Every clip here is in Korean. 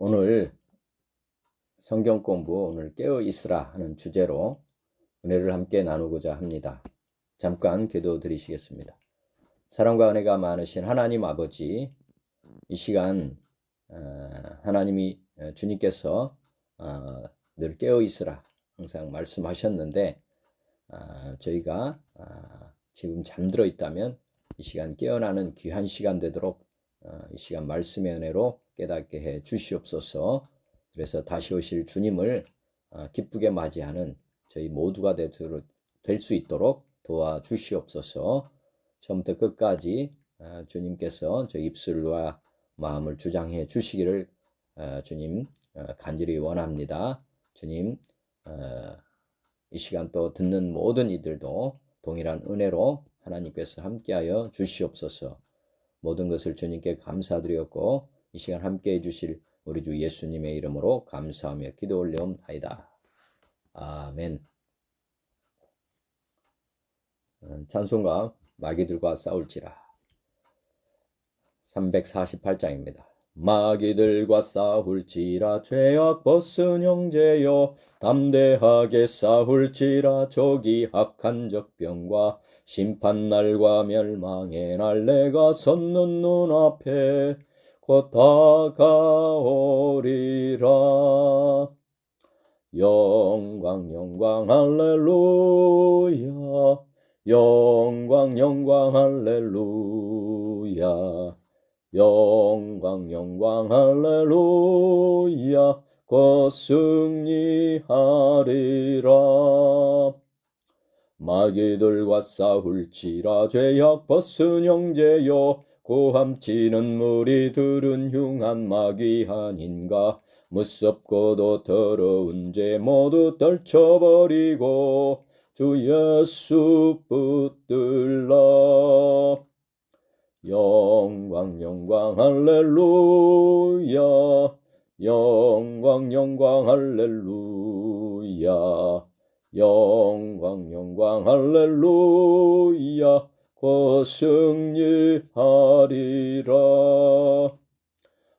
오늘 성경 공부 오늘 깨어 있으라 하는 주제로 은혜를 함께 나누고자 합니다. 잠깐 기도 드리시겠습니다. 사랑과 은혜가 많으신 하나님 아버지, 이 시간 하나님이 주님께서 늘 깨어 있으라 항상 말씀하셨는데 저희가 지금 잠들어 있다면 이 시간 깨어나는 귀한 시간 되도록 이 시간 말씀의 은혜로 깨닫게 해 주시옵소서. 그래서 다시 오실 주님을 기쁘게 맞이하는 저희 모두가 될 수 있도록 도와주시옵소서. 처음부터 끝까지 주님께서 저희 입술과 마음을 주장해 주시기를 주님 간절히 원합니다. 주님 이 시간 또 듣는 모든 이들도 동일한 은혜로 하나님께서 함께하여 주시옵소서. 모든 것을 주님께 감사드렸고 이 시간 함께해 주실 우리 주 예수님의 이름으로 감사하며 기도 올려옵나이다. 아멘. 찬송가 마귀들과 싸울지라 348장입니다. 마귀들과 싸울지라 죄악 벗은 형제여, 담대하게 싸울지라 적이 악한 적병과 심판날과 멸망의 날 내가 섰는 눈앞에 곧 다가오리라. 영광 영광 할렐루야, 영광 영광 할렐루야, 영광 영광 할렐루야, 곧 승리하리라. 마귀들과 싸울지라 죄악 벗은 형제여, 고함치는 무리들은 흉한 마귀 아닌가. 무섭고도 더러운 죄 모두 떨쳐버리고 주 예수 붙들라. 영광 영광 할렐루야, 영광 영광 할렐루야, 영광 영광 할렐루야, 곧 승리하리라.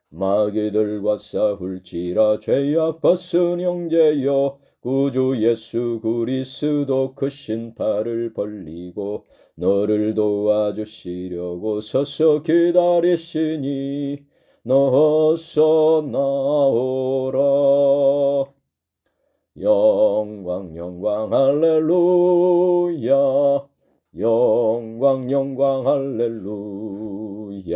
마귀들과 싸울지라 죄악 벗은 형제여, 구주 예수 그리스도 크신 팔을 벌리고 너를 도와주시려고 서서 기다리시니 너 어서 나오라. 영광 영광 할렐루야, 영광 영광 할렐루야,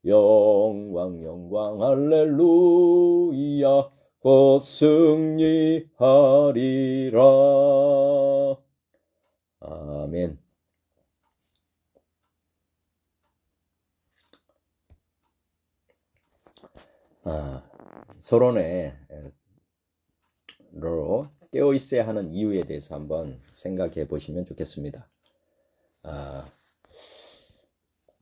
영광 영광 할렐루야, 곧 승리하리라. 아멘. 서론에 깨어 있어야 하는 이유에 대해서 한번 생각해 보시면 좋겠습니다.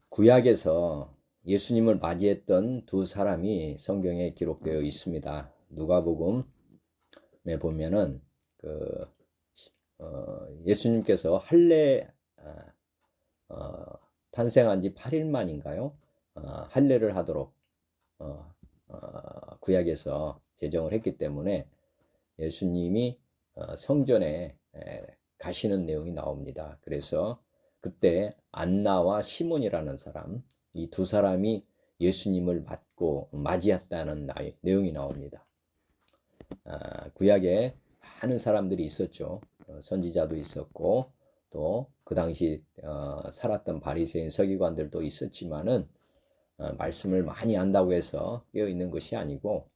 구약에서 예수님을 맞이했던 두 사람이 성경에 기록되어 있습니다. 누가복음에 보면은 예수님께서 할례 탄생한 지 8일 만인가요? 할례를 하도록 구약에서 제정을 했기 때문에 예수님이 성전에 가시는 내용이 나옵니다. 그래서 그때 안나와 시몬이라는 사람, 이 두 사람이 예수님을 맞이했다는 내용이 나옵니다. 구약에 많은 사람들이 있었죠. 선지자도 있었고 또 그 당시 살았던 바리새인 서기관들도 있었지만은 말씀을 많이 안다고 해서 깨어 있는 것이 아니고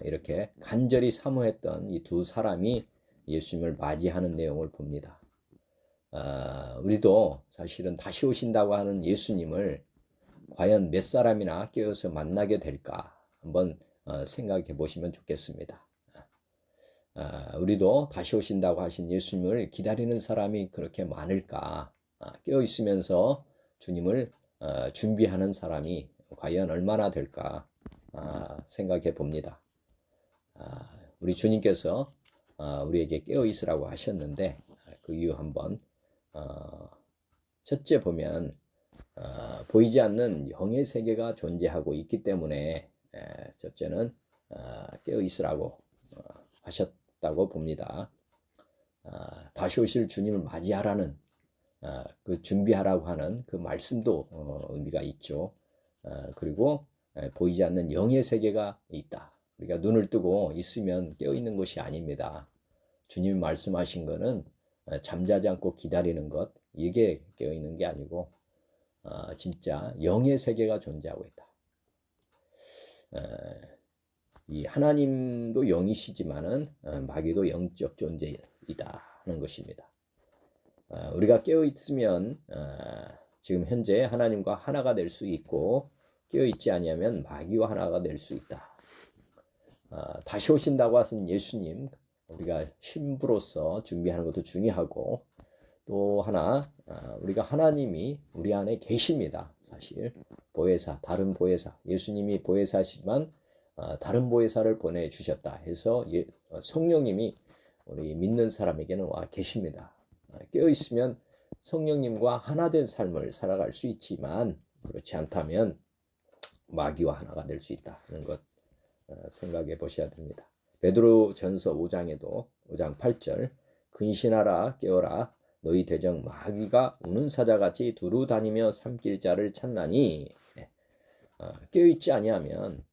이렇게 간절히 사모했던 이 두 사람이 예수님을 맞이하는 내용을 봅니다. 우리도 사실은 다시 오신다고 하는 예수님을 과연 몇 사람이나 깨어서 만나게 될까 한번 생각해 보시면 좋겠습니다. 우리도 다시 오신다고 하신 예수님을 기다리는 사람이 그렇게 많을까? 깨어 있으면서 주님을 준비하는 사람이 과연 얼마나 될까 생각해 봅니다. 우리 주님께서 우리에게 깨어 있으라고 하셨는데 그 이유 한번 첫째 보면 보이지 않는 영의 세계가 존재하고 있기 때문에 첫째는 깨어 있으라고 하셨다고 봅니다. 다시 오실 주님을 맞이하라는 그 준비하라고 하는 그 말씀도 의미가 있죠. 그리고 보이지 않는 영의 세계가 있다. 우리가 눈을 뜨고 있으면 깨어 있는 것이 아닙니다. 주님이 말씀하신 거는 잠자지 않고 기다리는 것, 이게 깨어 있는 게 아니고 진짜 영의 세계가 존재하고 있다. 이 하나님도 영이시지만은 마귀도 영적 존재이다 하는 것입니다. 우리가 깨어 있으면 지금 현재 하나님과 하나가 될 수 있고, 깨어 있지 아니하면 마귀와 하나가 될 수 있다. 다시 오신다고 하신 예수님, 우리가 신부로서 준비하는 것도 중요하고, 또 하나 우리가 하나님이 우리 안에 계십니다. 사실 보혜사, 다른 보혜사, 예수님이 보혜사시지만 다른 보혜사를 보내주셨다 해서 성령님이 우리 믿는 사람에게는 와 계십니다. 깨어있으면 성령님과 하나 된 삶을 살아갈 수 있지만, 그렇지 않다면 마귀와 하나가 될 수 있다는 것 생각해 보셔야 됩니다. 베드로 전서 5장에도 5장 8절, 근신하라 깨어라 너희 대적 마귀가 우는 사자같이 두루 다니며 삼킬 자를 찾나니. 깨어있지 아니하면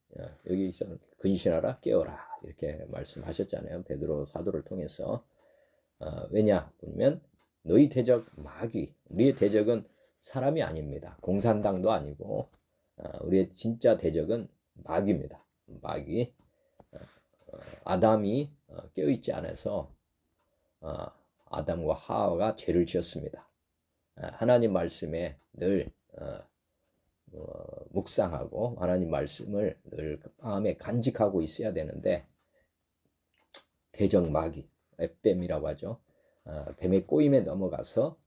여기서는 근신하라 깨어라 이렇게 말씀하셨잖아요. 베드로 사도를 통해서. 왜냐 보면 너희 대적 마귀, 우리의 대적은 사람이 아닙니다. 공산당도 아니고 우리의 진짜 대적은 마귀입니다. 마귀. 아담이 깨어있지 않아서 아담과 하와가 죄를 지었습니다. 하나님 말씀에 늘 묵상하고 하나님 말씀을 늘 마음에 간직하고 있어야 되는데, 대적 마귀, 뱀이라고 하죠. 뱀의 꼬임에 넘어가서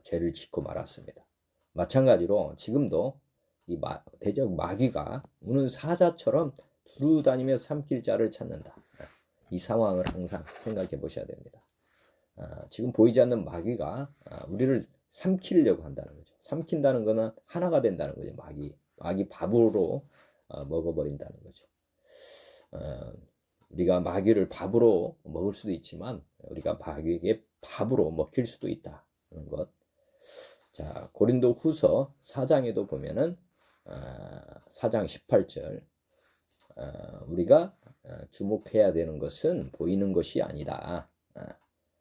죄를 짓고 말았습니다. 마찬가지로 지금도 이 대적 마귀가 우는 사자처럼 두루 다니며 삼킬 자를 찾는다. 이 상황을 항상 생각해 보셔야 됩니다. 지금 보이지 않는 마귀가 우리를 삼키려고 한다는 거죠. 삼킨다는 거는 하나가 된다는 거죠. 마귀 밥으로 먹어버린다는 거죠. 우리가 마귀를 밥으로 먹을 수도 있지만 우리가 마귀에게 밥으로 먹힐 수도 있다는 것. 자, 고린도 후서 4장에도 보면은 4장 18절, 우리가 주목해야 되는 것은 보이는 것이 아니다.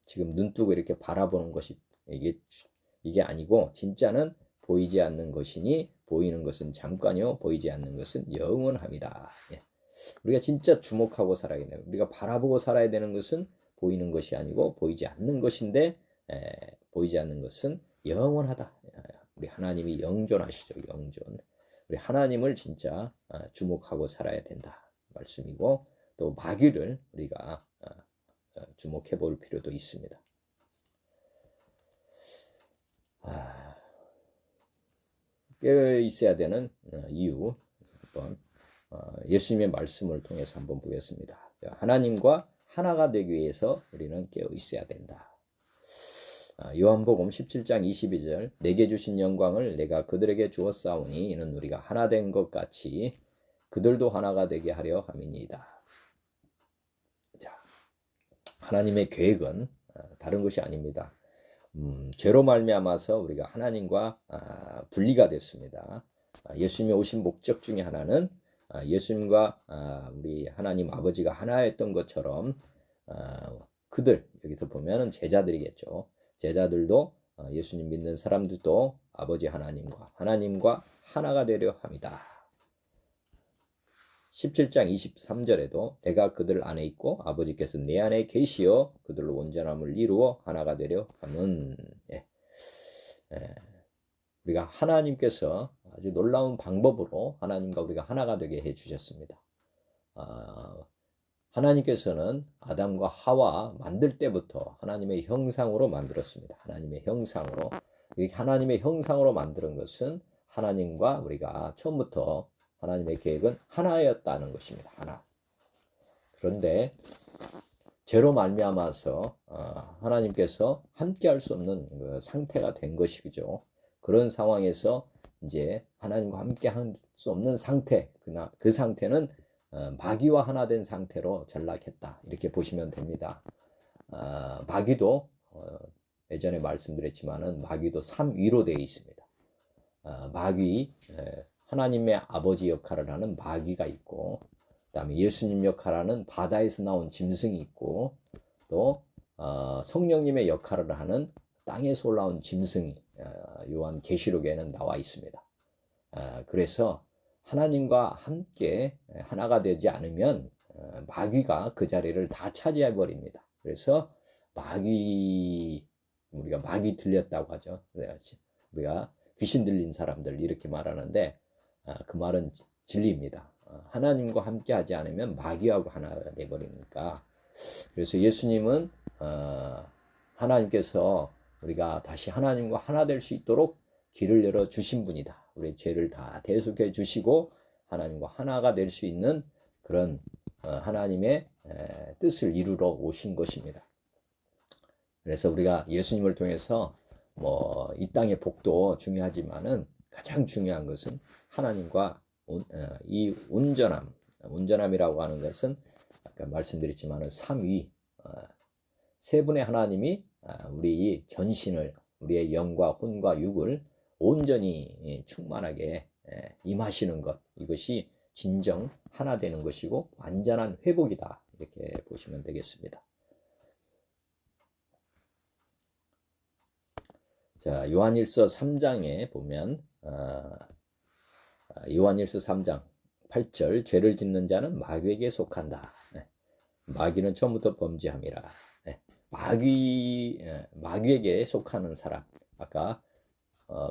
지금 눈 뜨고 이렇게 바라보는 것이 이게 아니고, 진짜는 보이지 않는 것이니 보이는 것은 잠깐이요 보이지 않는 것은 영원합니다. 우리가 진짜 주목하고 살아야 돼요. 우리가 바라보고 살아야 되는 것은 보이는 것이 아니고 보이지 않는 것인데, 보이지 않는 것은 영원하다. 우리 하나님이 영존하시죠. 영존. 우리 하나님을 진짜 주목하고 살아야 된다 말씀이고, 또 마귀를 우리가 주목해 볼 필요도 있습니다. 깨어 있어야 되는 이유, 한번 예수님의 말씀을 통해서 한번 보겠습니다. 하나님과 하나가 되기 위해서 우리는 깨어 있어야 된다. 요한복음 17장 22절, 내게 주신 영광을 내가 그들에게 주었사오니 이는 우리가 하나 된 것 같이 그들도 하나가 되게 하려 함이니이다. 자, 하나님의 계획은 다른 것이 아닙니다. 죄로 말미암아서 우리가 하나님과 분리가 됐습니다. 예수님이 오신 목적 중에 하나는 예수님과 우리 하나님 아버지가 하나였던 것처럼, 그들, 여기서 보면은 제자들이겠죠. 제자들도 예수님 믿는 사람들도 아버지 하나님과 하나가 되려 함이다. 17장 23절에도 내가 그들 안에 있고 아버지께서 내 안에 계시어 그들로 온전함을 이루어 하나가 되려 함은. 우리가 하나님께서 아주 놀라운 방법으로 하나님과 우리가 하나가 되게 해주셨습니다. 하나님께서는 아담과 하와 만들 때부터 하나님의 형상으로 만들었습니다. 하나님의 형상으로. 하나님의 형상으로 만드는 것은 하나님과 우리가 처음부터 하나님의 계획은 하나였다는 것입니다. 하나. 그런데 죄로 말미암아서 하나님께서 함께할 수 없는 그 상태가 된 것이죠. 그런 상황에서 이제 하나님과 함께할 수 없는 상태, 그 상태는 마귀와 하나 된 상태로 전락했다. 이렇게 보시면 됩니다. 마귀도 예전에 말씀드렸지만은 마귀도 삼위로 되어 있습니다. 마귀, 하나님의 아버지 역할을 하는 마귀가 있고, 그다음에 예수님 역할하는 바다에서 나온 짐승이 있고, 또 성령님의 역할을 하는 땅에서 올라온 짐승이 요한 계시록에는 나와 있습니다. 그래서 하나님과 함께 하나가 되지 않으면 마귀가 그 자리를 다 차지해 버립니다. 그래서 우리가 마귀 들렸다고 하죠. 우리가 귀신 들린 사람들 이렇게 말하는데 그 말은 진리입니다. 하나님과 함께 하지 않으면 마귀하고 하나가 돼 버리니까. 그래서 예수님은 하나님께서 우리가 다시 하나님과 하나 될 수 있도록 길을 열어 주신 분이다. 우리의 죄를 다 대속해 주시고 하나님과 하나가 될 수 있는 그런 하나님의 뜻을 이루러 오신 것입니다. 그래서 우리가 예수님을 통해서 이 땅의 복도 중요하지만은 가장 중요한 것은 하나님과 이 온전함이라고 하는 것은 아까 말씀드렸지만은 삼위, 세 분의 하나님이 우리 전신을, 우리의 영과 혼과 육을 온전히 충만하게 임하시는 것, 이것이 진정 하나 되는 것이고 완전한 회복이다. 이렇게 보시면 되겠습니다. 자, 요한일서 3장에 보면 요한일서 3장 8절, 죄를 짓는 자는 마귀에게 속한다. 마귀는 처음부터 범죄함이라. 마귀에게 속하는 사람, 아까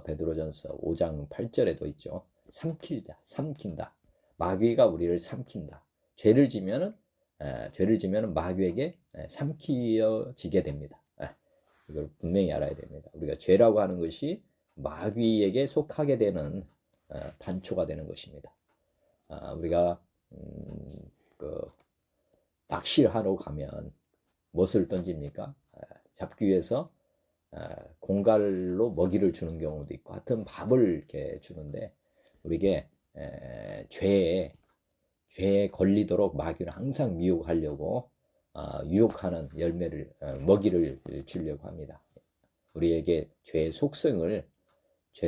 베드로전서 5장 8절에도 있죠. 삼킨다. 마귀가 우리를 삼킨다. 죄를 지면은 마귀에게 삼키어지게 됩니다. 이걸 분명히 알아야 됩니다. 우리가 죄라고 하는 것이 마귀에게 속하게 되는 단초가 되는 것입니다. 우리가 낚시를 하러 가면 무엇을 던집니까? 잡기 위해서 공갈로 먹이를 주는 경우도 있고, 하여튼 밥을 이렇게 주는데, 우리에게 죄에 걸리도록 마귀는 항상 미혹하려고 유혹하는 먹이를 주려고 합니다. 우리에게 죄의 속성을,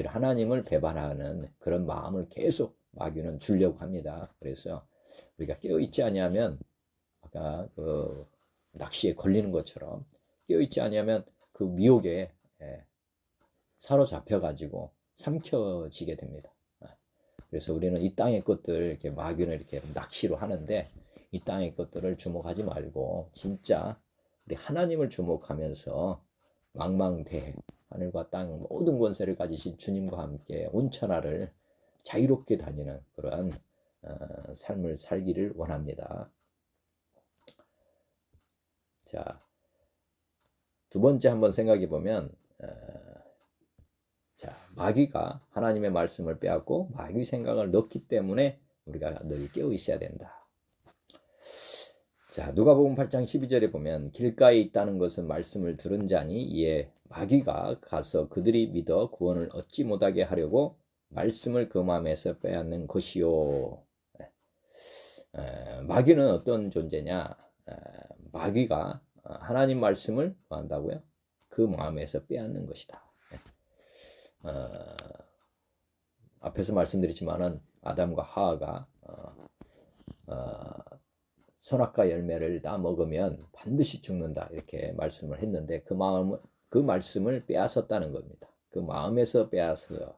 하나님을 배반하는 그런 마음을 계속 마귀는 주려고 합니다. 그래서 우리가 깨어있지 아니하면, 아까 낚시에 걸리는 것처럼 깨어있지 아니하면 그 미혹에 사로잡혀 가지고 삼켜지게 됩니다. 그래서 우리는 이 땅의 것들, 이렇게 마귀는 이렇게 낚시로 하는데, 이 땅의 것들을 주목하지 말고 진짜 우리 하나님을 주목하면서 망망대해, 하늘과 땅 모든 권세를 가지신 주님과 함께 온천하를 자유롭게 다니는 그러한 삶을 살기를 원합니다. 자, 두 번째 한번 생각해 보면, 마귀가 하나님의 말씀을 빼앗고 마귀 생각을 넣기 때문에 우리가 늘 깨어 있어야 된다. 자, 누가복음 8장 12절에 보면, 길가에 있다는 것은 말씀을 들은 자니 이에 마귀가 가서 그들이 믿어 구원을 얻지 못하게 하려고 말씀을 그 마음에서 빼앗는 것이요. 마귀는 어떤 존재냐? 마귀가 하나님 말씀을 뭐 한다고요? 그 마음에서 빼앗는 것이다. 앞에서 말씀드렸지만은 아담과 하와가 선악과 열매를 다 먹으면 반드시 죽는다, 이렇게 말씀을 했는데, 그 말씀을 빼앗았다는 겁니다. 그 마음에서 빼앗어,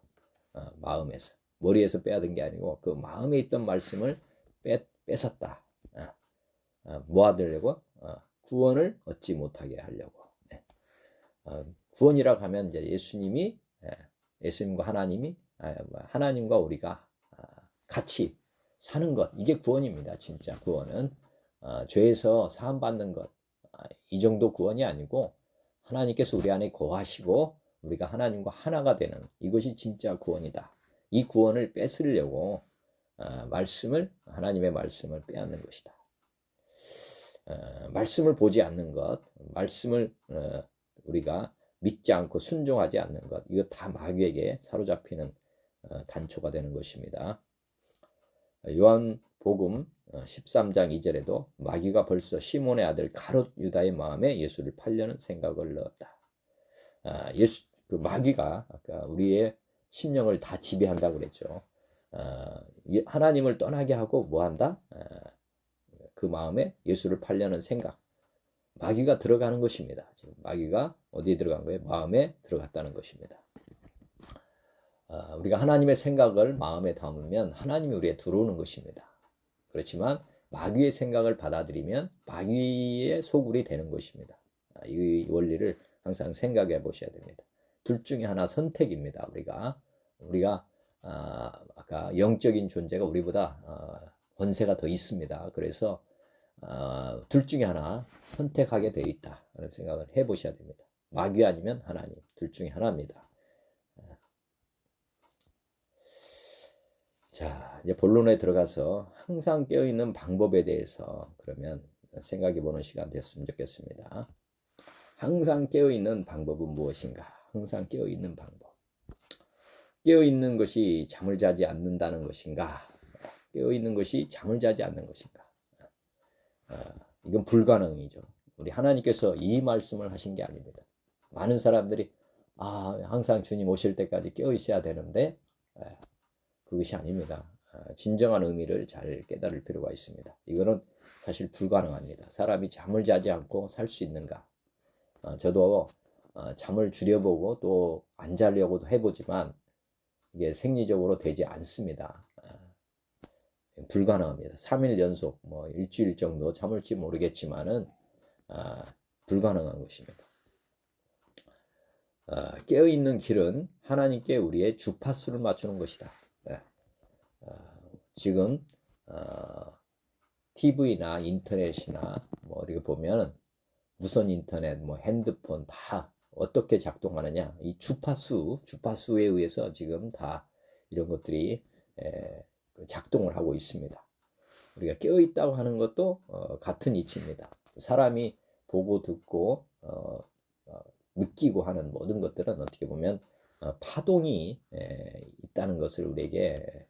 마음에서, 머리에서 빼앗은 게 아니고 그 마음에 있던 말씀을 뺏었다. 뭐 하려고? 구원을 얻지 못하게 하려고. 구원이라고 하면 이제 예수님과 하나님과 우리가 같이 사는 것, 이게 구원입니다. 진짜 구원은 죄에서 사함 받는 것, 이 정도 구원이 아니고 하나님께서 우리 안에 거하시고 우리가 하나님과 하나가 되는, 이것이 진짜 구원이다. 이 구원을 뺏으려고 하나님의 말씀을 빼앗는 것이다. 말씀을 보지 않는 것, 말씀을 우리가 믿지 않고 순종하지 않는 것, 이거 다 마귀에게 사로잡히는 단초가 되는 것입니다. 요한복음 13장 2절에도 마귀가 벌써 시몬의 아들 가롯 유다의 마음에 예수를 팔려는 생각을 넣었다. 그 마귀가 아까 우리의 심령을 다 지배한다고 그랬죠. 하나님을 떠나게 하고 뭐 한다? 그 마음에 예수를 팔려는 생각. 마귀가 들어가는 것입니다. 지금 마귀가 어디에 들어간 거예요? 마음에 들어갔다는 것입니다. 우리가 하나님의 생각을 마음에 담으면 하나님이 우리에 들어오는 것입니다. 그렇지만 마귀의 생각을 받아들이면 마귀의 소굴이 되는 것입니다. 이 원리를 항상 생각해 보셔야 됩니다. 둘 중에 하나 선택입니다. 우리가 아까 영적인 존재가 우리보다 권세가 더 있습니다. 그래서 둘 중에 하나 선택하게 되어 있다 하는 생각을 해보셔야 됩니다. 마귀 아니면 하나님, 둘 중에 하나입니다. 자, 이제 본론에 들어가서 항상 깨어있는 방법에 대해서 그러면 생각해 보는 시간 되었으면 좋겠습니다. 항상 깨어있는 방법은 무엇인가? 항상 깨어있는 방법. 깨어있는 것이 잠을 자지 않는다는 것인가? 깨어있는 것이 잠을 자지 않는 것인가? 이건 불가능이죠. 우리 하나님께서 이 말씀을 하신 게 아닙니다. 많은 사람들이 항상 주님 오실 때까지 깨어 있어야 되는데 그것이 아닙니다. 진정한 의미를 잘 깨달을 필요가 있습니다. 이거는 사실 불가능합니다. 사람이 잠을 자지 않고 살 수 있는가? 저도 잠을 줄여보고 또 안 자려고도 해보지만 이게 생리적으로 되지 않습니다. 불가능합니다. 3일 연속, 일주일 정도 잠을지 모르겠지만은 불가능한 것입니다. 깨어있는 길은 하나님께 우리의 주파수를 맞추는 것이다. 지금 TV나 인터넷이나 이렇게 보면 무선 인터넷, 핸드폰 다 어떻게 작동하느냐? 이 주파수에 의해서 지금 다 이런 것들이 작동을 하고 있습니다. 우리가 깨어 있다고 하는 것도 같은 이치입니다. 사람이 보고 듣고 느끼고 하는 모든 것들은 어떻게 보면 파동이 있다는 것을 우리에게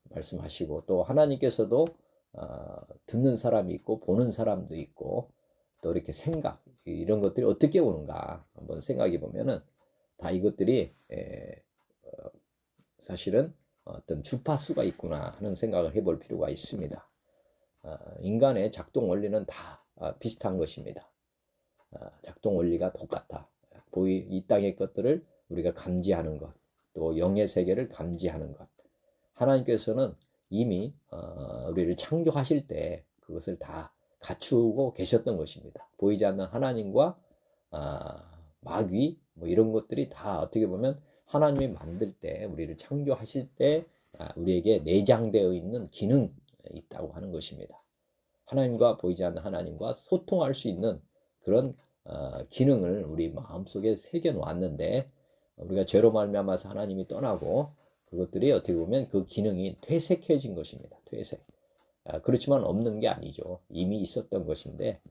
말씀하시고, 또 하나님께서도 듣는 사람이 있고 보는 사람도 있고 또 이렇게 생각, 이런 것들이 어떻게 오는가 한번 생각해 보면은 다 이것들이 사실은 어떤 주파수가 있구나 하는 생각을 해볼 필요가 있습니다. 인간의 작동 원리는 다 비슷한 것입니다. 작동 원리가 똑같아. 이 땅의 것들을 우리가 감지하는 것, 또 영의 세계를 감지하는 것. 하나님께서는 이미 우리를 창조하실 때 그것을 다 갖추고 계셨던 것입니다. 보이지 않는 하나님과 마귀 이런 것들이 다 어떻게 보면 하나님이 만들 때, 우리를 창조하실 때 우리에게 내장되어 있는 기능이 있다고 하는 것입니다. 하나님과, 보이지 않는 하나님과 소통할 수 있는 그런 기능을 우리 마음속에 새겨 놓았는데, 우리가 죄로 말미암아서 하나님이 떠나고 그것들이 어떻게 보면 그 기능이 퇴색해진 것입니다. 퇴색. 그렇지만 없는 게 아니죠. 이미 있었던 것인데,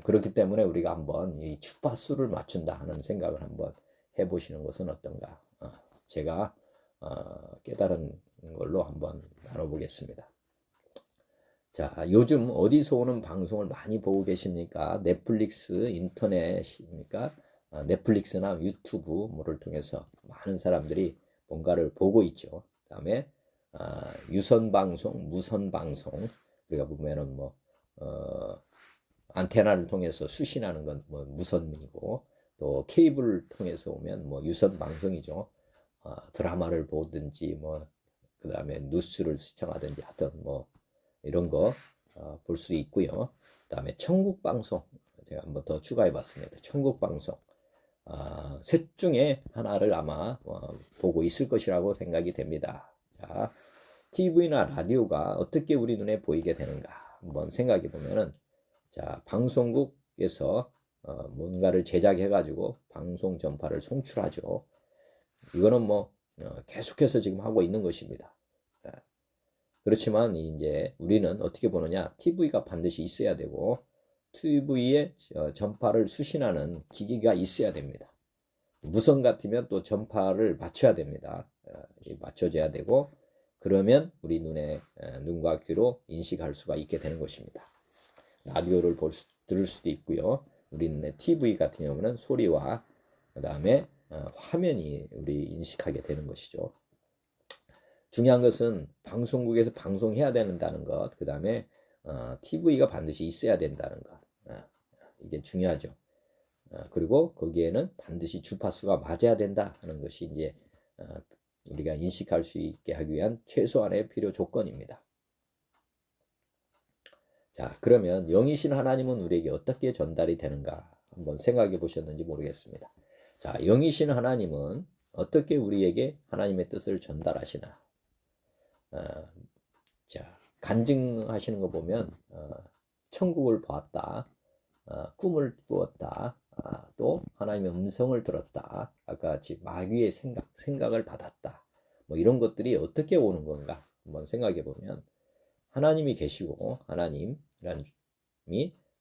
그렇기 때문에 우리가 한번 이 주파수를 맞춘다 하는 생각을 한번 해보시는 것은 어떤가. 제가 깨달은 걸로 한번 나눠보겠습니다. 자, 요즘 어디서 오는 방송을 많이 보고 계십니까? 넷플릭스, 인터넷입니까? 넷플릭스나 유튜브를 통해서 많은 사람들이 뭔가를 보고 있죠. 그다음에 유선 방송, 무선 방송, 우리가 보면은 안테나를 통해서 수신하는 건 무선이고, 또 케이블을 통해서 오면 유선 방송이죠. 드라마를 보든지 그다음에 뉴스를 시청하든지 하든 이런 거 볼 수 있고요. 그다음에 천국 방송 제가 한번 더 추가해 봤습니다. 천국 방송 셋 중에 하나를 아마 보고 있을 것이라고 생각이 됩니다. 자, TV나 라디오가 어떻게 우리 눈에 보이게 되는가 한번 생각해 보면은, 자, 방송국에서 뭔가를 제작해 가지고 방송 전파를 송출하죠. 이거는 계속해서 지금 하고 있는 것입니다. 그렇지만 이제 우리는 어떻게 보느냐? TV가 반드시 있어야 되고, TV에 전파를 수신하는 기기가 있어야 됩니다. 무선 같으면 또 전파를 맞춰야 됩니다. 맞춰줘야 되고, 그러면 우리 눈과 귀로 인식할 수가 있게 되는 것입니다. 라디오를 들을 수도 있고요. 우리 눈의 TV 같은 경우는 소리와 그 다음에 화면이 우리 인식하게 되는 것이죠. 중요한 것은 방송국에서 방송해야 된다는 것, 그 다음에 TV가 반드시 있어야 된다는 것, 이게 중요하죠. 그리고 거기에는 반드시 주파수가 맞아야 된다 하는 것이 이제 우리가 인식할 수 있게 하기 위한 최소한의 필요 조건입니다. 자, 그러면 영이신 하나님은 우리에게 어떻게 전달이 되는가 한번 생각해 보셨는지 모르겠습니다. 자, 영이신 하나님은 어떻게 우리에게 하나님의 뜻을 전달하시나? 자, 간증하시는 거 보면 천국을 보았다, 꿈을 꾸었다, 또 하나님의 음성을 들었다, 아까 같이 마귀의 생각을 받았다, 뭐 이런 것들이 어떻게 오는 건가 한번 생각해 보면 하나님이 계시고 하나님이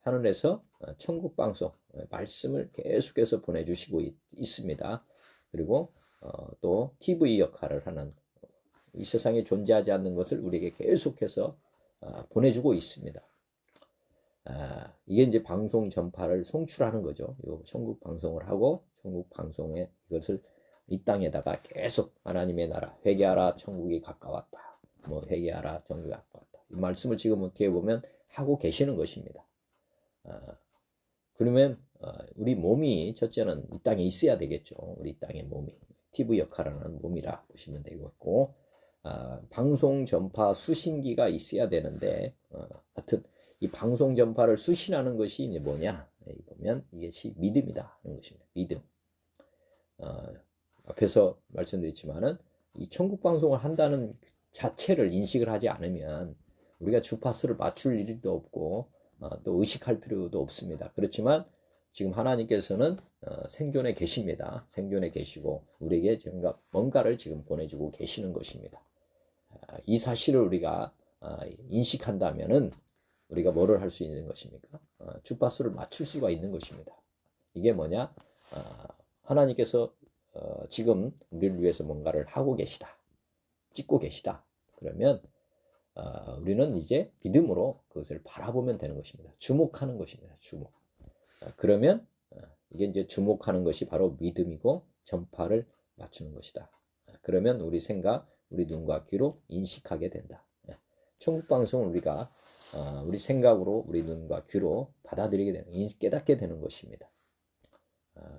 하늘에서 천국 방송 말씀을 계속해서 보내주시고 있습니다. 그리고 또 TV 역할을 하는 이 세상에 존재하지 않는 것을 우리에게 계속해서 보내주고 있습니다. 이게 이제 방송 전파를 송출하는 거죠. 요 천국 방송을 하고 천국 방송에 이것을 이 땅에다가 계속 하나님의 나라 회개하라 천국이 가까웠다. 뭐 회개하라 천국이 가까웠다. 이 말씀을 지금 어떻게 보면 하고 계시는 것입니다. 그러면 우리 몸이 첫째는 이 땅에 있어야 되겠죠. 우리 땅의 몸이 TV 역할을 하는 몸이라 보시면 되겠고 방송 전파 수신기가 있어야 되는데 하여튼 이 방송 전파를 수신하는 것이 이제 뭐냐? 보면 이것이 믿음이다 하는 것입니다. 믿음. 앞에서 말씀드렸지만은 이 천국 방송을 한다는 자체를 인식을 하지 않으면 우리가 주파수를 맞출 일도 없고 또 의식할 필요도 없습니다. 그렇지만 지금 하나님께서는 생존에 계십니다. 생존에 계시고 우리에게 뭔가를 지금 보내주고 계시는 것입니다. 이 사실을 우리가 인식한다면은 우리가 뭐를 할 수 있는 것입니까? 주파수를 맞출 수가 있는 것입니다. 이게 뭐냐? 하나님께서 지금 우리를 위해서 뭔가를 하고 계시다. 찍고 계시다. 그러면 우리는 이제 믿음으로 그것을 바라보면 되는 것입니다. 주목하는 것입니다. 주목. 그러면 이게 이제 주목하는 것이 바로 믿음이고 전파를 맞추는 것이다. 그러면 우리 생각, 우리 눈과 귀로 인식하게 된다. 천국 방송을 우리가 우리 생각으로 우리 눈과 귀로 받아들이게 되는, 깨닫게 되는 것입니다.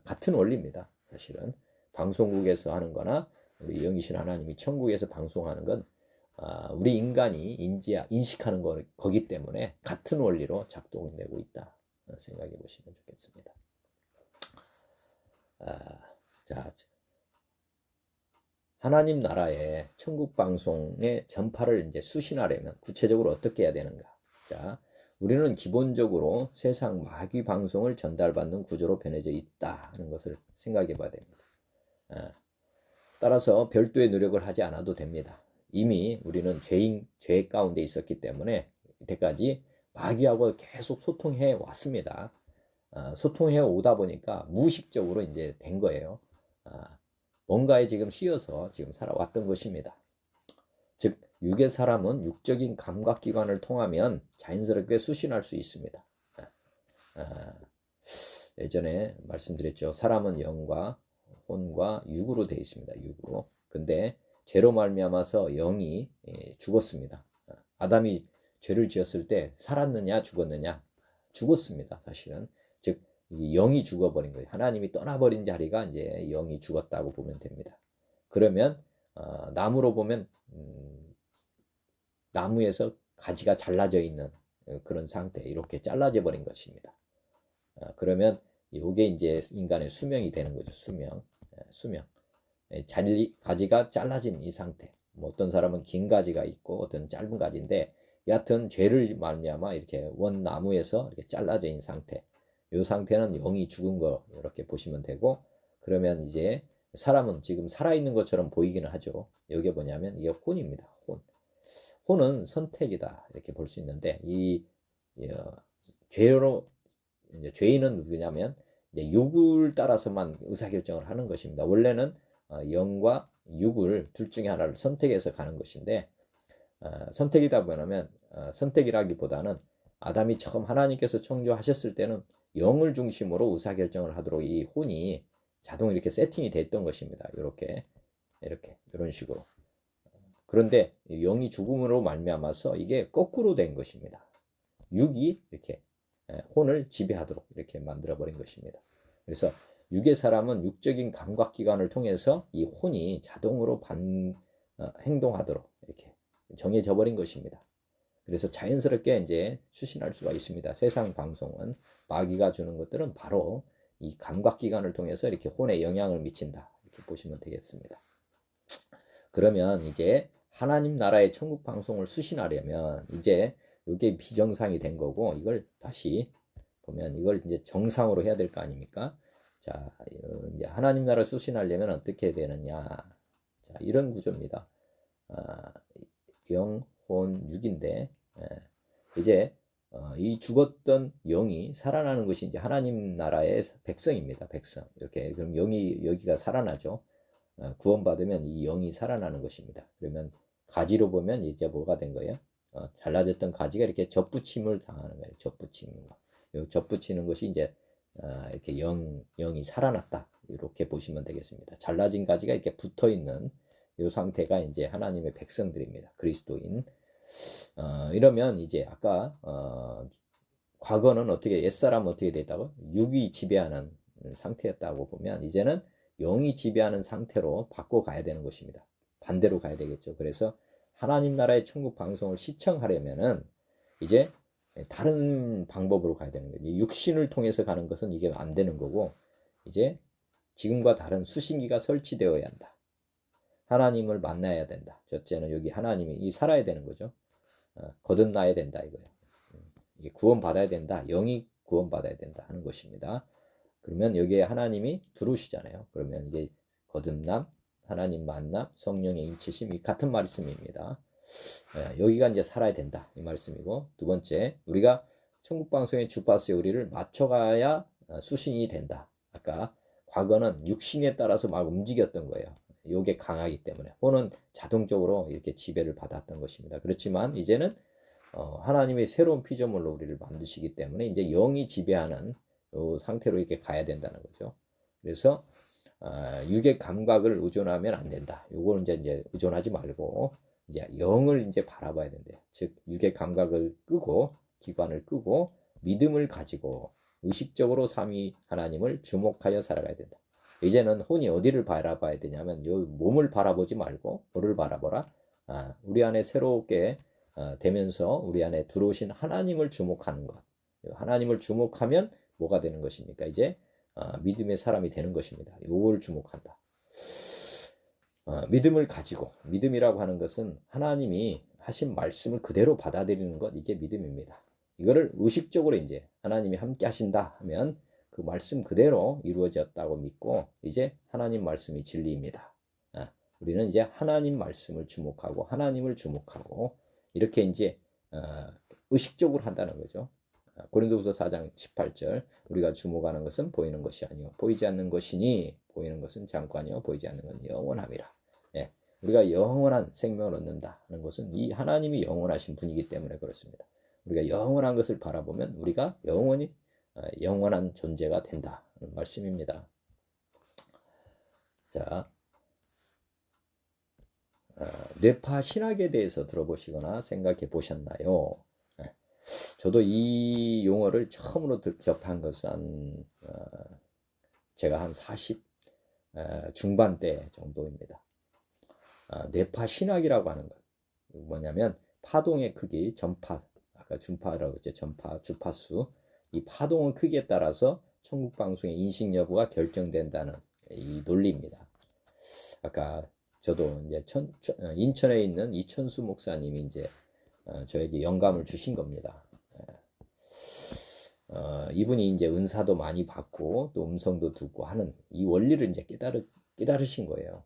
같은 원리입니다. 사실은 방송국에서 하는 거나 우리 영이신 하나님이 천국에서 방송하는 건 우리 인간이 인식하는 거기 때문에 같은 원리로 작동되고 있다 생각해 보시면 좋겠습니다. 자, 하나님 나라의 천국 방송의 전파를 이제 수신하려면 구체적으로 어떻게 해야 되는가? 자, 우리는 기본적으로 세상 마귀 방송을 전달받는 구조로 변해져 있다 하는 것을 생각해 봐야 됩니다. 따라서 별도의 노력을 하지 않아도 됩니다. 이미 우리는 죄 가운데 있었기 때문에 이때까지 마귀하고 계속 소통해 왔습니다. 소통해 오다 보니까 무의식적으로 이제 된 거예요. 뭔가에 지금 씌어서 지금 살아왔던 것입니다. 즉 육의 사람은 육적인 감각기관을 통하면 자연스럽게 수신할 수 있습니다. 예전에 말씀드렸죠. 사람은 영과 혼과 육으로 되어 있습니다. 육으로. 근데 죄로 말미암아서 영이 죽었습니다. 아담이 죄를 지었을 때 살았느냐 죽었느냐? 죽었습니다. 사실은. 즉 영이 죽어버린 거예요. 하나님이 떠나버린 자리가 이제 영이 죽었다고 보면 됩니다. 그러면 나무로 보면 나무에서 가지가 잘라져 있는 그런 상태, 이렇게 잘라져 버린 것입니다. 그러면 이게 이제 인간의 수명이 되는 거죠. 수명. 가지가 잘라진 이 상태. 뭐 어떤 사람은 긴 가지가 있고 어떤 짧은 가지인데 여하튼 죄를 말미암아 이렇게 원나무에서 이렇게 잘라져 있는 상태. 이 상태는 영이 죽은 거 이렇게 보시면 되고, 그러면 이제 사람은 지금 살아있는 것처럼 보이기는 하죠. 이게 뭐냐면 이게 혼입니다. 혼은 선택이다 이렇게 볼 수 있는데 이 죄로 이제 죄인은 누구냐면 이제 육을 따라서만 의사결정을 하는 것입니다. 원래는 영과 육을 둘 중에 하나를 선택해서 가는 것인데 선택이다 보면 선택이라기보다는 아담이 처음 하나님께서 창조하셨을 때는 영을 중심으로 의사결정을 하도록 이 혼이 자동으로 이렇게 세팅이 됐던 것입니다. 이렇게 이런 식으로. 그런데 영이 죽음으로 말미암아서 이게 거꾸로 된 것입니다. 육이 이렇게 혼을 지배하도록 이렇게 만들어 버린 것입니다. 그래서 육의 사람은 육적인 감각기관을 통해서 이 혼이 자동으로 행동하도록 이렇게 정해져 버린 것입니다. 그래서 자연스럽게 이제 수신할 수가 있습니다. 세상 방송은 마귀가 주는 것들은 바로 이 감각기관을 통해서 이렇게 혼에 영향을 미친다. 이렇게 보시면 되겠습니다. 그러면 이제 하나님 나라의 천국 방송을 수신하려면 이제 이게 비정상이 된 거고, 이걸 다시 보면 이걸 이제 정상으로 해야 될 거 아닙니까? 자, 이제 하나님 나라 수신하려면 어떻게 되느냐? 자, 이런 구조입니다. 영, 혼, 육인데, 이제 이 죽었던 영이 살아나는 것이 이제 하나님 나라의 백성입니다. 백성. 이렇게 그럼 영이 여기가 살아나죠. 구원받으면 이 영이 살아나는 것입니다. 그러면 가지로 보면 이제 뭐가 된 거예요? 잘라졌던 가지가 이렇게 접붙임을 당하는 거예요. 접붙임. 접붙이는 것이 이제 이렇게 영이 살아났다. 이렇게 보시면 되겠습니다. 잘라진 가지가 이렇게 붙어 있는 이 상태가 이제 하나님의 백성들입니다. 그리스도인. 이러면 이제 아까 과거는 어떻게 옛사람은 어떻게 됐다고? 육이 지배하는 상태였다고 보면 이제는 영이 지배하는 상태로 바꿔가야 되는 것입니다. 반대로 가야 되겠죠. 그래서 하나님 나라의 천국 방송을 시청하려면은 이제 다른 방법으로 가야 되는 거예요. 육신을 통해서 가는 것은 이게 안 되는 거고, 이제 지금과 다른 수신기가 설치되어야 한다. 하나님을 만나야 된다. 첫째는 여기 하나님이 살아야 되는 거죠. 거듭나야 된다 이거예요. 이게 구원받아야 된다. 영이 구원받아야 된다 하는 것입니다. 그러면 여기에 하나님이 들어오시잖아요. 그러면 이게 거듭남, 하나님 만남, 성령의 인치심, 이 같은 말씀입니다. 여기가 이제 살아야 된다 이 말씀이고, 두 번째 우리가 천국 방송의 주파수에 우리를 맞춰가야 수신이 된다. 아까 과거는 육신에 따라서 막 움직였던 거예요. 요게 강하기 때문에 혼은 자동적으로 이렇게 지배를 받았던 것입니다. 그렇지만 이제는 하나님의 새로운 피조물로 우리를 만드시기 때문에 이제 영이 지배하는 요 상태로 이렇게 가야 된다는 거죠. 그래서 육의 감각을 의존하면 안 된다. 요거는 이제 의존하지 말고 이제 영을 이제 바라봐야 된대요. 즉 육의 감각을 끄고 기관을 끄고 믿음을 가지고 의식적으로 삼위 하나님을 주목하여 살아가야 된다. 이제는 혼이 어디를 바라봐야 되냐면 요 몸을 바라보지 말고 뭐를 바라보라? 우리 안에 새롭게 되면서 우리 안에 들어오신 하나님을 주목하는 것. 하나님을 주목하면 뭐가 되는 것입니까? 이제 믿음의 사람이 되는 것입니다. 요걸 주목한다. 믿음을 가지고, 믿음이라고 하는 것은 하나님이 하신 말씀을 그대로 받아들이는 것, 이게 믿음입니다. 이거를 의식적으로 이제 하나님이 함께 하신다 하면 그 말씀 그대로 이루어졌다고 믿고 이제 하나님 말씀이 진리입니다. 우리는 이제 하나님 말씀을 주목하고 하나님을 주목하고 이렇게 이제 의식적으로 한다는 거죠. 고린도후서 4장 18절 우리가 주목하는 것은 보이는 것이 아니요 보이지 않는 것이니 보이는 것은 잠깐이요 보이지 않는 건 영원함이라. 우리가 영원한 생명을 얻는다는 것은 이 하나님이 영원하신 분이기 때문에 그렇습니다. 우리가 영원한 것을 바라보면 우리가 영원히 영원한 존재가 된다는 말씀입니다. 자, 뇌파 신학에 대해서 들어보시거나 생각해 보셨나요? 저도 이 용어를 처음으로 접한 것은 제가 한 40 중반대 정도입니다. 뇌파 신학이라고 하는 것 뭐냐면 파동의 크기, 전파, 아까 준파라고 했죠. 전파, 주파수, 이 파동의 크기에 따라서 천국 방송의 인식 여부가 결정된다는 이 논리입니다. 아까 저도 이제 인천에 있는 이천수 목사님이 이제 저에게 영감을 주신 겁니다. 이분이 이제 은사도 많이 받고 또 음성도 듣고 하는 이 원리를 이제 깨달으신 거예요.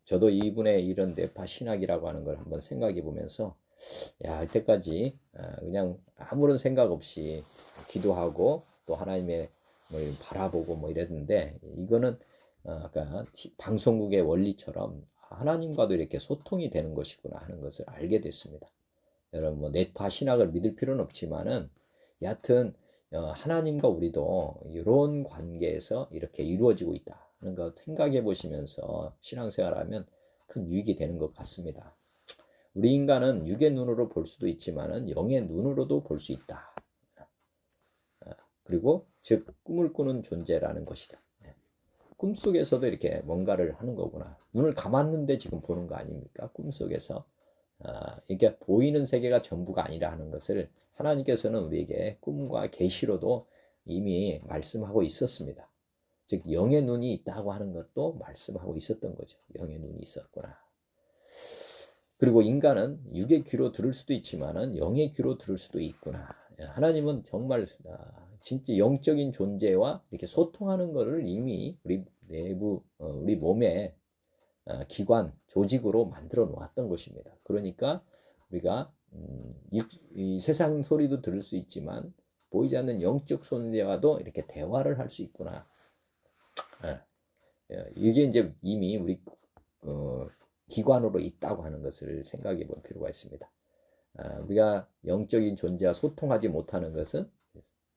저도 이분의 이런 뇌파 신학이라고 하는 걸 한번 생각해 보면서 야, 이때까지 그냥 아무런 생각 없이 기도하고 또 하나님의 뭘 바라보고 뭐 이랬는데 이거는 아까 방송국의 원리처럼 하나님과도 이렇게 소통이 되는 것이구나 하는 것을 알게 됐습니다. 여러분 뭐 뇌파 신학을 믿을 필요는 없지만은 여하튼 하나님과 우리도 이런 관계에서 이렇게 이루어지고 있다 하는 거 생각해 보시면서 신앙생활하면 큰 유익이 되는 것 같습니다. 우리 인간은 육의 눈으로 볼 수도 있지만은 영의 눈으로도 볼 수 있다. 그리고 즉 꿈을 꾸는 존재라는 것이다. 꿈속에서도 이렇게 뭔가를 하는 거구나. 눈을 감았는데 지금 보는 거 아닙니까? 꿈속에서. 이게 보이는 세계가 전부가 아니라 하는 것을 하나님께서는 우리에게 꿈과 계시로도 이미 말씀하고 있었습니다. 즉 영의 눈이 있다고 하는 것도 말씀하고 있었던 거죠. 영의 눈이 있었구나. 그리고 인간은 육의 귀로 들을 수도 있지만은 영의 귀로 들을 수도 있구나. 하나님은 정말 진짜 영적인 존재와 이렇게 소통하는 것을 이미 우리 내부 우리 몸에 기관 조직으로 만들어 놓았던 것입니다. 그러니까 우리가 이 세상 소리도 들을 수 있지만 보이지 않는 영적 존재와도 이렇게 대화를 할 수 있구나. 이게 이제 이미 우리 기관으로 있다고 하는 것을 생각해 볼 필요가 있습니다. 우리가 영적인 존재와 소통하지 못하는 것은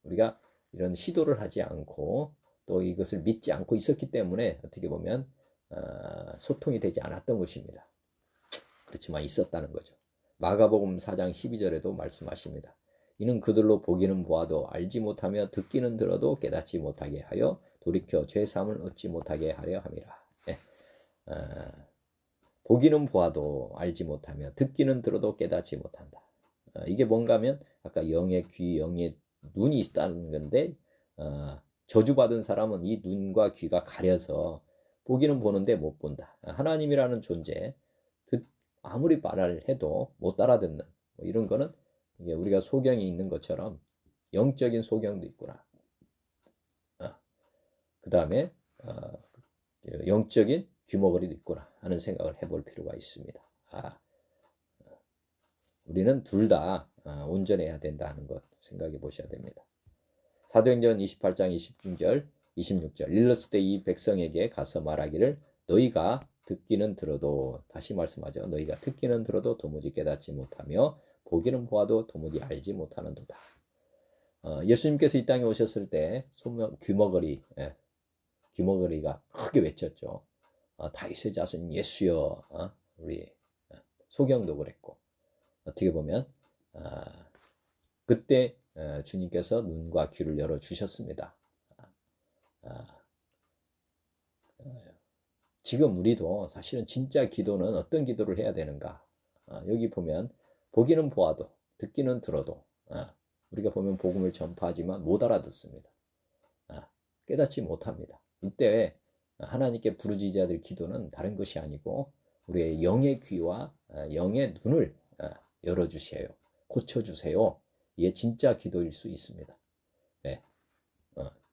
우리가 이런 시도를 하지 않고 또 이것을 믿지 않고 있었기 때문에 어떻게 보면 소통이 되지 않았던 것입니다. 그렇지만 있었다는 거죠. 마가복음 4장 12절에도 말씀하십니다. 이는 그들로 보기는 보아도 알지 못하며 듣기는 들어도 깨닫지 못하게 하여 돌이켜 죄사함을 얻지 못하게 하려 함이라. 보기는 보아도 알지 못하며 듣기는 들어도 깨닫지 못한다. 이게 뭔가 하면 아까 영의 귀, 영의 눈이 있다는 건데 저주받은 사람은 이 눈과 귀가 가려서 보기는 보는데 못 본다. 하나님이라는 존재, 아무리 말을 해도 못 알아듣는 뭐 이런 거는 이게 우리가 소경이 있는 것처럼 영적인 소경도 있구나. 그 다음에 영적인 귀머거리도 있구나 하는 생각을 해볼 필요가 있습니다. 우리는 둘 다 온전해야 된다는 것 생각해 보셔야 됩니다. 사도행전 28장 26절 26절 일렀을 때 이 백성에게 가서 말하기를 너희가 듣기는 들어도 다시 말씀하죠. 너희가 듣기는 들어도 도무지 깨닫지 못하며 보기는 보아도 도무지 알지 못하는도다. 예수님께서 이 땅에 오셨을 때 귀머거리가 크게 외쳤죠. 다윗의 자손 예수여. 우리 소경도 그랬고 어떻게 보면 그때 주님께서 눈과 귀를 열어주셨습니다. 지금 우리도 사실은 진짜 기도는 어떤 기도를 해야 되는가? 여기 보면 보기는 보아도 듣기는 들어도 우리가 보면 복음을 전파하지만 못 알아듣습니다. 깨닫지 못합니다. 이때 하나님께 부르짖어야 될 기도는 다른 것이 아니고 우리의 영의 귀와 영의 눈을 열어주세요. 고쳐주세요. 이게 진짜 기도일 수 있습니다. 네.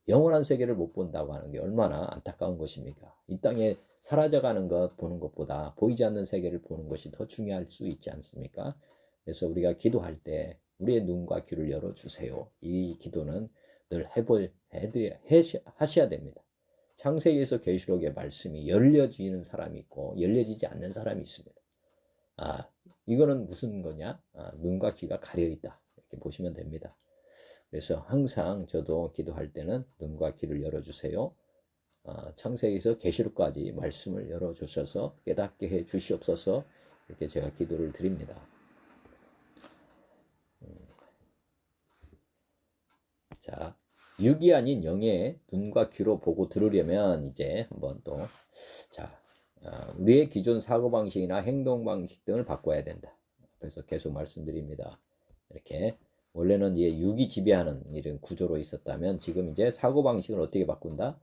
영원한 세계를 못 본다고 하는 게 얼마나 안타까운 것입니까? 이 땅에 사라져가는 것 보는 것보다 보이지 않는 세계를 보는 것이 더 중요할 수 있지 않습니까? 그래서 우리가 기도할 때 우리의 눈과 귀를 열어주세요. 이 기도는 늘 하셔야 됩니다. 창세기에서 계시록의 말씀이 열려지는 사람이 있고 열려지지 않는 사람이 있습니다. 이거는 무슨 거냐? 눈과 귀가 가려있다. 이렇게 보시면 됩니다. 그래서 항상 저도 기도할 때는 눈과 귀를 열어주세요. 창세기에서 계시록까지 말씀을 열어주셔서 깨닫게 해 주시옵소서. 이렇게 제가 기도를 드립니다. 자, 육이 아닌 영의 눈과 귀로 보고 들으려면 이제 한번 또 우리의 기존 사고방식이나 행동방식 등을 바꿔야 된다. 그래서 계속 말씀드립니다. 이렇게 원래는 이제 육이 지배하는 이런 구조로 있었다면 지금 이제 사고방식을 어떻게 바꾼다?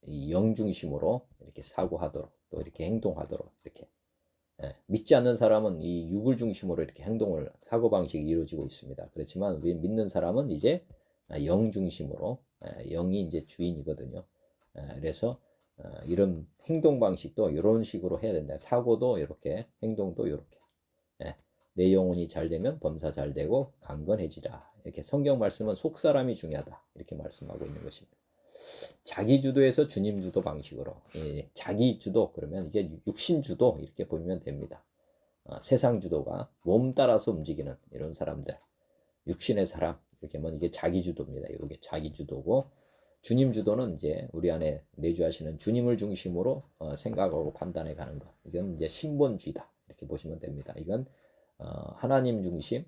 이 영 중심으로 이렇게 사고하도록 또 이렇게 행동하도록 이렇게 믿지 않는 사람은 이 육을 중심으로 이렇게 사고방식이 이루어지고 있습니다. 그렇지만 우리 믿는 사람은 이제 영 중심으로 영이 이제 주인이거든요. 그래서 이런 행동 방식도 이런 식으로 해야 된다. 사고도 이렇게, 행동도 이렇게. 내 영혼이 잘 되면 범사 잘 되고 강건해지라. 이렇게 성경 말씀은 속 사람이 중요하다. 이렇게 말씀하고 있는 것입니다. 자기 주도에서 주님 주도 방식으로 자기 주도 그러면 이게 육신 주도 이렇게 보면 됩니다. 세상 주도가 몸 따라서 움직이는 이런 사람들, 육신의 사람, 이렇게 하면 이게 자기 주도입니다. 이게 자기 주도고, 주님 주도는 이제 우리 안에 내주하시는 주님을 중심으로 생각하고 판단해 가는 것. 이건 이제 신본주의다. 이렇게 보시면 됩니다. 이건 하나님 중심,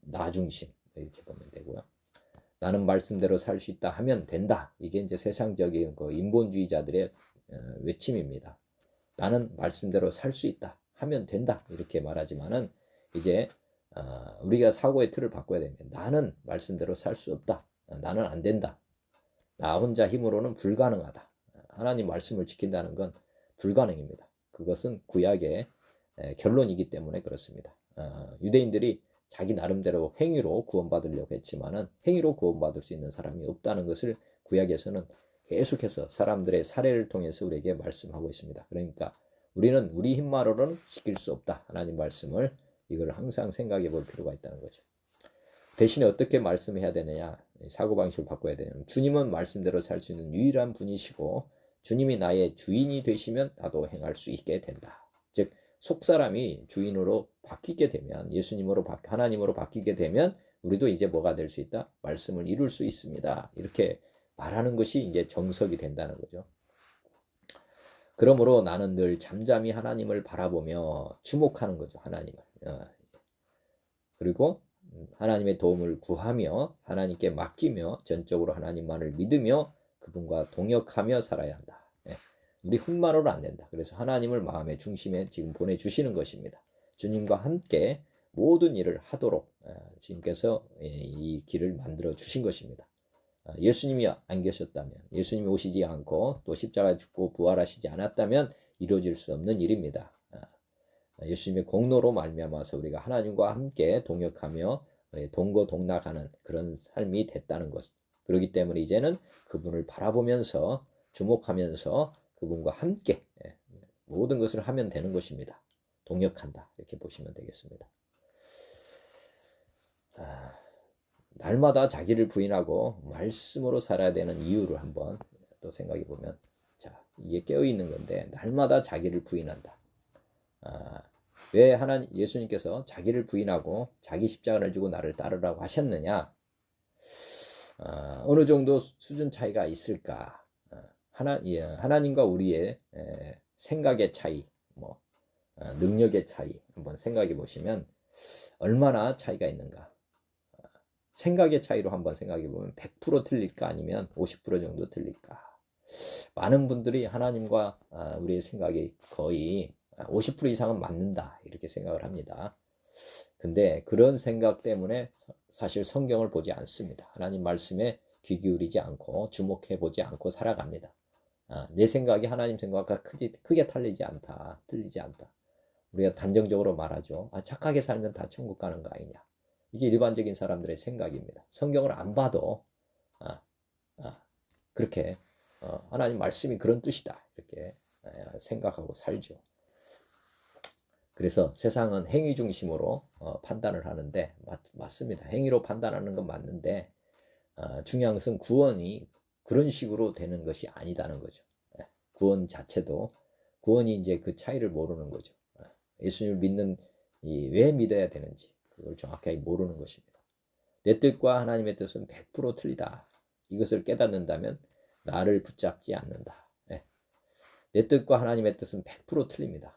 나 중심 이렇게 보면 되고요. 나는 말씀대로 살 수 있다 하면 된다. 이게 이제 세상적인 그 인본주의자들의 외침입니다. 나는 말씀대로 살 수 있다 하면 된다. 이렇게 말하지만은 이제 우리가 사고의 틀을 바꿔야 됩니다. 나는 말씀대로 살 수 없다. 나는 안 된다. 나 혼자 힘으로는 불가능하다. 하나님 말씀을 지킨다는 건 불가능입니다. 그것은 구약의 결론이기 때문에 그렇습니다. 유대인들이 자기 나름대로 행위로 구원받으려고 했지만은 행위로 구원받을 수 있는 사람이 없다는 것을 구약에서는 계속해서 사람들의 사례를 통해서 우리에게 말씀하고 있습니다. 그러니까 우리는 우리 힘만으로는 지킬 수 없다. 하나님 말씀을 이걸 항상 생각해 볼 필요가 있다는 거죠. 대신에 어떻게 말씀해야 되느냐, 사고방식을 바꿔야 되냐면, 주님은 말씀대로 살 수 있는 유일한 분이시고 주님이 나의 주인이 되시면 나도 행할 수 있게 된다. 즉 속사람이 주인으로 바뀌게 되면, 예수님으로 하나님으로 바뀌게 되면 우리도 이제 뭐가 될 수 있다? 말씀을 이룰 수 있습니다. 이렇게 말하는 것이 이제 정석이 된다는 거죠. 그러므로 나는 늘 잠잠히 하나님을 바라보며 주목하는 거죠. 하나님을. 그리고 하나님의 도움을 구하며 하나님께 맡기며 전적으로 하나님만을 믿으며 그분과 동역하며 살아야 한다. 우리 흠만으로는 안 된다. 그래서 하나님을 마음의 중심에 지금 보내주시는 것입니다. 주님과 함께 모든 일을 하도록 주님께서 이 길을 만들어 주신 것입니다. 예수님이 안 계셨다면, 예수님이 오시지 않고 또 십자가에 죽고 부활하시지 않았다면 이루어질 수 없는 일입니다. 예수님의 공로로 말미암아서 우리가 하나님과 함께 동역하며 동거동락하는 그런 삶이 됐다는 것. 그렇기 때문에 이제는 그분을 바라보면서 주목하면서 그분과 함께 모든 것을 하면 되는 것입니다. 동역한다. 이렇게 보시면 되겠습니다. 날마다 자기를 부인하고 말씀으로 살아야 되는 이유를 한번 또 생각해 보면, 자, 이게 깨어있는 건데, 날마다 자기를 부인한다. 왜 예수님께서 자기를 부인하고 자기 십자가를 지고 나를 따르라고 하셨느냐? 어느 정도 수준 차이가 있을까? 하나님과 우리의 생각의 차이, 능력의 차이 한번 생각해 보시면 얼마나 차이가 있는가? 생각의 차이로 한번 생각해 보면 100% 틀릴까? 아니면 50% 정도 틀릴까? 많은 분들이 하나님과 우리의 생각이 거의 50% 이상은 맞는다 이렇게 생각을 합니다. 근데 그런 생각 때문에 사실 성경을 보지 않습니다. 하나님 말씀에 귀 기울이지 않고 주목해 보지 않고 살아갑니다. 내 생각이 하나님 생각과 크게 틀리지 않다. 우리가 단정적으로 말하죠. 착하게 살면 다 천국 가는 거 아니냐. 이게 일반적인 사람들의 생각입니다. 성경을 안 봐도 그렇게 하나님 말씀이 그런 뜻이다 이렇게 생각하고 살죠. 그래서 세상은 행위 중심으로 판단을 하는데 맞습니다. 행위로 판단하는 건 맞는데 중요한 것은 구원이 그런 식으로 되는 것이 아니다는 거죠. 구원 자체도 구원이 이제 그 차이를 모르는 거죠. 예수님을 믿는 왜 믿어야 되는지 그걸 정확하게 모르는 것입니다. 내 뜻과 하나님의 뜻은 100% 틀리다. 이것을 깨닫는다면 나를 붙잡지 않는다. 내 뜻과 하나님의 뜻은 100% 틀립니다.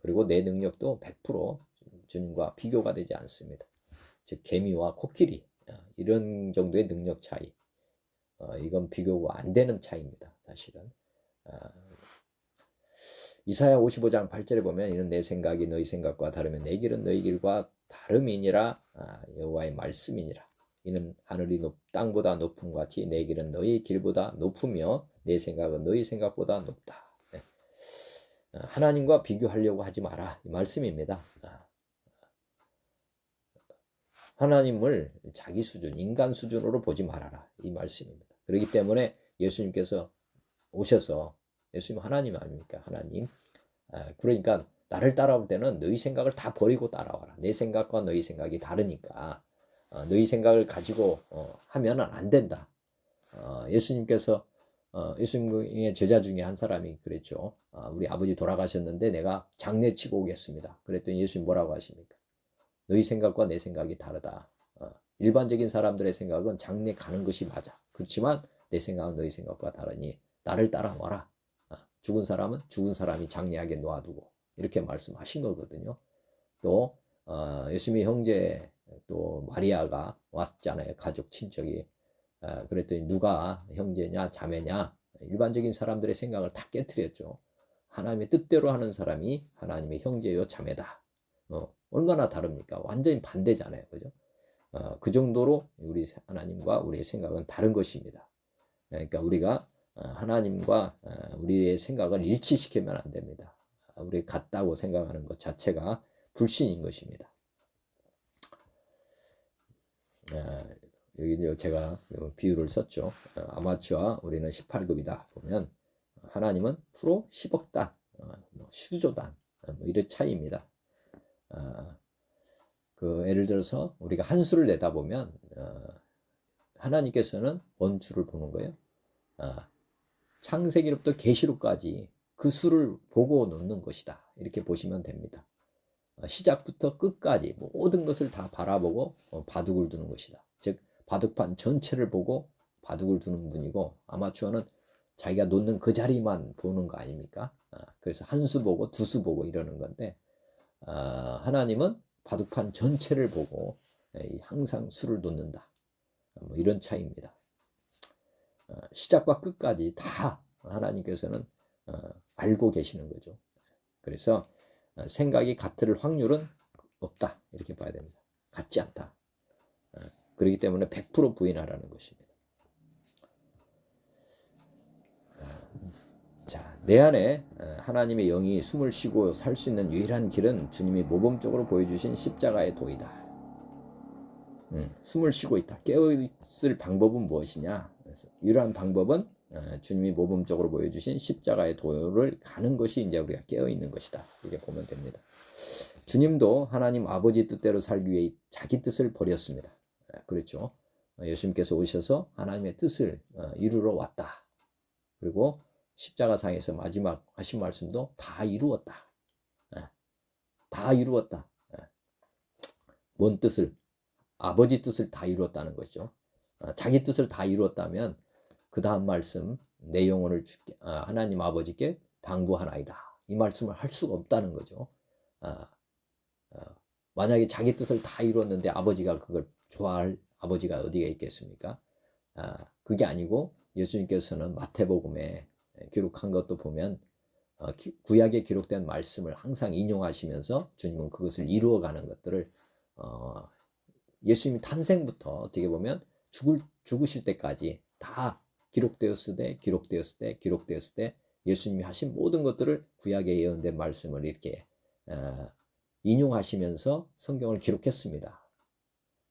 그리고 내 능력도 100% 주님과 비교가 되지 않습니다. 즉 개미와 코끼리 이런 정도의 능력 차이, 이건 비교가 안 되는 차이입니다. 사실은 이사야 55장 8절에 보면 이는 내 생각이 너희 생각과 다르면 내 길은 너희 길과 다름이니라. 여호와의 말씀이니라. 이는 하늘이 땅보다 높음 같이 내 길은 너희 길보다 높으며 내 생각은 너희 생각보다 높다. 하나님과 비교하려고 하지 마라 이 말씀입니다. 하나님을 자기 수준, 인간 수준으로 보지 말아라 이 말씀입니다. 그렇기 때문에 예수님께서 오셔서, 예수님 하나님 아닙니까? 하나님. 그러니까 나를 따라올 때는 너희 생각을 다 버리고 따라와라. 내 생각과 너희 생각이 다르니까 너희 생각을 가지고 하면 안 된다. 예수님께서 예수님의 제자 중에 한 사람이 그랬죠. 우리 아버지 돌아가셨는데 내가 장례 치고 오겠습니다. 그랬더니 예수님 뭐라고 하십니까? 너희 생각과 내 생각이 다르다. 일반적인 사람들의 생각은 장례 가는 것이 맞아. 그렇지만 내 생각은 너희 생각과 다르니 나를 따라와라. 죽은 사람은 죽은 사람이 장례하게 놓아두고 이렇게 말씀하신 거거든요. 또 예수님의 형제 또 마리아가 왔잖아요. 가족 친척이. 그랬더니 누가 형제냐 자매냐 일반적인 사람들의 생각을 다 깨트렸죠. 하나님의 뜻대로 하는 사람이 하나님의 형제요 자매다. 얼마나 다릅니까? 완전히 반대잖아요. 그죠? 그 정도로 우리 하나님과 우리의 생각은 다른 것입니다. 그러니까 우리가 하나님과 우리의 생각을 일치시키면 안 됩니다. 우리 같다고 생각하는 것 자체가 불신인 것입니다. 여기 제가 비유를 썼죠. 아마추어 우리는 18급이다 보면 하나님은 프로 10억 단, 수조 단, 이런 차이입니다. 예를 들어서 우리가 한 수를 내다보면 하나님께서는 원수를 보는 거예요. 창세기로부터 계시록까지 그 수를 보고 놓는 것이다. 이렇게 보시면 됩니다. 시작부터 끝까지 모든 것을 다 바라보고 바둑을 두는 것이다. 즉 바둑판 전체를 보고 바둑을 두는 분이고 아마추어는 자기가 놓는 그 자리만 보는 거 아닙니까? 그래서 한 수 보고 두 수 보고 이러는 건데 하나님은 바둑판 전체를 보고 항상 수를 놓는다. 이런 차이입니다. 시작과 끝까지 다 하나님께서는 알고 계시는 거죠. 그래서 생각이 같을 확률은 없다. 이렇게 봐야 됩니다. 같지 않다. 그렇기 때문에 100% 부인하라는 것입니다. 자, 내 안에 하나님의 영이 숨을 쉬고 살 수 있는 유일한 길은 주님이 모범적으로 보여주신 십자가의 도이다. 숨을 쉬고 있다. 깨어있을 방법은 무엇이냐? 유일한 방법은 주님이 모범적으로 보여주신 십자가의 도를 가는 것이 이제 우리가 깨어있는 것이다. 이렇게 보면 됩니다. 주님도 하나님 아버지 뜻대로 살기 위해 자기 뜻을 버렸습니다. 그렇죠. 예수님께서 오셔서 하나님의 뜻을 이루러 왔다. 그리고 십자가상에서 마지막 하신 말씀도 다 이루었다. 다 이루었다. 뭔 뜻을? 아버지 뜻을 다 이루었다는 거죠. 자기 뜻을 다 이루었다면 그 다음 말씀 내 영혼을 주께 하나님 아버지께 당부하나이다. 이 말씀을 할 수가 없다는 거죠. 만약에 자기 뜻을 다 이루었는데 아버지가 그걸 좋아할 아버지가 어디에 있겠습니까? 그게 아니고 예수님께서는 마태복음에 기록한 것도 보면 구약에 기록된 말씀을 항상 인용하시면서 주님은 그것을 이루어가는 것들을 예수님이 탄생부터 어떻게 보면 죽으실 때까지 다 기록되었을 때 예수님이 하신 모든 것들을 구약에 예언된 말씀을 이렇게 인용하시면서 성경을 기록했습니다.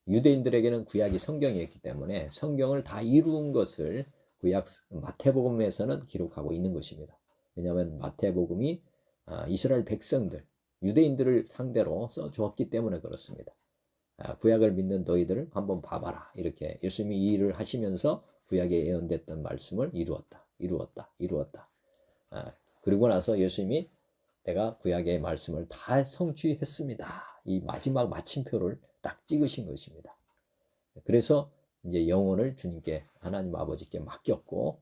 유대인들에게는 구약이 성경이었기 때문에 성경을 다 이룬 것을 구약 마태복음에서는 기록하고 있는 것입니다. 왜냐하면 마태복음이 이스라엘 백성들, 유대인들을 상대로 써주었기 때문에 그렇습니다. 구약을 믿는 너희들을 한번 봐봐라. 이렇게 예수님이 이 일을 하시면서 구약에 예언됐던 말씀을 이루었다. 그리고 나서 예수님이 내가 구약의 말씀을 다 성취했습니다. 이 마지막 마침표를 딱 찍으신 것입니다. 그래서 이제 영혼을 주님께 하나님 아버지께 맡겼고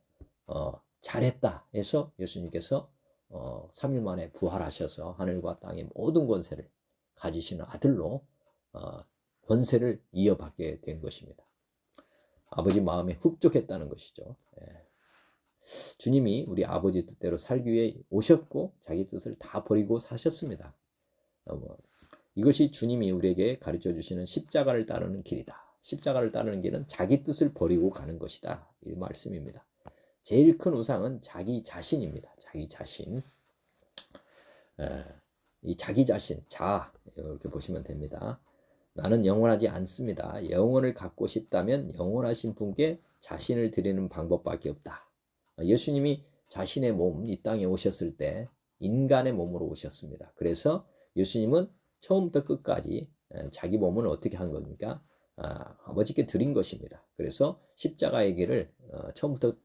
잘했다 해서 예수님께서 3일 만에 부활하셔서 하늘과 땅의 모든 권세를 가지시는 아들로 권세를 이어받게 된 것입니다. 아버지 마음에 흡족했다는 것이죠. 주님이 우리 아버지 뜻대로 살기 위해 오셨고 자기 뜻을 다 버리고 사셨습니다. 이것이 주님이 우리에게 가르쳐 주시는 십자가를 따르는 길이다. 십자가를 따르는 길은 자기 뜻을 버리고 가는 것이다. 이 말씀입니다. 제일 큰 우상은 자기 자신입니다. 자기 자신. 이 자기 자신, 이렇게 보시면 됩니다. 나는 영원하지 않습니다. 영혼을 갖고 싶다면 영원하신 분께 자신을 드리는 방법밖에 없다. 예수님이 자신의 몸, 이 땅에 오셨을 때 인간의 몸으로 오셨습니다. 그래서 예수님은 처음부터 끝까지 자기 몸을 어떻게 한 겁니까? 아버지께 드린 것입니다. 그래서 십자가의 길을 처음부터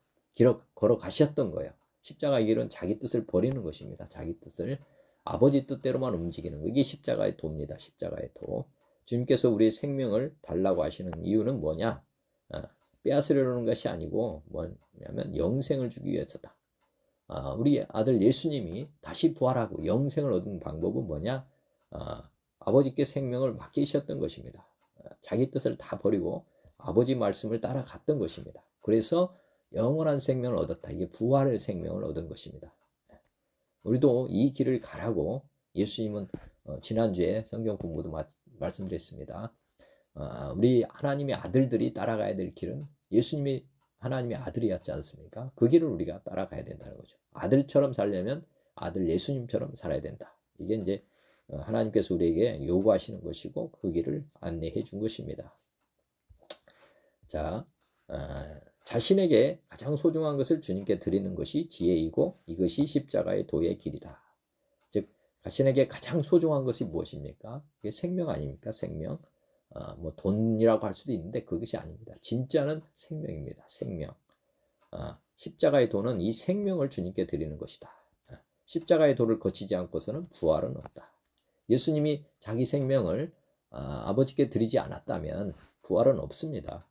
걸어가셨던 거예요. 십자가의 길은 자기 뜻을 버리는 것입니다. 자기 뜻을 아버지 뜻대로만 움직이는 거. 이게 십자가의 도입니다. 십자가의 도. 주님께서 우리의 생명을 달라고 하시는 이유는 뭐냐? 빼앗으려는 것이 아니고 뭐냐면 영생을 주기 위해서다. 우리 아들 예수님이 다시 부활하고 영생을 얻은 방법은 뭐냐? 아버지께 생명을 맡기셨던 것입니다. 자기 뜻을 다 버리고 아버지 말씀을 따라갔던 것입니다. 그래서 영원한 생명을 얻었다. 이게 부활의 생명을 얻은 것입니다. 우리도 이 길을 가라고 예수님은 지난주에 성경 공부도 말씀드렸습니다. 우리 하나님의 아들들이 따라가야 될 길은 예수님이 하나님의 아들이었지 않습니까? 그 길을 우리가 따라가야 된다는 거죠. 아들처럼 살려면 아들 예수님처럼 살아야 된다. 이게 이제 하나님께서 우리에게 요구하시는 것이고 그 길을 안내해 준 것입니다. 자, 자신에게 가장 소중한 것을 주님께 드리는 것이 지혜이고 이것이 십자가의 도의 길이다. 즉 자신에게 가장 소중한 것이 무엇입니까? 그게 생명 아닙니까? 생명. 뭐 돈이라고 할 수도 있는데 그것이 아닙니다. 진짜는 생명입니다. 생명. 십자가의 도는 이 생명을 주님께 드리는 것이다. 십자가의 도를 거치지 않고서는 부활은 없다. 예수님이 자기 생명을 아버지께 드리지 않았다면 부활은 없습니다.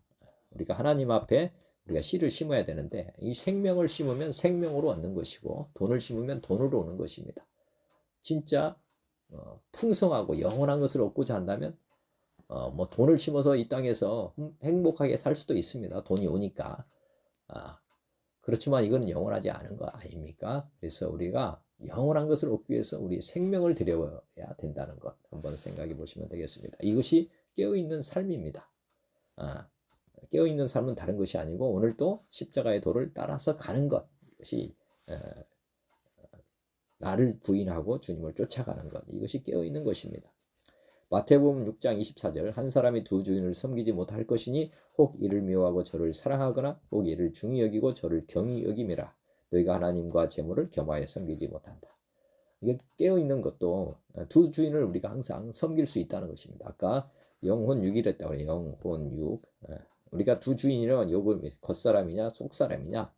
우리가 하나님 앞에 우리가 씨를 심어야 되는데 이 생명을 심으면 생명으로 얻는 것이고 돈을 심으면 돈으로 오는 것입니다. 진짜 풍성하고 영원한 것을 얻고자 한다면 뭐 돈을 심어서 이 땅에서 행복하게 살 수도 있습니다. 돈이 오니까. 그렇지만 이거는 영원하지 않은 거 아닙니까? 그래서 우리가 영원한 것을 얻기 위해서 우리 생명을 드려야 된다는 것 한번 생각해 보시면 되겠습니다. 이것이 깨어있는 삶입니다. 깨어있는 삶은 다른 것이 아니고 오늘도 십자가의 도를 따라서 가는 것. 이것이 나를 부인하고 주님을 쫓아가는 것. 이것이 깨어있는 것입니다. 마태복음 6장 24절 한 사람이 두 주인을 섬기지 못할 것이니 혹 이를 미워하고 저를 사랑하거나 혹 이를 중히 여기고 저를 경히 여김이라. 너희가 하나님과 재물을 겸하여 섬기지 못한다. 이게 깨어있는 것도 두 주인을 우리가 항상 섬길 수 있다는 것입니다. 아까 영혼 6이라 했다고 해요. 영혼 6. 우리가 두 주인이면 요거 겉사람이냐 속사람이냐.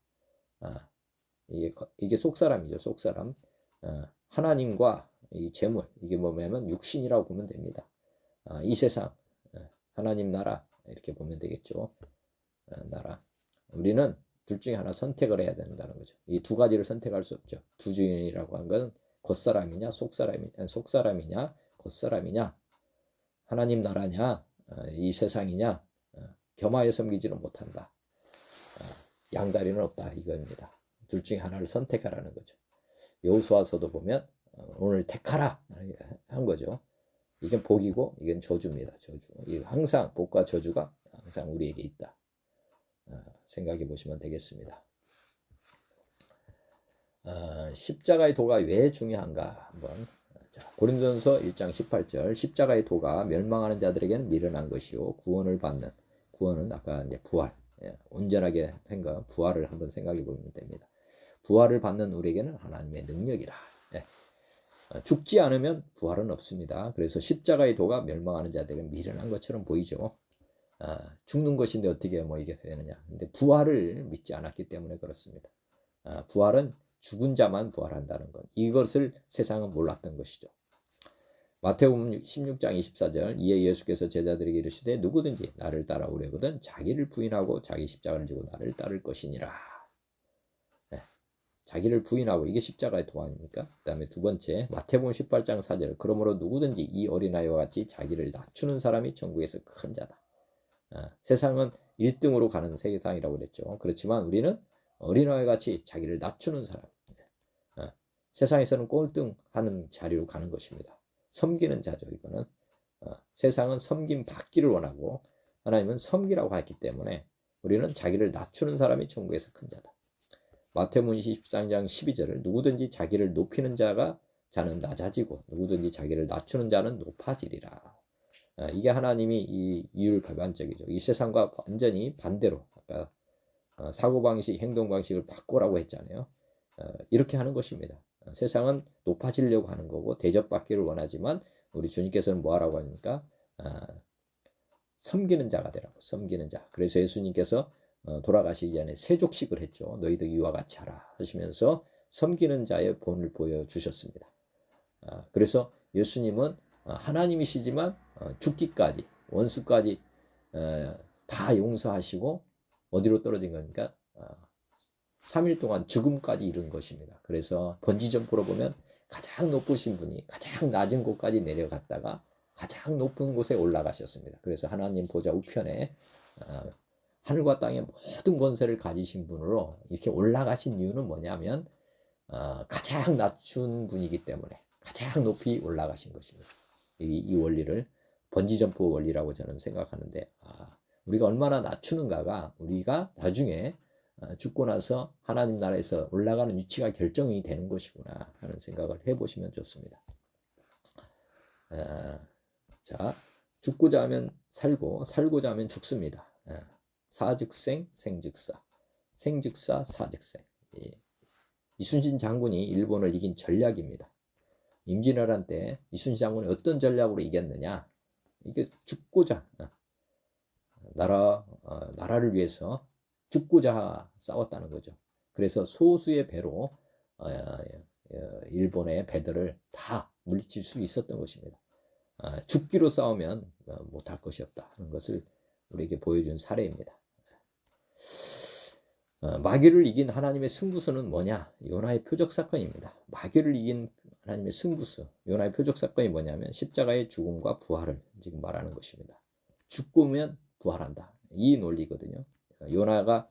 이게 속사람이죠. 속사람. 하나님과 이 재물, 이게 뭐냐면 육신이라고 보면 됩니다. 이 세상, 하나님 나라 이렇게 보면 되겠죠. 나라. 우리는 둘 중에 하나 선택을 해야 된다는 거죠. 이 두 가지를 선택할 수 없죠. 두 주인이라고 한 것은 겉사람이냐 속사람이냐 겉사람이냐 하나님 나라냐 이 세상이냐 겸하여 섬기지는 못한다. 양다리는 없다 이겁니다. 둘 중에 하나를 선택하라는 거죠. 여호수아서도 보면 오늘 택하라 한 거죠. 이건 복이고 이건 저주입니다. 저주. 항상 복과 저주가 항상 우리에게 있다. 생각해 보시면 되겠습니다. 십자가의 도가 왜 중요한가 한번. 고린도전서 1장 18절 십자가의 도가 멸망하는 자들에게는 미련한 것이요 구원을 받는 구원은 아까 이제 부활 온전하게 생각 부활을 한번 생각해 보면 됩니다. 부활을 받는 우리에게는 하나님의 능력이라. 죽지 않으면 부활은 없습니다. 그래서 십자가의 도가 멸망하는 자들은 미련한 것처럼 보이죠. 죽는 것인데 어떻게 뭐 이게 되느냐. 근데 부활을 믿지 않았기 때문에 그렇습니다. 부활은 죽은 자만 부활한다는 것. 이것을 세상은 몰랐던 것이죠. 마태복음 16장 24절 이에 예수께서 제자들에게 이르시되 누구든지 나를 따라오려거든 자기를 부인하고 자기 십자가를 지고 나를 따를 것이니라. 자기를 부인하고 이게 십자가의 도 아닙니까? 그 다음에 두 번째 마태복음 18장 4절 그러므로 누구든지 이 어린아이와 같이 자기를 낮추는 사람이 천국에서 큰 자다. 세상은 1등으로 가는 세상이라고 그랬죠. 그렇지만 우리는 어린아이와 같이 자기를 낮추는 사람. 세상에서는 꼴등하는 자리로 가는 것입니다. 섬기는 자죠. 이거는 세상은 섬김 받기를 원하고 하나님은 섬기라고 했기 때문에 우리는 자기를 낮추는 사람이 천국에서 큰 자다. 마태복음 23장 12절을 누구든지 자기를 높이는 자는 낮아지고 누구든지 자기를 낮추는 자는 높아지리라. 이게 하나님이 이 이율배반적이죠. 이 세상과 완전히 반대로 아까 사고방식, 행동방식을 바꾸라고 했잖아요. 이렇게 하는 것입니다. 세상은 높아지려고 하는 거고 대접받기를 원하지만 우리 주님께서는 뭐 하라고 하니까 섬기는 자가 되라고. 섬기는 자. 그래서 예수님께서 돌아가시기 전에 세족식을 했죠. 너희도 이와 같이 하라 하시면서 섬기는 자의 본을 보여주셨습니다. 그래서 예수님은 하나님이시지만 죽기까지 원수까지 다 용서하시고 어디로 떨어진 겁니까? 3일 동안 죽음까지 이룬 것입니다. 그래서 번지점프로 보면 가장 높으신 분이 가장 낮은 곳까지 내려갔다가 가장 높은 곳에 올라가셨습니다. 그래서 하나님 보좌 우편에 하늘과 땅의 모든 권세를 가지신 분으로 이렇게 올라가신 이유는 뭐냐면 가장 낮춘 분이기 때문에 가장 높이 올라가신 것입니다. 이 원리를 번지점프 원리라고 저는 생각하는데 우리가 얼마나 낮추는가가 우리가 나중에 죽고 나서 하나님 나라에서 올라가는 위치가 결정이 되는 것이구나 하는 생각을 해보시면 좋습니다. 자, 죽고자 하면 살고 살고자 하면 죽습니다. 사즉생 생즉사, 생즉사 사즉생. 이순신 장군이 일본을 이긴 전략입니다. 임진왜란 때 이순신 장군이 어떤 전략으로 이겼느냐? 이게 죽고자 나라를 위해서 죽고자 싸웠다는 거죠. 그래서 소수의 배로 일본의 배들을 다 물리칠 수 있었던 것입니다. 죽기로 싸우면 못할 것이 없다 하는 것을 우리에게 보여준 사례입니다. 마귀를 이긴 하나님의 승부수는 뭐냐? 요나의 표적 사건입니다. 마귀를 이긴 하나님의 승부수, 요나의 표적 사건이 뭐냐면 십자가의 죽음과 부활을 지금 말하는 것입니다. 죽으면 부활한다. 이 논리거든요. 요나가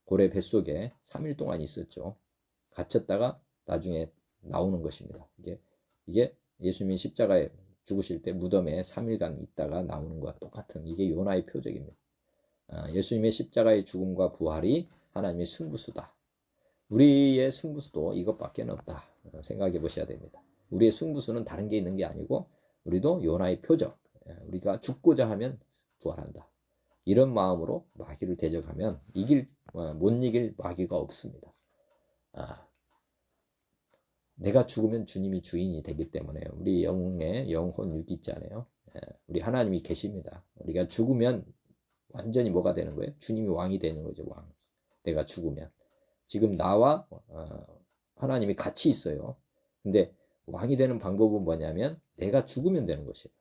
고래 뱃속에 3일 동안 있었죠. 갇혔다가 나중에 나오는 것입니다. 이게 예수님이 십자가에 죽으실 때 무덤에 3일간 있다가 나오는 것과 똑같은 이게 요나의 표적입니다. 예수님의 십자가의 죽음과 부활이 하나님의 승부수다. 우리의 승부수도 이것밖에 없다 생각해 보셔야 됩니다. 우리의 승부수는 다른 게 있는 게 아니고 우리도 요나의 표적, 우리가 죽고자 하면 부활한다. 이런 마음으로 마귀를 대적하면 못 이길 마귀가 없습니다. 내가 죽으면 주님이 주인이 되기 때문에 우리 영혼 육이 있잖아요. 우리 하나님이 계십니다. 우리가 죽으면 완전히 뭐가 되는 거예요? 주님이 왕이 되는 거죠. 왕. 내가 죽으면. 지금 나와 하나님이 같이 있어요. 근데 왕이 되는 방법은 뭐냐면 내가 죽으면 되는 것이에요.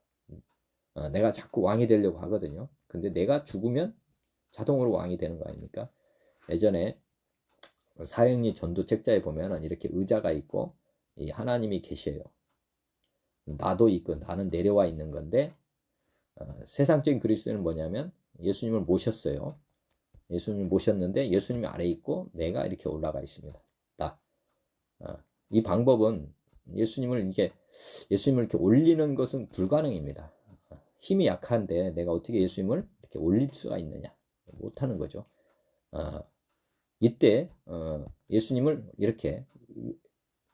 내가 자꾸 왕이 되려고 하거든요. 근데 내가 죽으면 자동으로 왕이 되는 거 아닙니까? 예전에 사형리 전도 책자에 보면은 이렇게 의자가 있고 이 하나님이 계셔요. 나도 있고 나는 내려와 있는 건데 세상적인 그리스도인은 뭐냐면 예수님을 모셨어요. 예수님을 모셨는데 예수님이 아래 있고 내가 이렇게 올라가 있습니다. 이 방법은 예수님을 이렇게 올리는 것은 불가능입니다. 힘이 약한데 내가 어떻게 예수님을 이렇게 올릴 수가 있느냐? 못하는 거죠. 이때 예수님을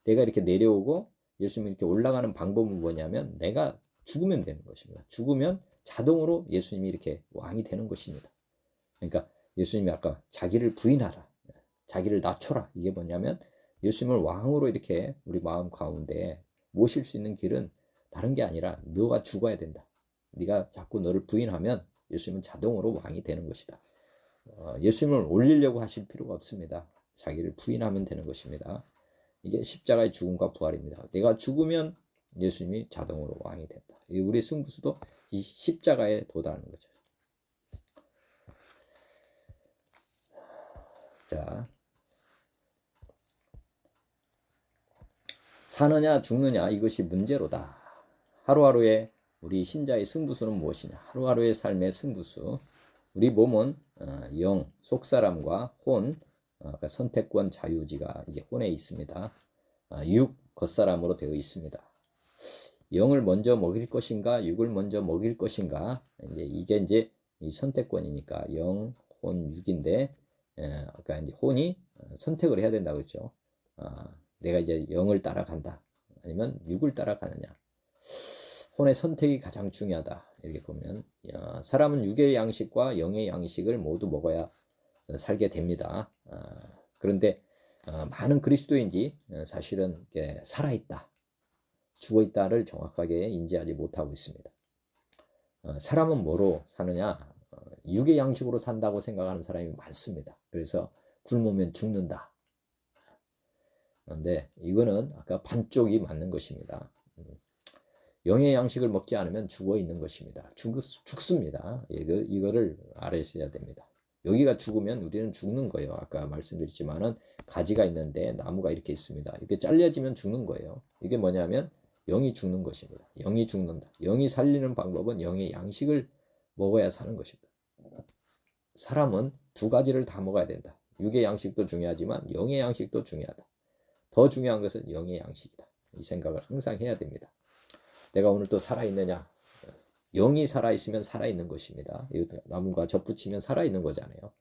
내가 이렇게 내려오고 예수님이 이렇게 올라가는 방법은 뭐냐면 내가 죽으면 되는 것입니다. 죽으면 자동으로 예수님이 이렇게 왕이 되는 것입니다. 그러니까 예수님이 아까 자기를 부인하라, 자기를 낮춰라, 이게 뭐냐면 예수님을 왕으로 이렇게 우리 마음 가운데 모실 수 있는 길은 다른 게 아니라 너가 죽어야 된다. 네가 자꾸 너를 부인하면 예수님은 자동으로 왕이 되는 것이다. 예수님을 올리려고 하실 필요가 없습니다. 자기를 부인하면 되는 것입니다. 이게 십자가의 죽음과 부활입니다. 내가 죽으면 예수님이 자동으로 왕이 된다. 우리 승부수도 이 십자가에 도달하는 거죠. 자, 사느냐 죽느냐 이것이 문제로다. 하루하루의 우리 신자의 승부수는 무엇이냐? 하루하루의 삶의 승부수. 우리 몸은 영, 속사람과 혼, 그러니까 선택권 자유지가 이게 혼에 있습니다. 육, 겉사람으로 되어 있습니다. 영을 먼저 먹일 것인가, 육을 먼저 먹일 것인가, 이게 이제 이 선택권이니까 영, 혼, 육인데, 그러니까 이제 혼이 선택을 해야 된다고 했죠. 내가 이제 영을 따라간다, 아니면 육을 따라가느냐. 혼의 선택이 가장 중요하다. 이렇게 보면 사람은 육의 양식과 영의 양식을 모두 먹어야 살게 됩니다. 그런데 많은 그리스도인이 사실은 살아있다, 죽어있다를 정확하게 인지하지 못하고 있습니다. 사람은 뭐로 사느냐? 육의 양식으로 산다고 생각하는 사람이 많습니다. 그래서 굶으면 죽는다. 그런데 이거는 아까 반쪽이 맞는 것입니다. 영의 양식을 먹지 않으면 죽어 있는 것입니다. 죽습니다. 이거를 알아셔야 됩니다. 여기가 죽으면 우리는 죽는 거예요. 아까 말씀드렸지만은 가지가 있는데 나무가 이렇게 있습니다. 이렇게 잘려지면 죽는 거예요. 이게 뭐냐면 영이 죽는 것입니다. 영이 죽는다. 영이 살리는 방법은 영의 양식을 먹어야 사는 것입니다. 사람은 두 가지를 다 먹어야 된다. 육의 양식도 중요하지만 영의 양식도 중요하다. 더 중요한 것은 영의 양식이다. 이 생각을 항상 해야 됩니다. 내가 오늘 또 살아있느냐? 영이 살아있으면 살아있는 것입니다. 나무가 접붙이면 살아있는 거잖아요.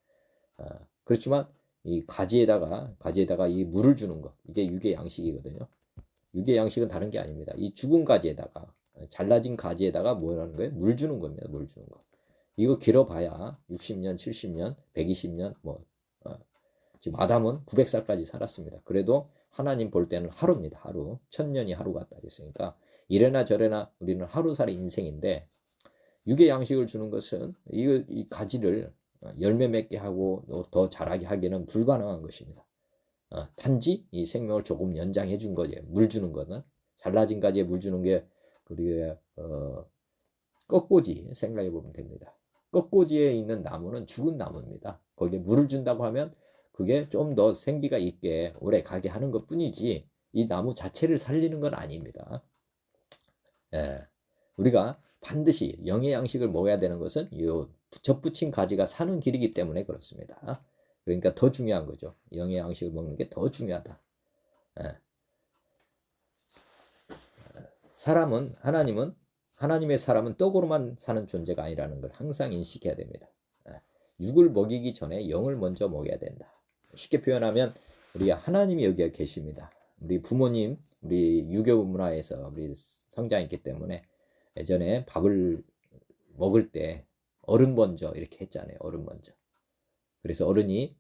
그렇지만 이 가지에다가 이 물을 주는 것, 이게 육의 양식이거든요. 육의 양식은 다른 게 아닙니다. 이 죽은 가지에다가, 잘라진 가지에다가 뭐라는 거예요? 물 주는 겁니다. 물 주는 거. 이거 길어봐야 60년, 70년, 120년, 지금 아담은 900살까지 살았습니다. 그래도 하나님 볼 때는 하루입니다. 하루. 1000년이 하루 같다 했으니까 이래나 저래나 우리는 하루살이 인생인데, 육의 양식을 주는 것은 이 가지를 열매 맺게 하고 더 자라게 하기는 불가능한 것입니다. 단지 이 생명을 조금 연장해 준 거죠. 물 주는 거는. 잘라진 가지에 물 주는 게 우리의 꺾꽂이 생각해 보면 됩니다. 꺾꽂이에 있는 나무는 죽은 나무입니다. 거기에 물을 준다고 하면 그게 좀 더 생기가 있게 오래 가게 하는 것 뿐이지 이 나무 자체를 살리는 건 아닙니다. 우리가 반드시 영의 양식을 먹어야 되는 것은 이 접붙인 가지가 사는 길이기 때문에 그렇습니다. 그러니까 더 중요한 거죠. 영의 양식을 먹는 게 더 중요하다. 하나님의 사람은 떡으로만 사는 존재가 아니라는 걸 항상 인식해야 됩니다. 육을 먹이기 전에 영을 먼저 먹여야 된다. 쉽게 표현하면 우리 하나님이 여기에 계십니다. 우리 부모님, 우리 유교 문화에서 우리 성장했기 때문에 예전에 밥을 먹을 때 어른 먼저 이렇게 했잖아요. 어른 먼저. 그래서 어른이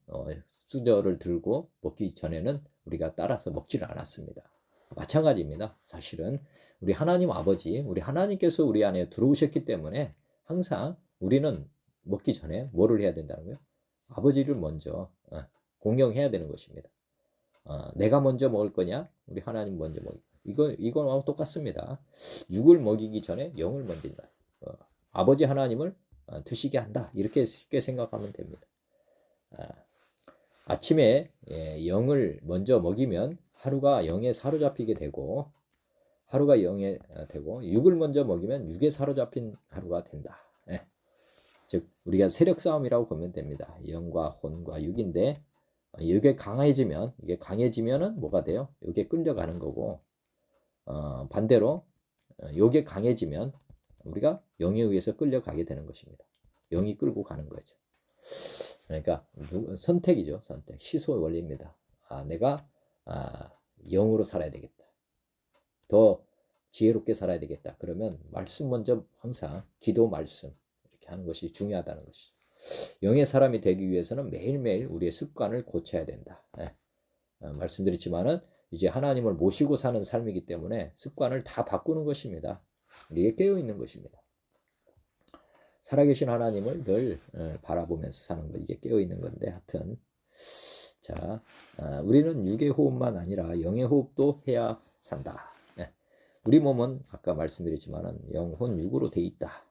수저를 들고 먹기 전에는 우리가 따라서 먹지를 않았습니다. 마찬가지입니다. 사실은 우리 하나님 아버지, 우리 하나님께서 우리 안에 들어오셨기 때문에 항상 우리는 먹기 전에 뭐를 해야 된다는 거예요? 아버지를 먼저 공경해야 되는 것입니다. 내가 먼저 먹을 거냐? 우리 하나님 먼저 먹을 거냐? 이거랑 똑같습니다. 육을 먹이기 전에 영을 먹인다. 아버지 하나님을 드시게 한다. 이렇게 쉽게 생각하면 됩니다. 아침에 영을 먼저 먹이면 하루가 영에 사로잡히게 되고, 하루가 영에 되고, 육을 먼저 먹이면 육에 사로잡힌 하루가 된다. 즉 우리가 세력 싸움이라고 보면 됩니다. 영과 혼과 육인데, 이게 강해지면은 뭐가 돼요? 이게 끌려가는 거고, 반대로 이게 강해지면 우리가 영에 의해서 끌려가게 되는 것입니다. 영이 끌고 가는 거죠. 그러니까 선택이죠. 선택. 시소의 원리입니다. 내가 영으로 살아야 되겠다. 더 지혜롭게 살아야 되겠다. 그러면 말씀 먼저 항상 기도 말씀 이렇게 하는 것이 중요하다는 것이죠. 영의 사람이 되기 위해서는 매일매일 우리의 습관을 고쳐야 된다. 말씀드렸지만은 이제 하나님을 모시고 사는 삶이기 때문에 습관을 다 바꾸는 것입니다. 이게 깨어 있는 것입니다. 살아계신 하나님을 늘 바라보면서 사는 거, 이게 깨어 있는 건데, 하여튼 자, 우리는 육의 호흡만 아니라 영의 호흡도 해야 산다. 우리 몸은 아까 말씀드렸지만은 영혼 육으로 돼 있다.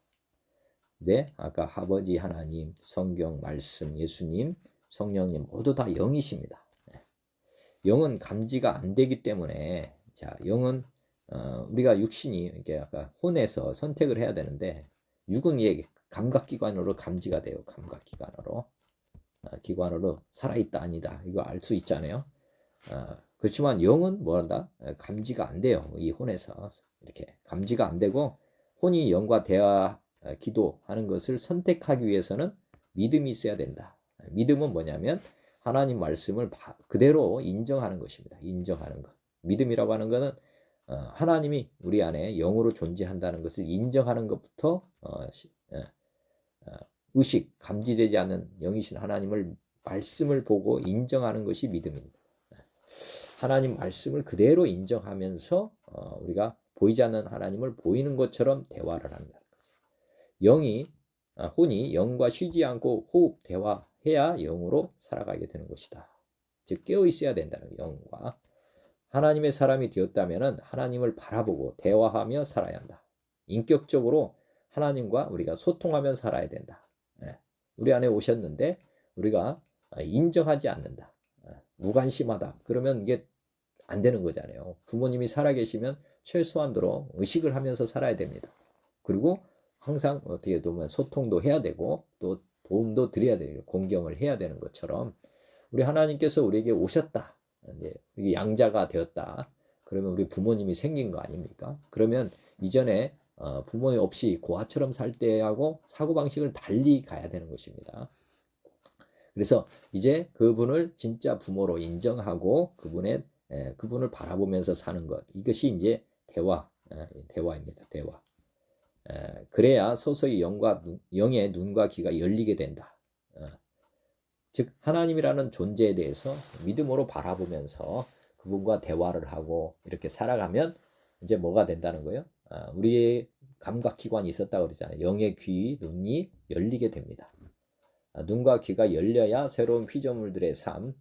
네, 아까 아버지 하나님, 성경 말씀, 예수님, 성령님 모두 다 영이십니다. 영은 감지가 안 되기 때문에, 자, 영은 우리가 육신이 이게 아까 혼에서 선택을 해야 되는데, 육은 감각기관으로 감지가 돼요. 기관으로 살아있다 아니다 이거 알 수 있잖아요. 그렇지만 영은 뭐한다? 감지가 안 돼요. 이 혼에서 이렇게 감지가 안 되고, 혼이 영과 대화 기도하는 것을 선택하기 위해서는 믿음이 있어야 된다. 믿음은 뭐냐면 하나님 말씀을 그대로 인정하는 것입니다. 인정하는 것. 믿음이라고 하는 것은 하나님이 우리 안에 영으로 존재한다는 것을 인정하는 것부터 의식, 감지되지 않는 영이신 하나님을 말씀을 보고 인정하는 것이 믿음입니다. 하나님 말씀을 그대로 인정하면서 우리가 보이지 않는 하나님을 보이는 것처럼 대화를 한다는 거죠. 영이 혼이 영과 쉬지 않고 호흡, 대화해야 영으로 살아가게 되는 것이다. 즉 깨어 있어야 된다는 영과. 하나님의 사람이 되었다면 하나님을 바라보고 대화하며 살아야 한다. 인격적으로 하나님과 우리가 소통하며 살아야 된다. 우리 안에 오셨는데 우리가 인정하지 않는다. 무관심하다. 그러면 이게 안 되는 거잖아요. 부모님이 살아계시면 최소한도로 의식을 하면서 살아야 됩니다. 그리고 항상 어떻게 보면 소통도 해야 되고 또 도움도 드려야 되고 공경을 해야 되는 것처럼 우리 하나님께서 우리에게 오셨다. 이제 양자가 되었다. 그러면 우리 부모님이 생긴 거 아닙니까? 그러면 이전에 부모님 없이 고아처럼 살 때하고 사고방식을 달리 가야 되는 것입니다. 그래서 이제 그분을 진짜 부모로 인정하고 그분을 바라보면서 사는 것. 이것이 이제 대화입니다. 대화. 그래야 서서히 영의 눈과 귀가 열리게 된다. 즉 하나님이라는 존재에 대해서 믿음으로 바라보면서 그분과 대화를 하고 이렇게 살아가면 이제 뭐가 된다는 거예요? 우리의 감각기관이 있었다고 그러잖아요. 영의 귀, 눈이 열리게 됩니다. 눈과 귀가 열려야 새로운 피조물의 삶,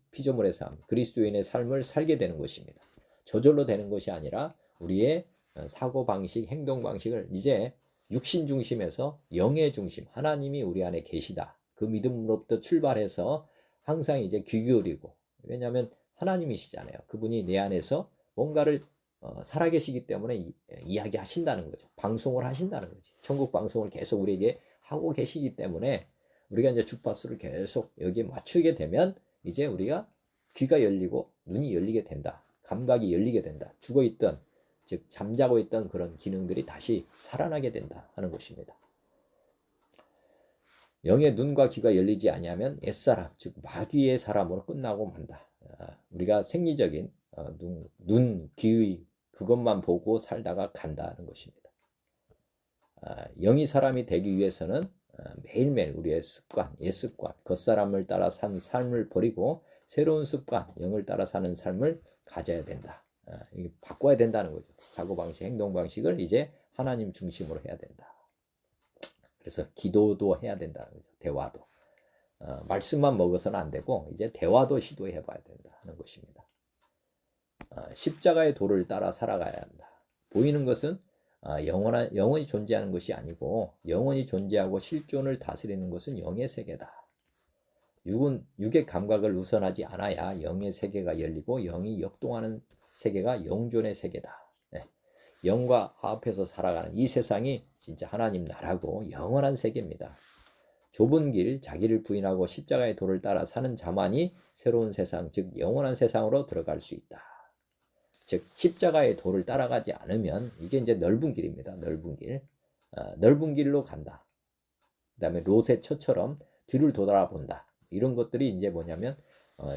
그리스도인의 삶을 살게 되는 것입니다. 저절로 되는 것이 아니라 우리의 사고방식, 행동방식을 이제 육신 중심에서 영의 중심, 하나님이 우리 안에 계시다. 그 믿음으로부터 출발해서 항상 이제 귀 기울이고, 왜냐하면 하나님이시잖아요. 그분이 내 안에서 뭔가를 살아계시기 때문에 이야기하신다는 거죠. 방송을 하신다는 거지. 천국 방송을 계속 우리에게 하고 계시기 때문에 우리가 이제 주파수를 계속 여기에 맞추게 되면 이제 우리가 귀가 열리고 눈이 열리게 된다. 감각이 열리게 된다. 죽어있던, 즉 잠자고 있던 그런 기능들이 다시 살아나게 된다 하는 것입니다. 영의 눈과 귀가 열리지 아니하면 옛사람, 즉 마귀의 사람으로 끝나고 만다. 우리가 생리적인 눈, 귀의 그것만 보고 살다가 간다는 것입니다. 영이 사람이 되기 위해서는 매일매일 우리의 습관, 옛습관, 겉사람을 따라 산 삶을 버리고 새로운 습관, 영을 따라 사는 삶을 가져야 된다. 이게 바꿔야 된다는 거죠. 사고방식, 행동방식을 이제 하나님 중심으로 해야 된다. 그래서 기도도 해야 된다는 거죠. 대화도. 말씀만 먹어서는 안 되고 이제 대화도 시도해 봐야 된다 하는 것입니다. 십자가의 도를 따라 살아가야 한다. 보이는 것은 영원히 존재하는 것이 아니고 영원히 존재하고 실존을 다스리는 것은 영의 세계다. 육의 감각을 우선하지 않아야 영의 세계가 열리고 영이 역동하는 세계가 영존의 세계다. 영과 화합해서 살아가는 이 세상이 진짜 하나님 나라고 영원한 세계입니다. 좁은 길, 자기를 부인하고 십자가의 도를 따라 사는 자만이 새로운 세상, 즉 영원한 세상으로 들어갈 수 있다. 즉 십자가의 도를 따라가지 않으면 이게 이제 넓은 길입니다. 넓은 길. 넓은 길로 간다. 그다음에 롯의 처처럼 뒤를 돌아본다. 이런 것들이 이제 뭐냐면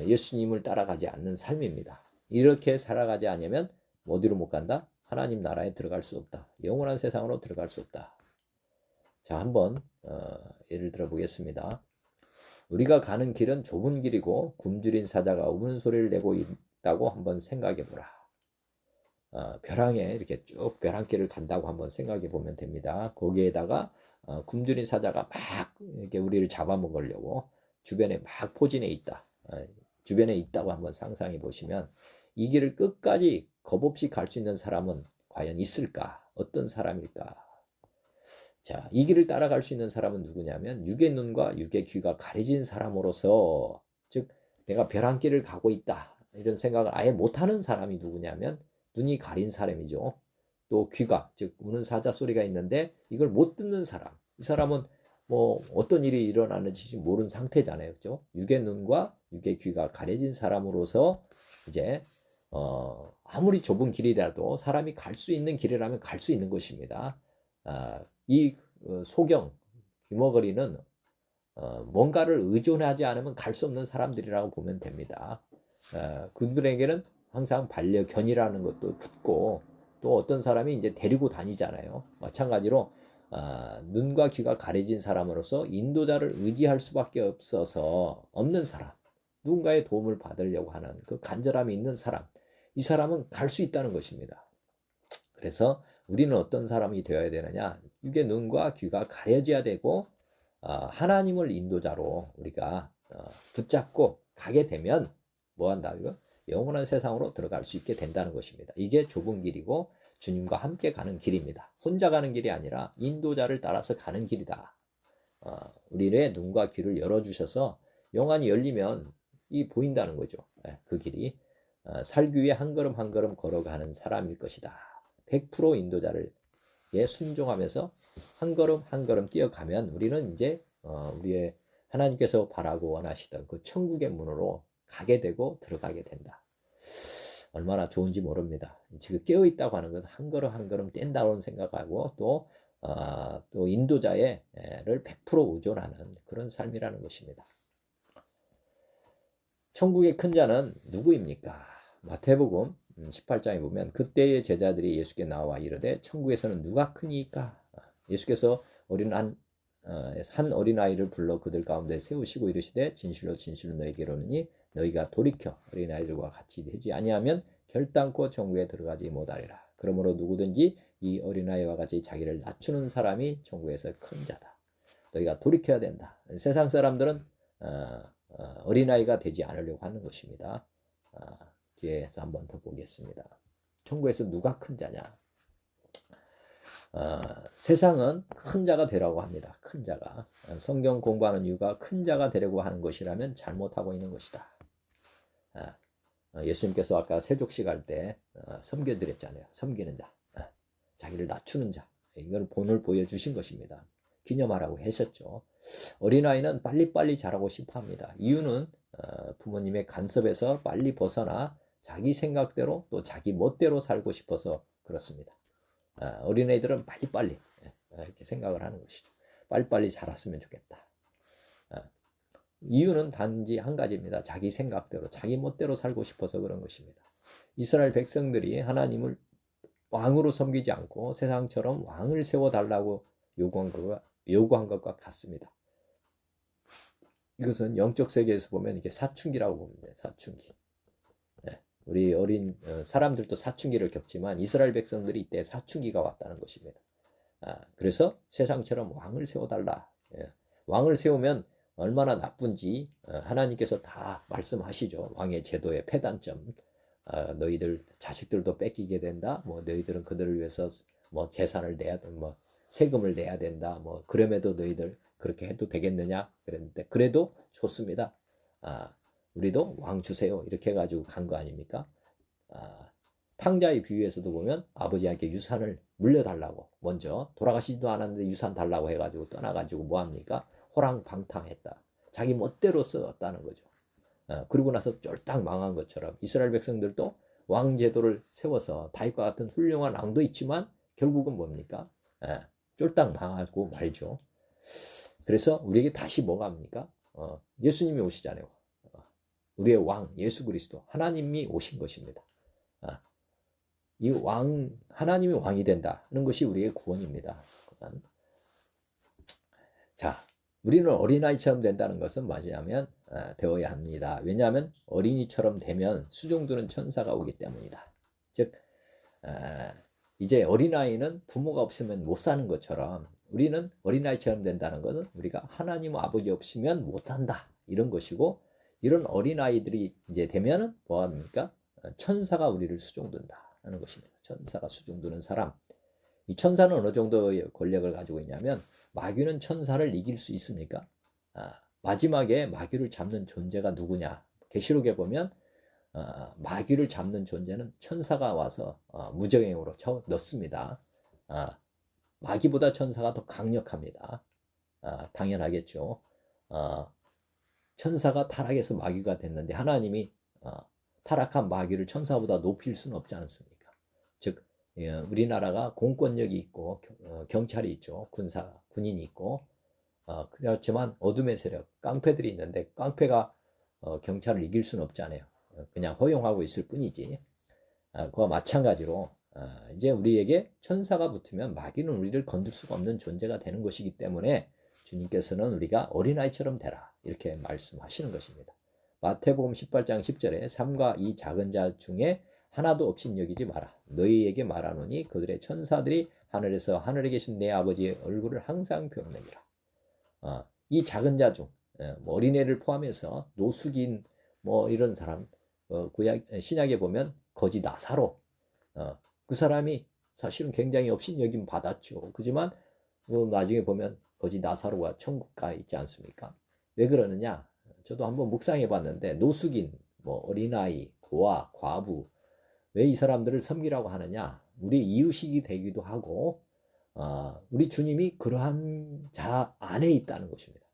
예수님을 따라가지 않는 삶입니다. 이렇게 살아가지 않으면 어디로 못 간다? 하나님 나라에 들어갈 수 없다. 영원한 세상으로 들어갈 수 없다. 자, 한번 예를 들어 보겠습니다. 우리가 가는 길은 좁은 길이고 굶주린 사자가 우는 소리를 내고 있다고 한번 생각해 보라. 벼랑에 이렇게 쭉 벼랑길을 간다고 한번 생각해 보면 됩니다. 거기에다가 굶주린 사자가 막 이렇게 우리를 잡아먹으려고 주변에 막 포진해 있다. 주변에 있다고 한번 상상해 보시면 이 길을 끝까지 겁 없이 갈 수 있는 사람은 과연 있을까? 어떤 사람일까? 자, 이 길을 따라갈 수 있는 사람은 누구냐면 육의 눈과 육의 귀가 가려진 사람으로서, 즉 내가 벼랑길을 가고 있다 이런 생각을 아예 못하는 사람이 누구냐면 눈이 가린 사람이죠. 또 귀가, 즉 우는 사자 소리가 있는데 이걸 못 듣는 사람. 이 사람은 뭐 어떤 일이 일어나는지 모르는 상태잖아요. 그렇죠? 육의 눈과 육의 귀가 가려진 사람으로서 이제 아무리 좁은 길이라도 사람이 갈 수 있는 길이라면 갈 수 있는 것입니다. 이 소경, 귀머거리는 뭔가를 의존하지 않으면 갈 수 없는 사람들이라고 보면 됩니다. 그들에게는 항상 반려견이라는 것도 붙고 또 어떤 사람이 이제 데리고 다니잖아요. 마찬가지로 눈과 귀가 가려진 사람으로서 인도자를 의지할 수밖에 없는 사람, 누군가의 도움을 받으려고 하는 그 간절함이 있는 사람, 이 사람은 갈 수 있다는 것입니다. 그래서 우리는 어떤 사람이 되어야 되느냐? 육의 눈과 귀가 가려져야 되고 하나님을 인도자로 우리가 붙잡고 가게 되면 뭐 한다고요? 영원한 세상으로 들어갈 수 있게 된다는 것입니다. 이게 좁은 길이고 주님과 함께 가는 길입니다. 혼자 가는 길이 아니라 인도자를 따라서 가는 길이다. 우리의 눈과 귀를 열어주셔서 영안이 열리면 이 보인다는 거죠. 그 길이 살기 위해 한 걸음 한 걸음 걸어가는 사람일 것이다. 100% 인도자를 순종하면서 한 걸음 한 걸음 뛰어가면 우리는 이제 우리의 하나님께서 바라고 원하시던 그 천국의 문으로 가게 되고 들어가게 된다. 얼마나 좋은지 모릅니다. 지금 깨어있다고 하는 것은 한 걸음 한 걸음 뗀다고 생각하고 또 인도자를 100% 의존하는 그런 삶이라는 것입니다. 천국의 큰 자는 누구입니까? 마태복음 18장에 보면 그때의 제자들이 예수께 나와 이르되 천국에서는 누가 크니까? 예수께서 한 어린아이를 불러 그들 가운데 세우시고 이르시되 진실로 진실로 너희에게 이르노니 너희가 돌이켜 어린아이들과 같이 되지 아니하면 결단코 천국에 들어가지 못하리라. 그러므로 누구든지 이 어린아이와 같이 자기를 낮추는 사람이 천국에서 큰 자다. 너희가 돌이켜야 된다. 세상 사람들은 어린아이가 되지 않으려고 하는 것입니다. 뒤에서 한번 더 보겠습니다. 천국에서 누가 큰 자냐? 세상은 큰 자가 되라고 합니다. 큰 자가. 성경 공부하는 이유가 큰 자가 되려고 하는 것이라면 잘못하고 있는 것이다. 예수님께서 아까 세족식 할 때 섬겨드렸잖아요. 섬기는 자, 자기를 낮추는 자. 이걸 본을 보여주신 것입니다. 기념하라고 하셨죠. 어린아이는 빨리빨리 자라고 싶어 합니다. 이유는 부모님의 간섭에서 빨리 벗어나 자기 생각대로 또 자기 멋대로 살고 싶어서 그렇습니다. 어린애들은 빨리빨리 이렇게 생각을 하는 것이죠. 빨리빨리 자랐으면 좋겠다. 이유는 단지 한 가지입니다. 자기 생각대로 자기 멋대로 살고 싶어서 그런 것입니다. 이스라엘 백성들이 하나님을 왕으로 섬기지 않고 세상처럼 왕을 세워달라고 요구한 것과 같습니다. 이것은 영적 세계에서 보면 이게 사춘기라고 봅니다. 사춘기. 우리 어린 사람들도 사춘기를 겪지만 이스라엘 백성들이 이때 사춘기가 왔다는 것입니다. 그래서 세상처럼 왕을 세워달라. 왕을 세우면 얼마나 나쁜지 하나님께서 다 말씀하시죠. 왕의 제도의 폐단점. 너희들 자식들도 뺏기게 된다. 뭐 너희들은 그들을 위해서 뭐 재산을 내야 뭐 세금을 내야 된다. 뭐 그럼에도 너희들 그렇게 해도 되겠느냐? 그랬는데 그래도 좋습니다. 우리도 왕 주세요. 이렇게 해가지고 간 거 아닙니까? 탕자의 비유에서도 보면 아버지에게 유산을 물려달라고 먼저 돌아가시지도 않았는데 유산 달라고 해가지고 떠나가지고 뭐합니까? 호랑방탕했다. 자기 멋대로 썼다는 거죠. 그리고 나서 쫄딱 망한 것처럼 이스라엘 백성들도 왕 제도를 세워서 다윗과 같은 훌륭한 왕도 있지만 결국은 뭡니까? 쫄딱 망하고 말죠. 그래서 우리에게 다시 뭐가 합니까? 예수님이 오시잖아요. 우리의 왕 예수 그리스도 하나님이 오신 것입니다. 이 하나님이 왕이 된다는 것이 우리의 구원입니다. 자, 우리는 어린아이처럼 된다는 것은 뭐냐면 되어야 합니다. 왜냐하면 어린이처럼 되면 수종드는 천사가 오기 때문이다. 즉 이제 어린아이는 부모가 없으면 못 사는 것처럼 우리는 어린아이처럼 된다는 것은 우리가 하나님 아버지 없으면 못한다 이런 것이고, 이런 어린아이들이 이제 되면은 뭐합니까? 천사가 우리를 수종든다 하는 것입니다. 천사가 수종드는 사람. 이 천사는 어느 정도의 권력을 가지고 있냐면 마귀는 천사를 이길 수 있습니까? 마지막에 마귀를 잡는 존재가 누구냐? 계시록에 보면 마귀를 잡는 존재는 천사가 와서 무적행으로 넣습니다. 마귀보다 천사가 더 강력합니다. 당연하겠죠. 천사가 타락해서 마귀가 됐는데 하나님이 타락한 마귀를 천사보다 높일 수는 없지 않습니까? 즉 우리나라가 공권력이 있고 경찰이 있죠. 군인이 있고 그렇지만 어둠의 세력, 깡패들이 있는데 깡패가 경찰을 이길 수는 없잖아요. 그냥 허용하고 있을 뿐이지. 그와 마찬가지로 이제 우리에게 천사가 붙으면 마귀는 우리를 건들 수가 없는 존재가 되는 것이기 때문에 주님께서는 우리가 어린아이처럼 되라 이렇게 말씀하시는 것입니다. 마태복음 18장 10절에 삼가 이 작은 자 중에 하나도 없인 여기지 마라. 너희에게 말하노니 그들의 천사들이 하늘에서 하늘에 계신 내 아버지의 얼굴을 항상 보느니라. 이 작은 자 중, 뭐 어린애를 포함해서 노숙인 뭐 이런 사람, 구약 신약에 보면 거지 나사로, 그 사람이 사실은 굉장히 업신여김 받았죠. 그지만 나중에 보면 거지 나사로가 천국 가 있지 않습니까? 왜 그러느냐? 저도 한번 묵상해 봤는데 노숙인, 뭐 어린아이, 고아, 과부, 왜 이 사람들을 섬기라고 하느냐? 우리 이웃이 되기도 하고 우리 주님이 그러한 자 안에 있다는 것입니다.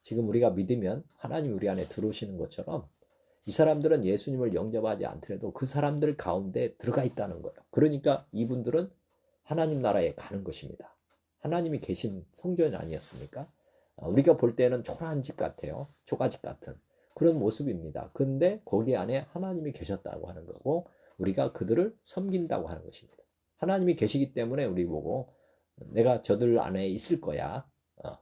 지금 우리가 믿으면 하나님 우리 안에 들어오시는 것처럼 이 사람들은 예수님을 영접하지 않더라도 그 사람들 가운데 들어가 있다는 거예요. 그러니까 이분들은 하나님 나라에 가는 것입니다. 하나님이 계신 성전 아니었습니까? 우리가 볼 때는 초라한 집 같아요. 초가집 같은 그런 모습입니다. 근데 거기 안에 하나님이 계셨다고 하는 거고 우리가 그들을 섬긴다고 하는 것입니다. 하나님이 계시기 때문에 우리 보고 내가 저들 안에 있을 거야.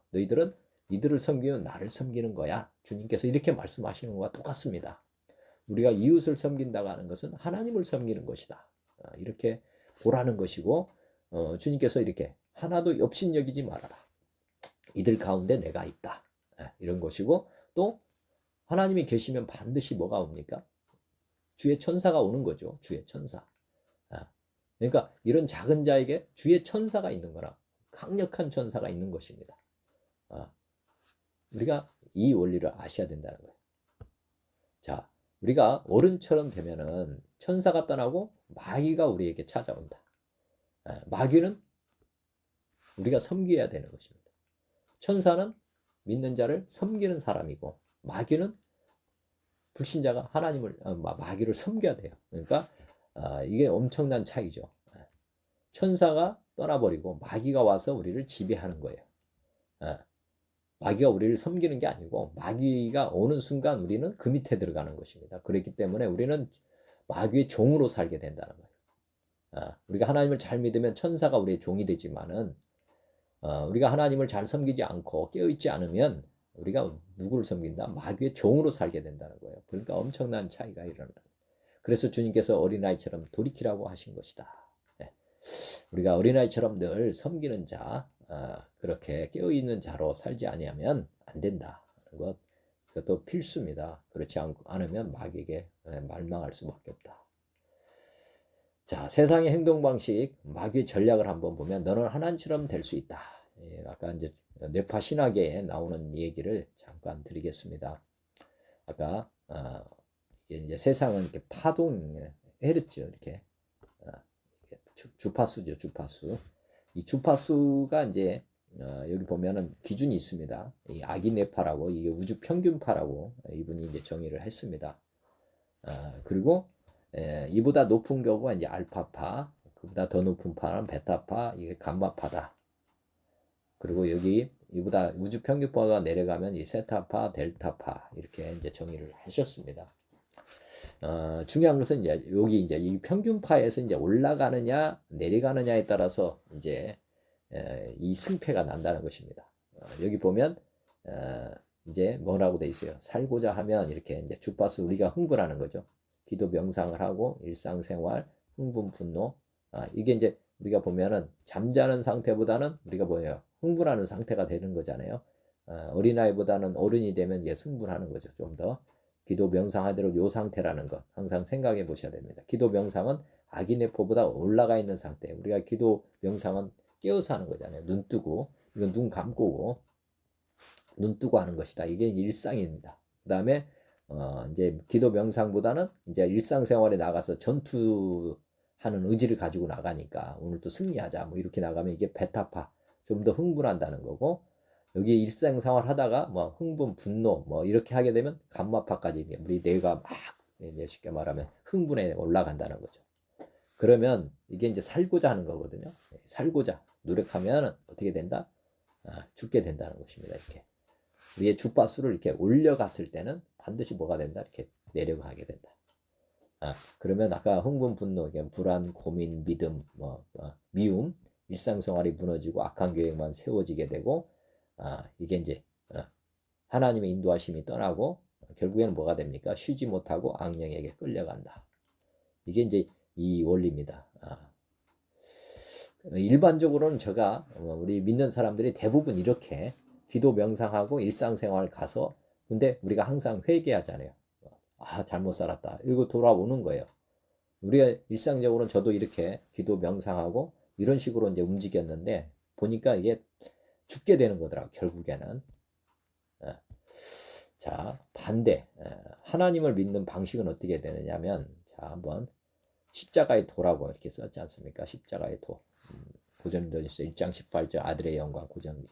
너희들은 이들을 섬기면 나를 섬기는 거야. 주님께서 이렇게 말씀하시는 것과 똑같습니다. 우리가 이웃을 섬긴다고 하는 것은 하나님을 섬기는 것이다. 이렇게 보라는 것이고 주님께서 이렇게 하나도 업신여기지 말아라. 이들 가운데 내가 있다. 이런 것이고 또 하나님이 계시면 반드시 뭐가 옵니까? 주의 천사가 오는 거죠. 주의 천사. 그러니까 이런 작은 자에게 주의 천사가 있는 거라. 강력한 천사가 있는 것입니다. 우리가 이 원리를 아셔야 된다는 거예요. 자, 우리가 어른처럼 되면은 천사가 떠나고 마귀가 우리에게 찾아온다. 마귀는 우리가 섬겨야 되는 것입니다. 천사는 믿는 자를 섬기는 사람이고 마귀는 불신자가 하나님을 마귀를 섬겨야 돼요. 그러니까 이게 엄청난 차이죠. 천사가 떠나버리고 마귀가 와서 우리를 지배하는 거예요. 마귀가 우리를 섬기는 게 아니고 마귀가 오는 순간 우리는 그 밑에 들어가는 것입니다. 그렇기 때문에 우리는 마귀의 종으로 살게 된다는 거예요. 우리가 하나님을 잘 믿으면 천사가 우리의 종이 되지만은 우리가 하나님을 잘 섬기지 않고 깨어있지 않으면 우리가 누구를 섬긴다? 마귀의 종으로 살게 된다는 거예요. 그러니까 엄청난 차이가 일어나는 거예요. 그래서 주님께서 어린아이처럼 돌이키라고 하신 것이다. 우리가 어린아이처럼 늘 섬기는 자, 그렇게 깨어있는 자로 살지 아니하면 안 된다 하는 것, 이것도 필수입니다. 그렇지 않으면 마귀에게 말망할 수밖에 없다. 자, 세상의 행동 방식, 마귀의 전략을 한번 보면 너는 하나님처럼 될 수 있다. 아까 이제 뇌파 신학에 나오는 얘기를 잠깐 드리겠습니다. 아까 이제 세상은 이렇게 파동 해렸죠, 이렇게 주파수죠, 주파수. 이 주파수가 이제 여기 보면은 기준이 있습니다. 이 아기네파라고 이게 우주 평균파라고 이분이 이제 정의를 했습니다. 그리고 이보다 높은 경우가 이제 알파파, 그보다 더 높은 파는 베타파, 이게 감마파다. 그리고 여기 이보다 우주 평균파가 내려가면 이 세타파, 델타파 이렇게 이제 정의를 하셨습니다. 중요한 것은 이제 여기 이제 이 평균파에서 이제 올라가느냐 내려가느냐에 따라서 이제 이 승패가 난다는 것입니다. 여기 보면 이제 뭐라고 돼 있어요? 살고자 하면 이렇게 이제 주파수 우리가 흥분하는 거죠. 기도 명상을 하고 일상생활, 흥분, 분노. 이게 이제 우리가 보면은 잠자는 상태보다는 우리가 뭐예요? 흥분하는 상태가 되는 거잖아요. 어린아이보다는 어른이 되면 이제 흥분하는 거죠. 좀 더. 기도 명상하도록 요 상태라는 것 항상 생각해 보셔야 됩니다. 기도 명상은 아기네포보다 올라가 있는 상태. 우리가 기도 명상은 깨어서 하는 거잖아요. 눈 뜨고, 이건 눈 감고 눈 뜨고 하는 것이다. 이게 일상입니다. 그 다음에 이제 기도 명상보다는 이제 일상생활에 나가서 전투하는 의지를 가지고 나가니까 오늘 또 승리하자 뭐 이렇게 나가면 이게 베타파 좀 더 흥분한다는 거고, 여기 일상생활 하다가 뭐 흥분, 분노 뭐 이렇게 하게 되면 감마파까지 우리 뇌가 막 이제 쉽게 말하면 흥분에 올라간다는 거죠. 그러면 이게 이제 살고자 하는 거거든요. 살고자 노력하면 어떻게 된다? 죽게 된다는 것입니다. 이렇게 위에 주파수를 이렇게 올려갔을 때는 반드시 뭐가 된다? 이렇게 내려가게 된다. 그러면 아까 흥분, 분노, 불안, 고민, 믿음, 미움, 일상생활이 무너지고 악한 계획만 세워지게 되고, 이게 이제 하나님의 인도하심이 떠나고 결국에는 뭐가 됩니까? 쉬지 못하고 악령에게 끌려간다. 이게 이제 이 원리입니다. 일반적으로는 제가 우리 믿는 사람들이 대부분 이렇게 기도 명상하고 일상생활 가서 근데 우리가 항상 회개하잖아요. 아, 잘못 살았다. 이러고 돌아오는 거예요. 우리가 일상적으로는 저도 이렇게 기도 명상하고 이런 식으로 이제 움직였는데 보니까 이게 죽게 되는 거더라고 결국에는. 자, 반대. 하나님을 믿는 방식은 어떻게 되느냐면, 자, 한번 십자가의 도라고 이렇게 썼지 않습니까? 십자가의 도. 고전도서 1장 18절 아들의 영광, 고전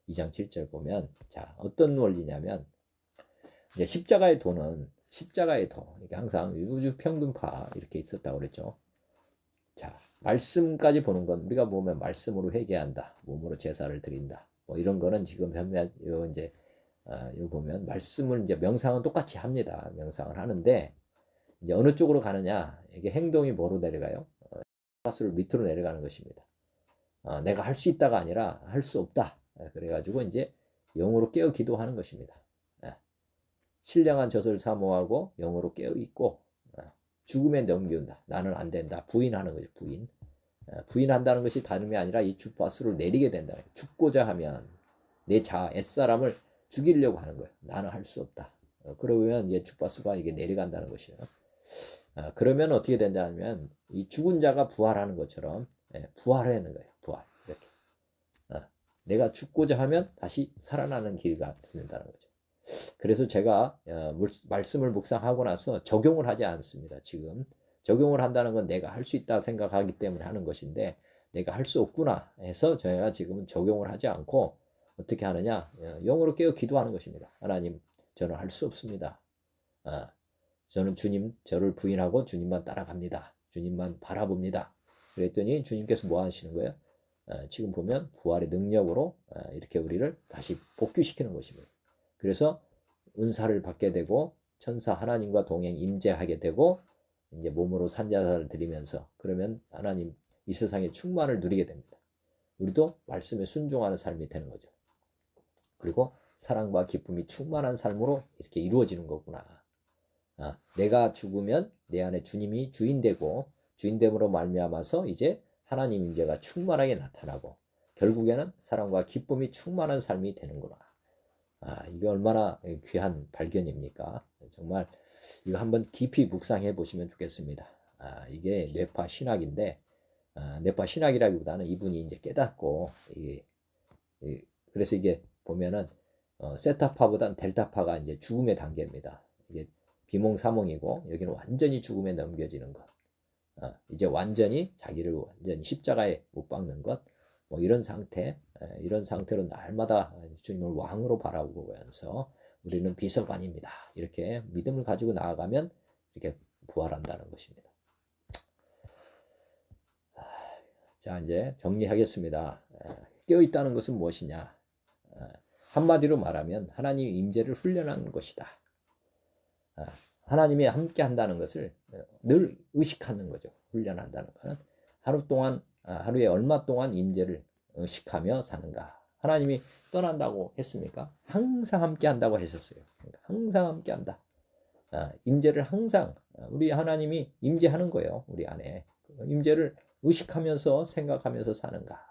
2장 7절 보면, 자, 어떤 원리냐면, 이제 십자가의 도는 십자가의 도. 이게 항상 우주 평균파 이렇게 있었다고 그랬죠. 자, 말씀까지 보는 건 우리가 보면 말씀으로 회개한다, 몸으로 제사를 드린다. 뭐 이런 거는 지금 이제 여기 보면 말씀을 이제 명상은 똑같이 합니다. 명상을 하는데 이제 어느 쪽으로 가느냐 이게 행동이 뭐로 내려가요? 파스를 밑으로 내려가는 것입니다. 내가 할 수 있다가 아니라 할 수 없다. 그래가지고 이제 영으로 깨어 기도하는 것입니다. 신령한 젖을 사모하고 영으로 깨어 있고 죽음에 넘기운다. 나는 안 된다. 부인하는 거죠. 부인한다는 것이 다름이 아니라 이 주파수를 내리게 된다. 죽고자 하면 내 자아, 옛사람을 죽이려고 하는 거예요. 나는 할 수 없다. 그러면 이제 주파수가 이게 내려간다는 것이에요. 그러면 어떻게 된다면 이 죽은 자가 부활하는 것처럼 부활하는 거예요. 부활 이렇게. 내가 죽고자 하면 다시 살아나는 길가 된다는 거죠. 그래서 제가 말씀을 묵상하고 나서 적용을 하지 않습니다. 지금 적용을 한다는 건 내가 할 수 있다 생각하기 때문에 하는 것인데 내가 할 수 없구나 해서 저희가 지금은 적용을 하지 않고 어떻게 하느냐 영으로 깨어 기도하는 것입니다. 하나님 저는 할 수 없습니다. 저는 주님 저를 부인하고 주님만 따라갑니다. 주님만 바라봅니다. 그랬더니 주님께서 뭐 하시는 거예요? 지금 보면 부활의 능력으로 이렇게 우리를 다시 복귀시키는 것입니다. 그래서 은사를 받게 되고 천사 하나님과 동행 임재하게 되고 이제 몸으로 산자사를 드리면서 그러면 하나님 이 세상의 충만을 누리게 됩니다. 우리도 말씀에 순종하는 삶이 되는 거죠. 그리고 사랑과 기쁨이 충만한 삶으로 이렇게 이루어지는 거구나. 내가 죽으면 내 안에 주님이 주인되고 주인됨으로 말미암아서 이제 하나님 임재가 충만하게 나타나고 결국에는 사랑과 기쁨이 충만한 삶이 되는구나. 이게 얼마나 귀한 발견입니까? 정말 이거 한번 깊이 묵상해 보시면 좋겠습니다. 이게 뇌파 신학인데, 뇌파 신학이라기보다는 이분이 이제 깨닫고, 그래서 이게 보면은, 세타파보다는 델타파가 이제 죽음의 단계입니다. 이게 비몽사몽이고, 여기는 완전히 죽음에 넘겨지는 것. 이제 완전히 자기를 완전히 십자가에 못 박는 것. 뭐 이런 상태로 날마다 주님을 왕으로 바라보면서 우리는 비서관입니다. 이렇게 믿음을 가지고 나아가면 이렇게 부활한다는 것입니다. 자, 이제 정리하겠습니다. 깨어있다는 것은 무엇이냐? 한마디로 말하면 하나님 임재를 훈련하는 것이다. 하나님이 함께 한다는 것을 늘 의식하는 거죠. 훈련한다는 것은 하루에 얼마 동안 임재를 의식하며 사는가. 하나님이 떠난다고 했습니까? 항상 함께 한다고 하셨어요. 항상 함께 한다. 임재를 항상 우리 하나님이 임재하는 거예요. 우리 안에. 임재를 의식하면서 생각하면서 사는가.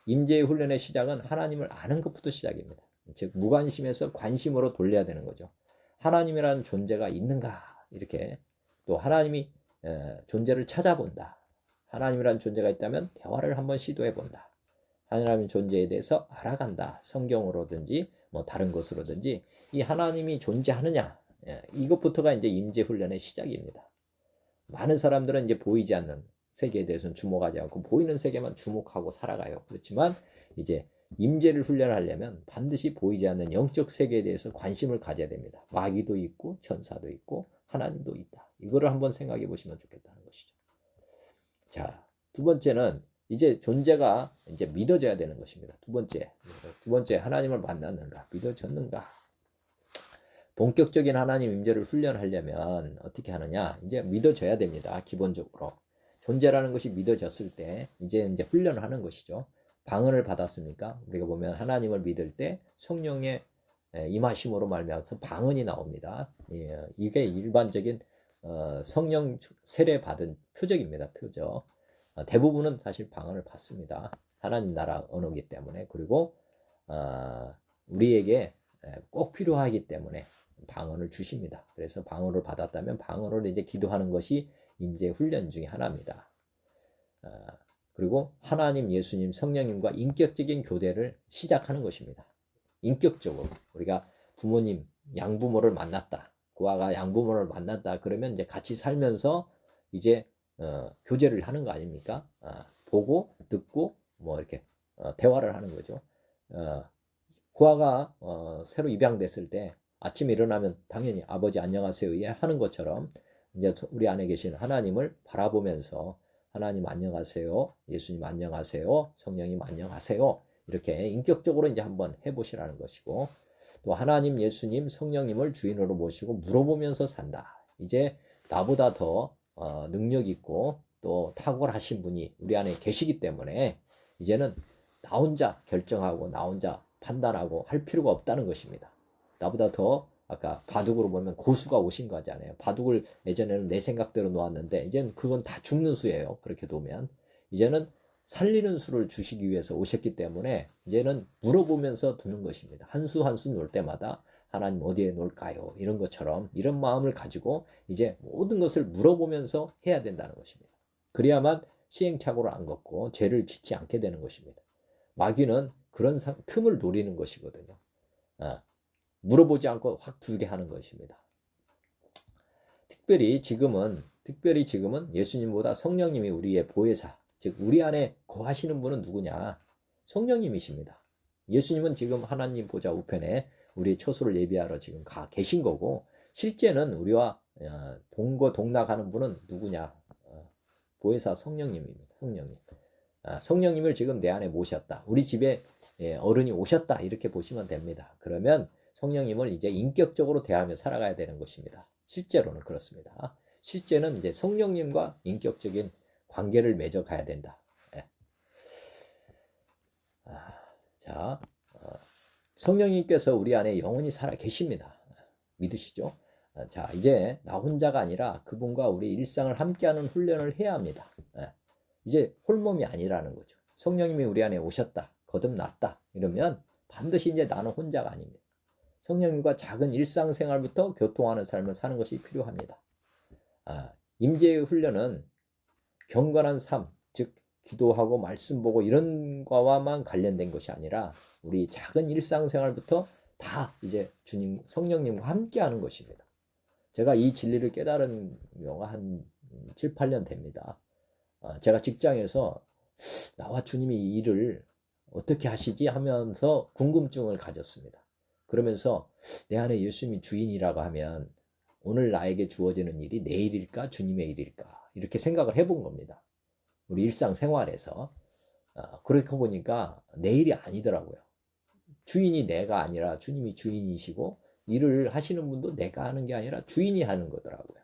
임재의 훈련의 시작은 하나님을 아는 것부터 시작입니다. 즉 무관심에서 관심으로 돌려야 되는 거죠. 하나님이라는 존재가 있는가. 이렇게 또 하나님이 존재를 찾아본다. 하나님이라는 존재가 있다면 대화를 한번 시도해 본다. 하나님의 존재에 대해서 알아간다. 성경으로든지 뭐 다른 것으로든지 이 하나님이 존재하느냐 이것부터가 이제 임재 훈련의 시작입니다. 많은 사람들은 이제 보이지 않는 세계에 대해서는 주목하지 않고 보이는 세계만 주목하고 살아가요. 그렇지만 이제 임재를 훈련하려면 반드시 보이지 않는 영적 세계에 대해서 관심을 가져야 됩니다. 마귀도 있고 천사도 있고 하나님도 있다. 이거를 한번 생각해 보시면 좋겠다는 것이죠. 자, 두 번째는 이제 존재가 이제 믿어져야 되는 것입니다. 두 번째 하나님을 만났는가, 믿어졌는가. 본격적인 하나님 임재를 훈련하려면 어떻게 하느냐? 이제 믿어져야 됩니다. 기본적으로 존재라는 것이 믿어졌을 때 이제 훈련을 하는 것이죠. 방언을 받았습니까? 우리가 보면 하나님을 믿을 때 성령의 임하심으로 말미암아서 방언이 나옵니다. 이게 일반적인 성령 세례 받은 표적입니다. 표적. 대부분은 사실 방언을 받습니다. 하나님 나라 언어이기 때문에. 그리고 우리에게 꼭 필요하기 때문에 방언을 주십니다. 그래서 방언을 받았다면 방언을 이제 기도하는 것이 임재 훈련 중에 하나입니다. 그리고 하나님, 예수님, 성령님과 인격적인 교대를 시작하는 것입니다. 인격적으로 우리가 부모님, 양부모를 만났다. 그 아가 양부모를 만났다. 그러면 이제 같이 살면서 이제 교제를 하는 거 아닙니까? 보고 듣고 뭐 이렇게 대화를 하는 거죠. 그 아가 새로 입양됐을 때 아침에 일어나면 당연히 아버지 안녕하세요 하는 것처럼 이제 우리 안에 계신 하나님을 바라보면서 하나님 안녕하세요, 예수님 안녕하세요, 성령님 안녕하세요 이렇게 인격적으로 이제 한번 해보시라는 것이고, 또 하나님, 예수님, 성령님을 주인으로 모시고 물어보면서 산다. 이제 나보다 더 능력 있고 또 탁월하신 분이 우리 안에 계시기 때문에 이제는 나 혼자 결정하고 나 혼자 판단하고 할 필요가 없다는 것입니다. 나보다 더 아까 바둑으로 보면 고수가 오신 거잖아요. 바둑을 예전에는 내 생각대로 놓았는데 이제는 그건 다 죽는 수예요. 그렇게 놓으면 이제는 살리는 수를 주시기 위해서 오셨기 때문에 이제는 물어보면서 두는 것입니다. 한 수 한 수 놓을 때마다 하나님 어디에 놓을까요? 이런 것처럼 이런 마음을 가지고 이제 모든 것을 물어보면서 해야 된다는 것입니다. 그래야만 시행착오를 안 걷고 죄를 짓지 않게 되는 것입니다. 마귀는 그런 틈을 노리는 것이거든요. 물어보지 않고 확 두게 하는 것입니다. 특별히 지금은 예수님보다 성령님이 우리의 보혜사, 즉 우리 안에 거하시는 분은 누구냐? 성령님이십니다. 예수님은 지금 하나님 보좌 우편에 우리의 처소를 예비하러 지금 가 계신 거고, 실제는 우리와 동거동락하는 분은 누구냐? 보혜사 성령님입니다. 성령님을 지금 내 안에 모셨다. 우리 집에 어른이 오셨다. 이렇게 보시면 됩니다. 그러면 성령님을 이제 인격적으로 대하며 살아가야 되는 것입니다. 실제로는 그렇습니다. 실제는 이제 성령님과 인격적인 관계를 맺어 가야 된다. 자, 성령님께서 우리 안에 영원히 살아 계십니다. 믿으시죠? 자, 이제 나 혼자가 아니라 그분과 우리 일상을 함께하는 훈련을 해야 합니다. 이제 홀몸이 아니라는 거죠. 성령님이 우리 안에 오셨다, 거듭났다 이러면 반드시 이제 나는 혼자가 아닙니다. 성령님과 작은 일상생활부터 교통하는 삶을 사는 것이 필요합니다. 임재의 훈련은 경건한 삶, 즉 기도하고 말씀 보고 이런 거와만 관련된 것이 아니라 우리 작은 일상생활부터 다 이제 주님, 성령님과 함께하는 것입니다. 제가 이 진리를 깨달은 경우가 한 7, 8년 됩니다. 제가 직장에서 나와 주님이 이 일을 어떻게 하시지 하면서 궁금증을 가졌습니다. 그러면서 내 안에 예수님이 주인이라고 하면 오늘 나에게 주어지는 일이 내 일일까 주님의 일일까 이렇게 생각을 해본 겁니다. 우리 일상생활에서. 그렇게 보니까 내 일이 아니더라고요. 주인이 내가 아니라 주님이 주인이시고 일을 하시는 분도 내가 하는 게 아니라 주인이 하는 거더라고요.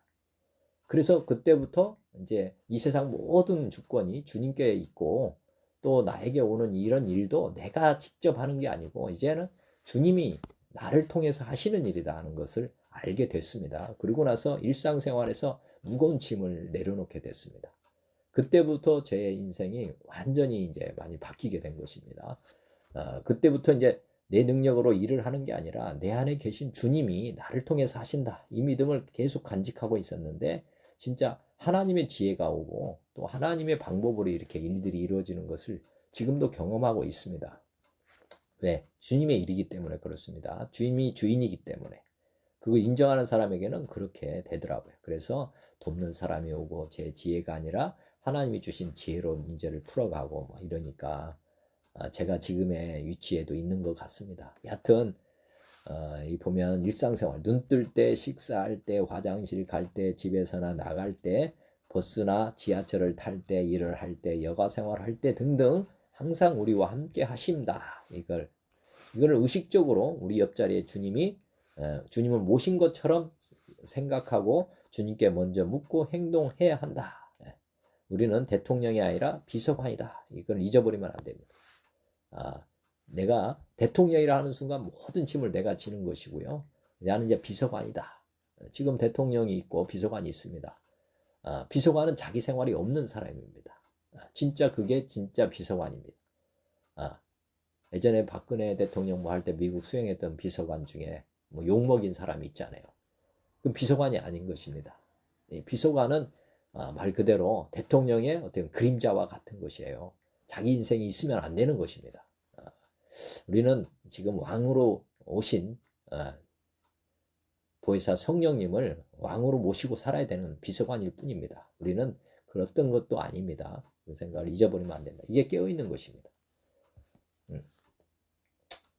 그래서 그때부터 이제 이 세상 모든 주권이 주님께 있고 또 나에게 오는 이런 일도 내가 직접 하는 게 아니고 이제는 주님이 나를 통해서 하시는 일이다 하는 것을 알게 됐습니다. 그리고 나서 일상생활에서 무거운 짐을 내려놓게 됐습니다. 그때부터 제 인생이 완전히 이제 많이 바뀌게 된 것입니다. 그때부터 이제 내 능력으로 일을 하는 게 아니라 내 안에 계신 주님이 나를 통해서 하신다. 이 믿음을 계속 간직하고 있었는데 진짜 하나님의 지혜가 오고 또 하나님의 방법으로 이렇게 일들이 이루어지는 것을 지금도 경험하고 있습니다. 왜? 주님의 일이기 때문에 그렇습니다. 주님이 주인이기 때문에. 그걸 인정하는 사람에게는 그렇게 되더라고요. 그래서 돕는 사람이 오고 제 지혜가 아니라 하나님이 주신 지혜로 문제를 풀어가고 뭐 이러니까 제가 지금의 위치에도 있는 것 같습니다. 여하튼 이 보면 일상생활 눈 뜰 때, 식사할 때, 화장실 갈 때, 집에서나 나갈 때, 버스나 지하철을 탈 때, 일을 할 때, 여가 생활할 때 등등 항상 우리와 함께 하신다. 이걸 의식적으로 우리 옆자리에 주님을 모신 것처럼 생각하고 주님께 먼저 묻고 행동해야 한다. 우리는 대통령이 아니라 비서관이다. 이걸 잊어버리면 안 됩니다. 내가 대통령이라 하는 순간 모든 짐을 내가 지는 것이고요. 나는 이제 비서관이다. 지금 대통령이 있고 비서관이 있습니다. 비서관은 자기 생활이 없는 사람입니다. 진짜 그게 진짜 비서관입니다. 예전에 박근혜 대통령 뭐 할 때 미국 수행했던 비서관 중에 뭐 욕먹인 사람이 있잖아요. 그럼 비서관이 아닌 것입니다. 이 비서관은 말 그대로 대통령의 어떤 그림자와 같은 것이에요. 자기 인생이 있으면 안 되는 것입니다. 우리는 지금 왕으로 오신 보혜사 성령님을 왕으로 모시고 살아야 되는 비서관일 뿐입니다. 우리는 그랬던 것도 아닙니다. 그 생각을 잊어버리면 안 된다. 이게 깨어있는 것입니다.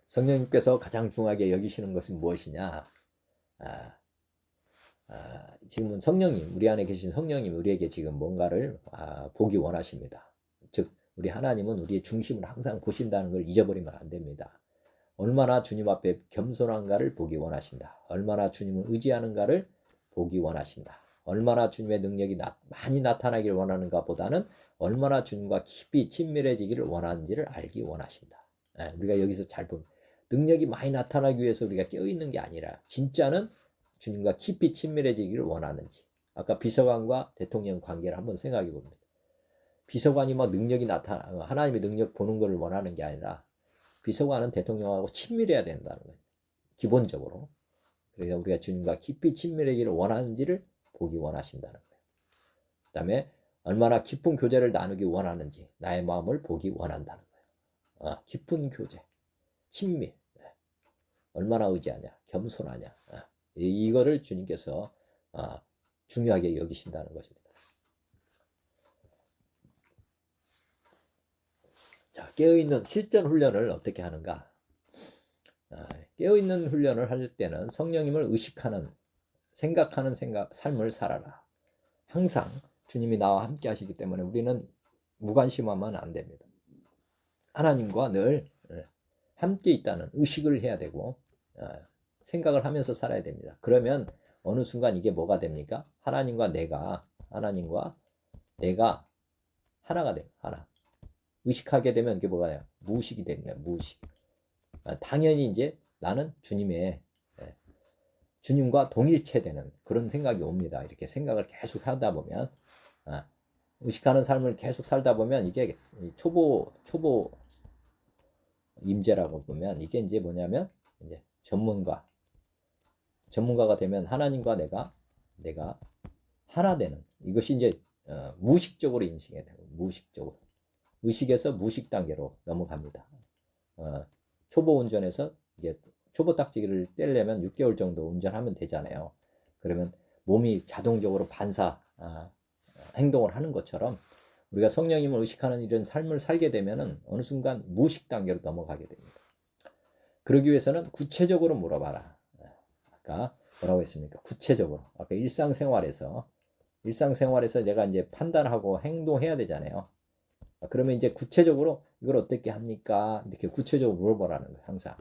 성령님께서 가장 중요하게 여기시는 것은 무엇이냐? 지금은 성령님, 우리 안에 계신 성령님, 우리에게 지금 뭔가를 보기 원하십니다. 즉, 우리 하나님은 우리의 중심을 항상 보신다는 걸 잊어버리면 안 됩니다. 얼마나 주님 앞에 겸손한가를 보기 원하신다. 얼마나 주님을 의지하는가를 보기 원하신다. 얼마나 주님의 능력이 많이 나타나기를 원하는가 보다는 얼마나 주님과 깊이 친밀해지기를 원하는지를 알기 원하신다. 우리가 여기서 잘 보면 능력이 많이 나타나기 위해서 우리가 깨어있는 게 아니라 진짜는 주님과 깊이 친밀해지기를 원하는지. 아까 비서관과 대통령 관계를 한번 생각해 봅니다. 비서관이 막 능력이 하나님의 능력 보는 것을 원하는 게 아니라 비서관은 대통령하고 친밀해야 된다는 거예요. 기본적으로. 그러니까 우리가 주님과 깊이 친밀하기를 원하는지를 보기 원하신다는 거예요. 그 다음에 얼마나 깊은 교제를 나누기 원하는지 나의 마음을 보기 원한다는 거예요. 깊은 교제, 친밀. 얼마나 의지하냐, 겸손하냐. 이거를 주님께서 중요하게 여기신다는 것입니다. 자, 깨어있는 실전 훈련을 어떻게 하는가? 깨어있는 훈련을 할 때는 성령님을 의식하는, 생각하는 삶을 살아라. 항상 주님이 나와 함께 하시기 때문에 우리는 무관심하면 안 됩니다. 하나님과 늘 함께 있다는 의식을 해야 되고 생각을 하면서 살아야 됩니다. 그러면 어느 순간 이게 뭐가 됩니까? 하나님과 내가 하나가 돼요. 하나. 의식하게 되면 이게 뭐가 돼요? 무의식이 됩니다. 무의식. 당연히 이제 나는 주님과 동일체되는 그런 생각이 옵니다. 이렇게 생각을 계속 하다 보면 의식하는 삶을 계속 살다 보면 이게 초보 임재라고 보면 이게 이제 뭐냐면 이제 전문가가 되면 하나님과 내가 하나 되는 이것이 이제 무의식적으로 인식이 되고 무의식적으로 의식에서 무의식 단계로 넘어갑니다. 초보 운전에서 이게 초보 딱지기를 떼려면 6개월 정도 운전하면 되잖아요. 그러면 몸이 자동적으로 반사 행동을 하는 것처럼 우리가 성령님을 의식하는 이런 삶을 살게 되면은 어느 순간 무의식 단계로 넘어가게 됩니다. 그러기 위해서는 구체적으로 물어봐라. 아까 뭐라고 했습니까? 구체적으로. 아까 일상생활에서 내가 이제 판단하고 행동해야 되잖아요. 그러면 이제 구체적으로 이걸 어떻게 합니까? 이렇게 구체적으로 물어보라는 거예요, 항상.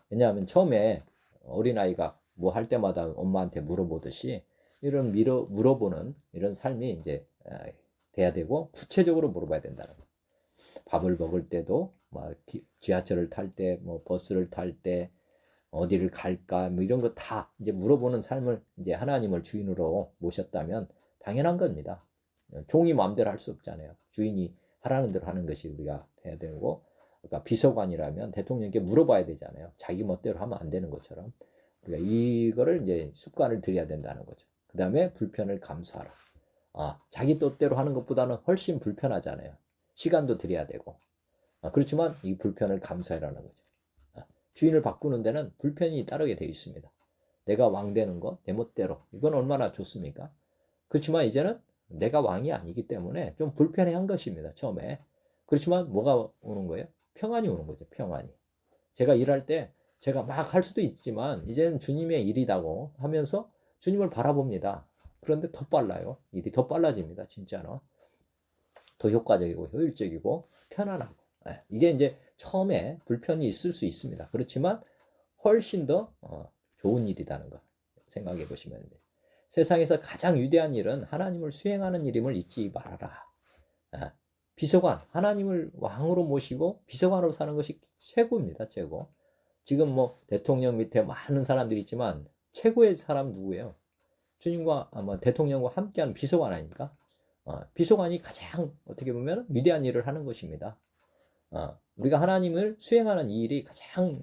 왜냐하면 처음에 어린아이가 뭐 할 때마다 엄마한테 물어보듯이 이런 물어보는 이런 삶이 이제 돼야 되고 구체적으로 물어봐야 된다는 거예요. 밥을 먹을 때도 뭐 지하철을 탈 때, 뭐 버스를 탈 때 어디를 갈까 뭐 이런 거 다 이제 물어보는 삶을 이제 하나님을 주인으로 모셨다면 당연한 겁니다. 종이 마음대로 할 수 없잖아요. 주인이 하라는 대로 하는 것이 우리가 해야 되고, 그러니까 비서관이라면 대통령께 물어봐야 되잖아요. 자기 멋대로 하면 안 되는 것처럼. 우리가 이거를 이제 습관을 들여야 된다는 거죠. 그 다음에 불편을 감수하라. 자기 뜻대로 하는 것보다는 훨씬 불편하잖아요. 시간도 들여야 되고. 그렇지만 이 불편을 감수하라는 거죠. 주인을 바꾸는 데는 불편이 따르게 되어 있습니다. 내가 왕 되는 거, 내 멋대로. 이건 얼마나 좋습니까? 그렇지만 이제는 내가 왕이 아니기 때문에 좀 불편해한 것입니다. 처음에. 그렇지만 뭐가 오는 거예요? 평안이 오는 거죠. 평안이. 제가 일할 때 제가 막 할 수도 있지만 이제는 주님의 일이라고 하면서 주님을 바라봅니다. 그런데 더 빨라요. 일이 더 빨라집니다. 진짜로. 더 효과적이고 효율적이고 편안하고. 이게 이제 처음에 불편이 있을 수 있습니다. 그렇지만 훨씬 더 좋은 일이라는 거 생각해 보시면 됩니다. 세상에서 가장 위대한 일은 하나님을 수행하는 일임을 잊지 말아라. 비서관, 하나님을 왕으로 모시고 비서관으로 사는 것이 최고입니다. 최고. 지금 뭐 대통령 밑에 많은 사람들이 있지만 최고의 사람 누구예요? 주님과 대통령과 함께하는 비서관 아닙니까? 비서관이 가장 어떻게 보면 위대한 일을 하는 것입니다. 우리가 하나님을 수행하는 이 일이 가장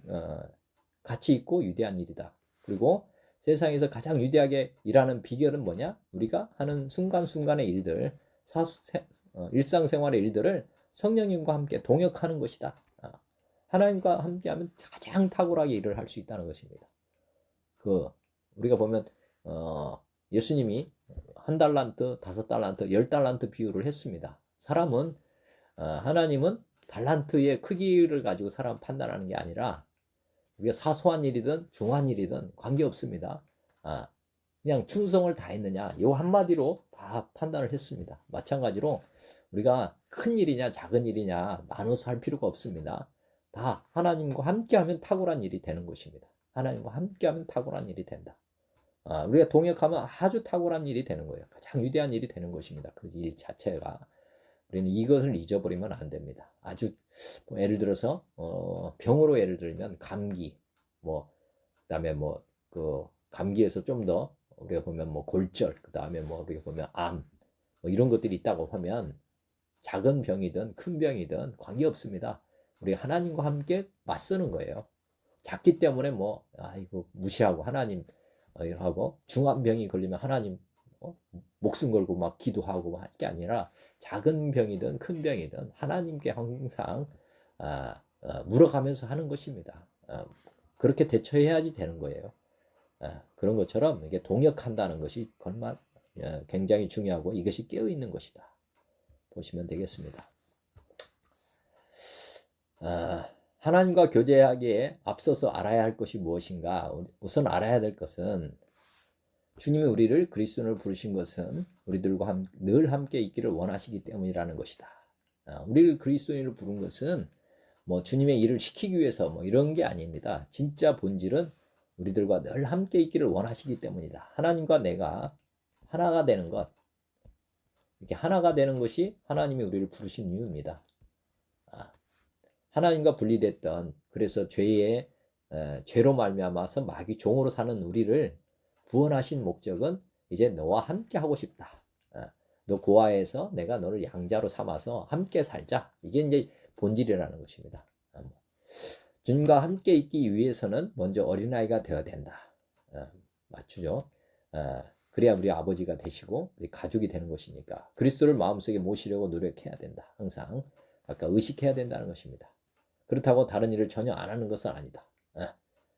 가치 있고 위대한 일이다. 그리고 세상에서 가장 위대하게 일하는 비결은 뭐냐? 우리가 하는 순간순간의 일들, 일상생활의 일들을 성령님과 함께 동역하는 것이다. 하나님과 함께하면 가장 탁월하게 일을 할 수 있다는 것입니다. 우리가 보면 예수님이 1달란트, 5달란트, 10달란트 비유를 했습니다. 사람은 하나님은 달란트의 크기를 가지고 사람 판단하는 게 아니라 우리가 사소한 일이든 중요한 일이든 관계없습니다. 그냥 충성을 다했느냐 이 한마디로 다 판단을 했습니다. 마찬가지로 우리가 큰 일이냐 작은 일이냐 나눠서 할 필요가 없습니다. 다 하나님과 함께하면 탁월한 일이 되는 것입니다. 하나님과 함께하면 탁월한 일이 된다. 우리가 동역하면 아주 탁월한 일이 되는 거예요. 가장 위대한 일이 되는 것입니다. 그 일 자체가. 우리는 이것을 잊어버리면 안 됩니다. 아주 예를 들어서 병으로 예를 들면 감기, 그다음에 감기에서 좀 더 우리가 보면 골절, 그다음에 우리가 보면 암, 이런 것들이 있다고 하면 작은 병이든 큰 병이든 관계 없습니다. 우리 하나님과 함께 맞서는 거예요. 작기 때문에 이거 무시하고 하나님 하고 중한 병이 걸리면 하나님 목숨 걸고 막 기도하고 할 게 아니라 작은 병이든 큰 병이든 하나님께 항상 물어가면서 하는 것입니다. 그렇게 대처해야지 되는 거예요. 그런 것처럼 이게 동역한다는 것이 정말 굉장히 중요하고 이것이 깨어있는 것이다. 보시면 되겠습니다. 하나님과 교제하기에 앞서서 알아야 할 것이 무엇인가? 우선 알아야 될 것은 주님이 우리를 그리스도인으로 부르신 것은 우리들과 늘 함께 있기를 원하시기 때문이라는 것이다. 우리를 그리스도인으로 부른 것은 주님의 일을 시키기 위해서 이런 게 아닙니다. 진짜 본질은 우리들과 늘 함께 있기를 원하시기 때문이다. 하나님과 내가 하나가 되는 것, 이렇게 하나가 되는 것이 하나님이 우리를 부르신 이유입니다. 하나님과 분리됐던, 그래서 죄로 말미암아서 마귀 종으로 사는 우리를 구원하신 목적은 이제 너와 함께 하고 싶다. 너 고아에서 내가 너를 양자로 삼아서 함께 살자. 이게 이제 본질이라는 것입니다. 주님과 함께 있기 위해서는 먼저 어린아이가 되어야 된다. 맞추죠? 그래야 우리 아버지가 되시고 우리 가족이 되는 것이니까 그리스도를 마음속에 모시려고 노력해야 된다. 항상 아까 의식해야 된다는 것입니다. 그렇다고 다른 일을 전혀 안 하는 것은 아니다.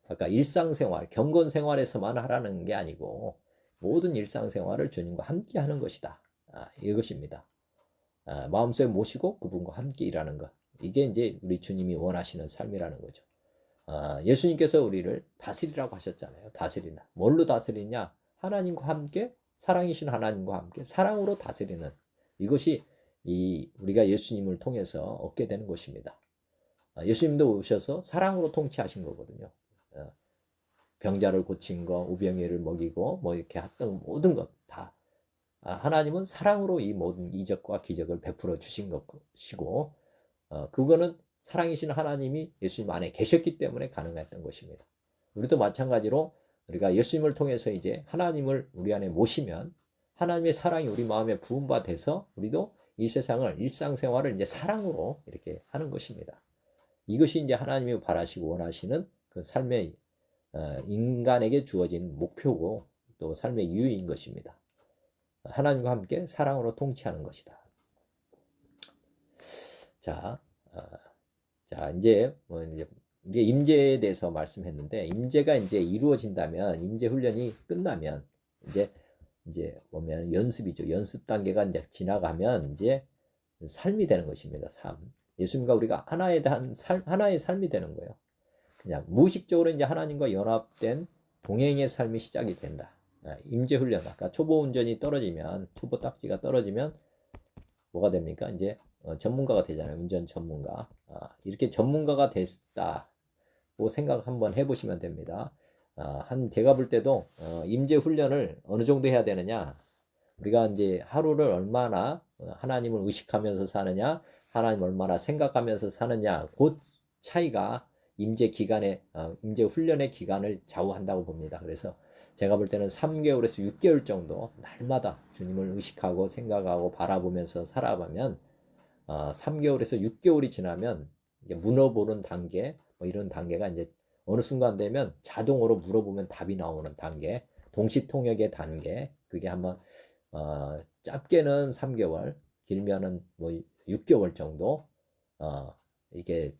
아까 일상생활, 경건생활에서만 하라는 게 아니고 모든 일상생활을 주님과 함께 하는 것이다. 이것입니다. 마음속에 모시고 그분과 함께 일하는 것. 이게 이제 우리 주님이 원하시는 삶이라는 거죠. 예수님께서 우리를 다스리라고 하셨잖아요. 다스리나. 뭘로 다스리냐? 하나님과 함께, 사랑이신 하나님과 함께 사랑으로 다스리는, 이것이 우리가 예수님을 통해서 얻게 되는 것입니다. 예수님도 오셔서 사랑으로 통치하신 거거든요. 병자를 고친 거, 우병이를 먹이고 이렇게 했던 모든 것 다 하나님은 사랑으로 이 모든 이적과 기적을 베풀어 주신 것이고, 그거는 사랑이신 하나님이 예수님 안에 계셨기 때문에 가능했던 것입니다. 우리도 마찬가지로 우리가 예수님을 통해서 이제 하나님을 우리 안에 모시면 하나님의 사랑이 우리 마음에 부음바 돼서 우리도 이 세상을, 일상생활을 이제 사랑으로 이렇게 하는 것입니다. 이것이 이제 하나님이 바라시고 원하시는 그 삶의 인간에게 주어진 목표고 또 삶의 이유인 것입니다. 하나님과 함께 사랑으로 통치하는 것이다. 자, 이제 이제 임재에 대해서 말씀했는데, 임재가 이제 이루어진다면, 임재 훈련이 끝나면 이제 보면 연습이죠. 연습 단계가 이제 지나가면 이제 삶이 되는 것입니다. 삶. 예수님과 우리가 하나의 삶이 되는 거예요. 그냥 무의식적으로 이제 하나님과 연합된 동행의 삶이 시작이 된다. 임재 훈련. 아까 초보 운전이 떨어지면, 초보 딱지가 떨어지면 뭐가 됩니까? 이제 전문가가 되잖아요. 운전 전문가. 이렇게 전문가가 됐다고 생각 한번 해보시면 됩니다. 제가 볼 때도 임재 훈련을 어느 정도 해야 되느냐? 우리가 이제 하루를 얼마나 하나님을 의식하면서 사느냐, 하나님 얼마나 생각하면서 사느냐, 그 차이가 임재 훈련의 기간을 좌우한다고 봅니다. 그래서 제가 볼 때는 3개월에서 6개월 정도 날마다 주님을 의식하고 생각하고 바라보면서 살아가면 3개월에서 6개월이 지나면 이제 물어보는 단계, 뭐 이런 단계가 이제 어느 순간 되면 자동으로 물어보면 답이 나오는 단계, 동시통역의 단계, 그게 한번 짧게는 3개월, 길면은 뭐 6개월 정도, 이게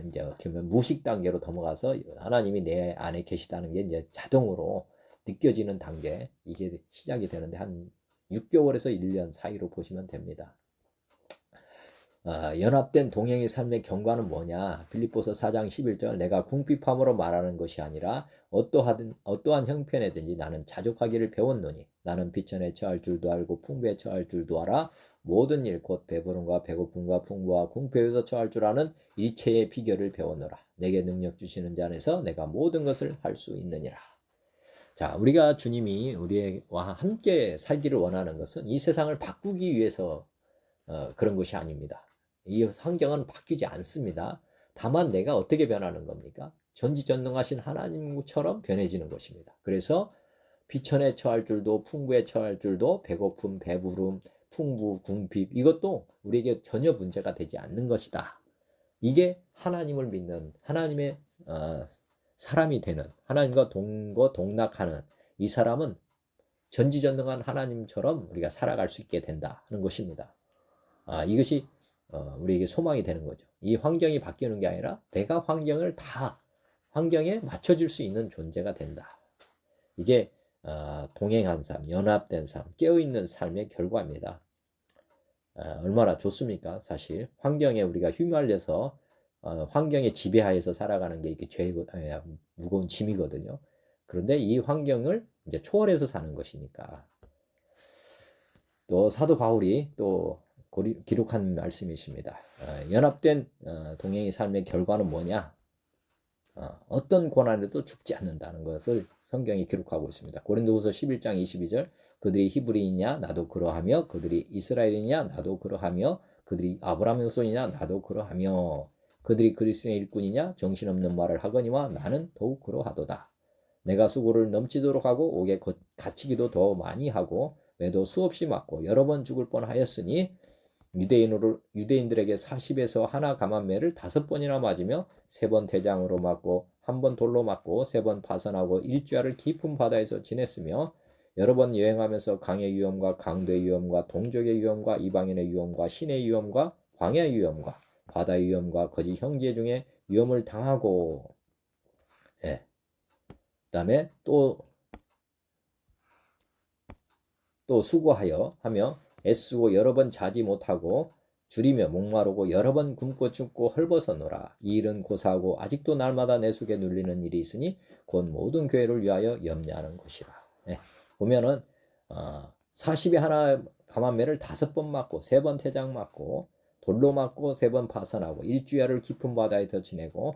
이제 어떻게 보면 무식 단계로 넘어가서 하나님이 내 안에 계시다는 게 이제 자동으로 느껴지는 단계, 이게 시작이 되는데 한 6개월에서 1년 사이로 보시면 됩니다. 연합된 동행의 삶의 경과는 뭐냐? 빌립보서 4장 11절, 내가 궁핍함으로 말하는 것이 아니라 어떠한 형편에든지 나는 자족하기를 배웠노니 나는 비천에 처할 줄도 알고 풍부에 처할 줄도 알아. 모든 일 곧 배부름과 배고픔과 풍부와 궁핍에서 처할 줄 아는 일체의 비결을 배웠노라. 내게 능력 주시는 자 안에서 내가 모든 것을 할 수 있느니라. 자, 우리가 주님이 우리와 함께 살기를 원하는 것은 이 세상을 바꾸기 위해서 그런 것이 아닙니다. 이 환경은 바뀌지 않습니다. 다만 내가 어떻게 변하는 겁니까? 전지전능하신 하나님처럼 변해지는 것입니다. 그래서 비천에 처할 줄도 풍부에 처할 줄도 배고픔, 배부름, 풍부, 궁핍 이것도 우리에게 전혀 문제가 되지 않는 것이다. 이게 하나님을 믿는 하나님의 사람이 되는 하나님과 동거동락하는 이 사람은 전지전능한 하나님처럼 우리가 살아갈 수 있게 된다 하는 것입니다. 이것이 우리에게 소망이 되는 거죠. 이 환경이 바뀌는 게 아니라 내가 환경에 맞춰줄 수 있는 존재가 된다. 이게 동행한 삶, 연합된 삶, 깨어있는 삶의 결과입니다. 얼마나 좋습니까? 사실 환경에 우리가 휘말려서 환경의 지배하에서 살아가는 게 이게 무거운 짐이거든요. 그런데 이 환경을 이제 초월해서 사는 것이니까. 또 사도 바울이 또 기록한 말씀이 있습니다. 연합된 동행의 삶의 결과는 뭐냐? 어떤 고난에도 죽지 않는다는 것을 성경이 기록하고 있습니다. 고린도후서 11장 22절, 그들이 히브리이냐 나도 그러하며 그들이 이스라엘이냐 나도 그러하며 그들이 아브라함의 후손이냐 나도 그러하며 그들이 그리스도의 일꾼이냐 정신없는 말을 하거니와 나는 더욱 그러하도다. 내가 수고를 넘치도록 하고 옥에 갇히기도 더 많이 하고 매도 수없이 맞고 여러 번 죽을 뻔하였으니 유대인들에게 40에서 하나 감한매를 5번이나 맞으며 3번 대장으로 맞고 1번 돌로 맞고 3번 파선하고 일주야를 깊은 바다에서 지냈으며 여러 번 여행하면서 강의 위험과 강도의 위험과 동족의 위험과 이방인의 위험과 신의 위험과 광야의 위험과 바다의 위험과 거짓 형제 중에 위험을 당하고 그다음에 또 수고하여 하며 애쓰고 여러 번 자지 못하고 줄이며 목마르고 여러 번 굶고 춥고 헐벗어노라. 이 일은 고사하고 아직도 날마다 내 속에 눌리는 일이 있으니 곧 모든 교회를 위하여 염려하는 것이라. 보면은 40에 하나 감한매를 5번 맞고 3번 태장 맞고 돌로 맞고 3번 파선하고 일주야를 깊은 바다에서 지내고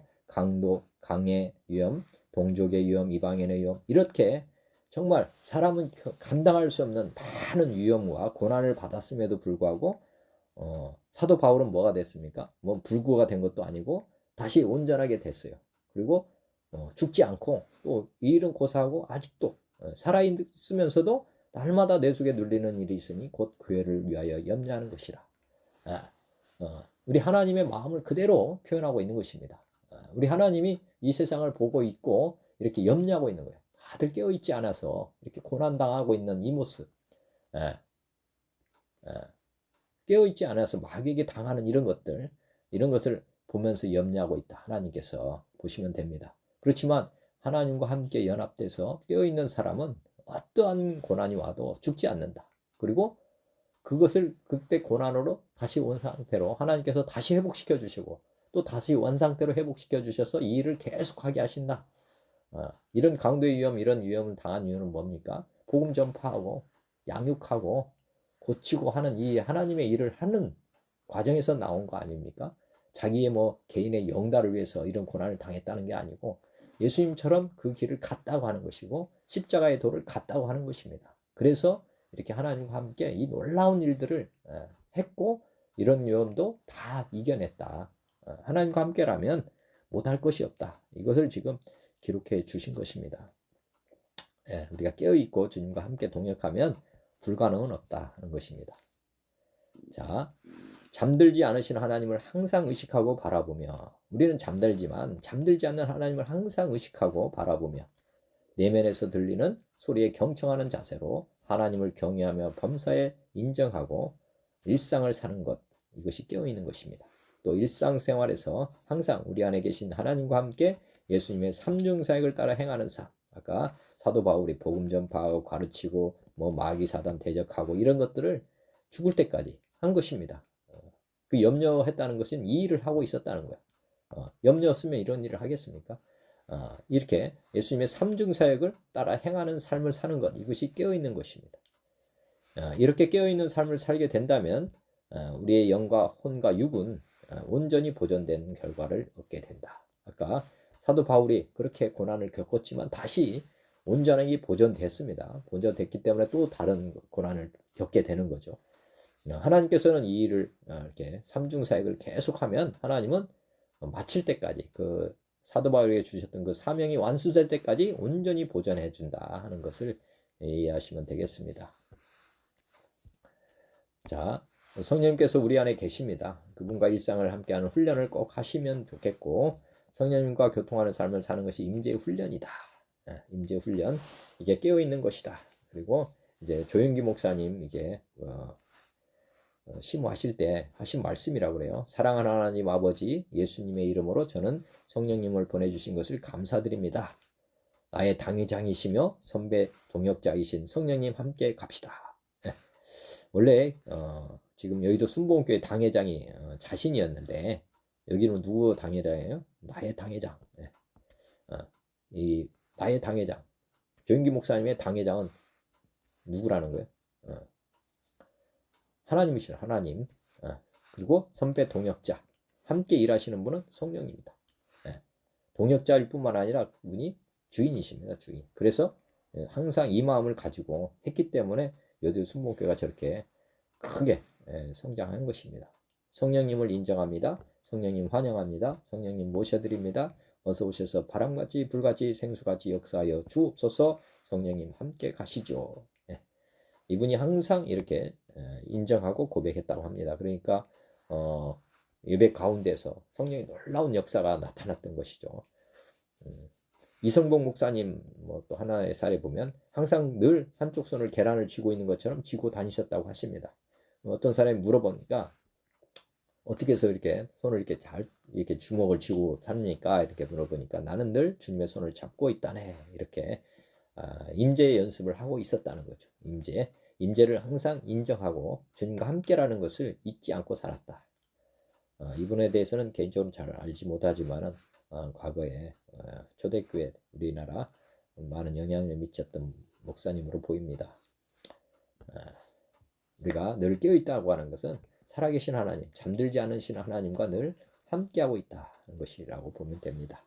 강의 위험, 동족의 위험, 이방인의 위험 이렇게 정말 사람은 감당할 수 없는 많은 위험과 고난을 받았음에도 불구하고 사도 바울은 뭐가 됐습니까? 뭐 불구가 된 것도 아니고 다시 온전하게 됐어요. 그리고 죽지 않고 또 이 일은 고사하고 아직도 살아있으면서도 날마다 내 속에 눌리는 일이 있으니 곧 교회를 위하여 염려하는 것이라. 우리 하나님의 마음을 그대로 표현하고 있는 것입니다. 우리 하나님이 이 세상을 보고 있고 이렇게 염려하고 있는 거예요. 다들 깨어있지 않아서 이렇게 고난당하고 있는 이 모습, 깨어있지 않아서 마귀에게 당하는 이런 것을 보면서 염려하고 있다. 하나님께서 보시면 됩니다. 그렇지만 하나님과 함께 연합돼서 깨어있는 사람은 어떠한 고난이 와도 죽지 않는다. 그리고 그것을 그때 고난으로 다시 온 상태로 하나님께서 다시 회복시켜 주시고 또 다시 원 상태로 회복시켜 주셔서 이 일을 계속하게 하신다. 이런 강도의 위험, 이런 위험을 당한 이유는 뭡니까? 복음 전파하고 양육하고 고치고 하는 이 하나님의 일을 하는 과정에서 나온 거 아닙니까? 자기의 개인의 영달을 위해서 이런 고난을 당했다는 게 아니고 예수님처럼 그 길을 갔다고 하는 것이고 십자가의 도를 갔다고 하는 것입니다. 그래서 이렇게 하나님과 함께 이 놀라운 일들을 했고 이런 위험도 다 이겨냈다. 하나님과 함께라면 못할 것이 없다. 이것을 지금 기록해 주신 것입니다. 우리가 깨어있고 주님과 함께 동역하면 불가능은 없다 하는 것입니다. 자, 잠들지 않으신 하나님을 항상 의식하고 바라보며, 우리는 잠들지만 잠들지 않는 하나님을 항상 의식하고 바라보며 내면에서 들리는 소리에 경청하는 자세로 하나님을 경외하며 범사에 인정하고 일상을 사는 것, 이것이 깨어있는 것입니다. 또 일상생활에서 항상 우리 안에 계신 하나님과 함께 예수님의 삼중사역을 따라 행하는 삶, 아까 사도 바울이 복음 전파하고 가르치고 마귀 사단 대적하고 이런 것들을 죽을 때까지 한 것입니다. 그 염려했다는 것은 이 일을 하고 있었다는 거야. 염려 없으면 이런 일을 하겠습니까? 이렇게 예수님의 삼중사역을 따라 행하는 삶을 사는 것, 이것이 깨어있는 것입니다. 이렇게 깨어있는 삶을 살게 된다면 우리의 영과 혼과 육은 온전히 보존된 결과를 얻게 된다. 아까 사도 바울이 그렇게 고난을 겪었지만 다시 온전하게 보존됐습니다. 보존됐기 때문에 또 다른 고난을 겪게 되는 거죠. 하나님께서는 이 일을 이렇게 삼중사역을 계속하면 하나님은 마칠 때까지 그 사도 바울에게 주셨던 그 사명이 완수될 때까지 온전히 보존해 준다 하는 것을 이해하시면 되겠습니다. 자, 성령님께서 우리 안에 계십니다. 그분과 일상을 함께하는 훈련을 꼭 하시면 좋겠고, 성령님과 교통하는 삶을 사는 것이 임재의 훈련이다. 임재의 훈련, 이게 깨어있는 것이다. 그리고 이제 조영기 목사님 이게 심호하실 때 하신 말씀이라고 그래요. 사랑하는 하나님 아버지, 예수님의 이름으로 저는 성령님을 보내주신 것을 감사드립니다. 나의 당회장이시며 선배 동역자이신 성령님 함께 갑시다. 원래 지금 여의도 순복음교회 당회장이 자신이었는데 여기는 누구 당회장이에요? 나의 당회장. 이 나의 당회장, 조영기 목사님의 당회장은 누구라는 거예요? 하나님이시라. 하나님. 그리고 선배 동역자, 함께 일하시는 분은 성령입니다. 동역자일 뿐만 아니라 그분이 주인이십니다. 주인. 그래서 항상 이 마음을 가지고 했기 때문에 여의도 순복음교회가 저렇게 크게 성장한 것입니다. 성령님을 인정합니다. 성령님 환영합니다. 성령님 모셔드립니다. 어서 오셔서 바람같이 불같이 생수같이 역사하여 주옵소서. 성령님 함께 가시죠. 이분이 항상 이렇게 인정하고 고백했다고 합니다. 그러니까 예배 가운데서 성령의 놀라운 역사가 나타났던 것이죠. 이성복 목사님 또 하나의 사례 보면 항상 늘 한쪽 손을 계란을 쥐고 있는 것처럼 쥐고 다니셨다고 하십니다. 어떤 사람이 물어보니까 어떻게 해서 이렇게 손을 이렇게 잘 이렇게 주먹을 쥐고 삽니까? 이렇게 물어보니까 나는 늘 주님의 손을 잡고 있다네. 이렇게 임재의 연습을 하고 있었다는 거죠. 임재를 항상 인정하고 주님과 함께라는 것을 잊지 않고 살았다. 이분에 대해서는 개인적으로 잘 알지 못하지만은 과거에 초대교회 우리나라 많은 영향을 미쳤던 목사님으로 보입니다. 우리가 늘 깨어있다고 하는 것은 살아계신 하나님, 잠들지 않으신 하나님과 늘 함께하고 있다는 것이라고 보면 됩니다.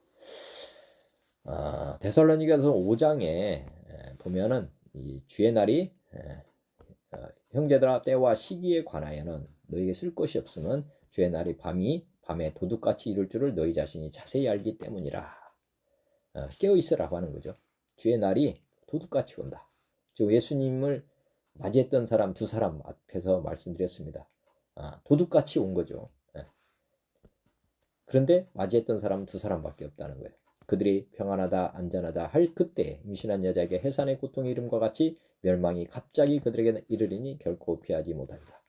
데살로니가서 5장에 보면은 이 주의 날이 형제들아 때와 시기에 관하여는 너희에게 쓸 것이 없으면 주의 날이 밤에 도둑같이 이룰 줄을 너희 자신이 자세히 알기 때문이라. 깨어있으라고 하는 거죠. 주의 날이 도둑같이 온다. 즉 예수님을 맞이했던 사람 두 사람 앞에서 말씀드렸습니다. 도둑같이 온 거죠. 그런데 맞이했던 사람은 두 사람밖에 없다는 거예요. 그들이 평안하다 안전하다 할 그때 임신한 여자에게 해산의 고통의 이름과 같이 멸망이 갑자기 그들에게 이르리니 결코 피하지 못한다.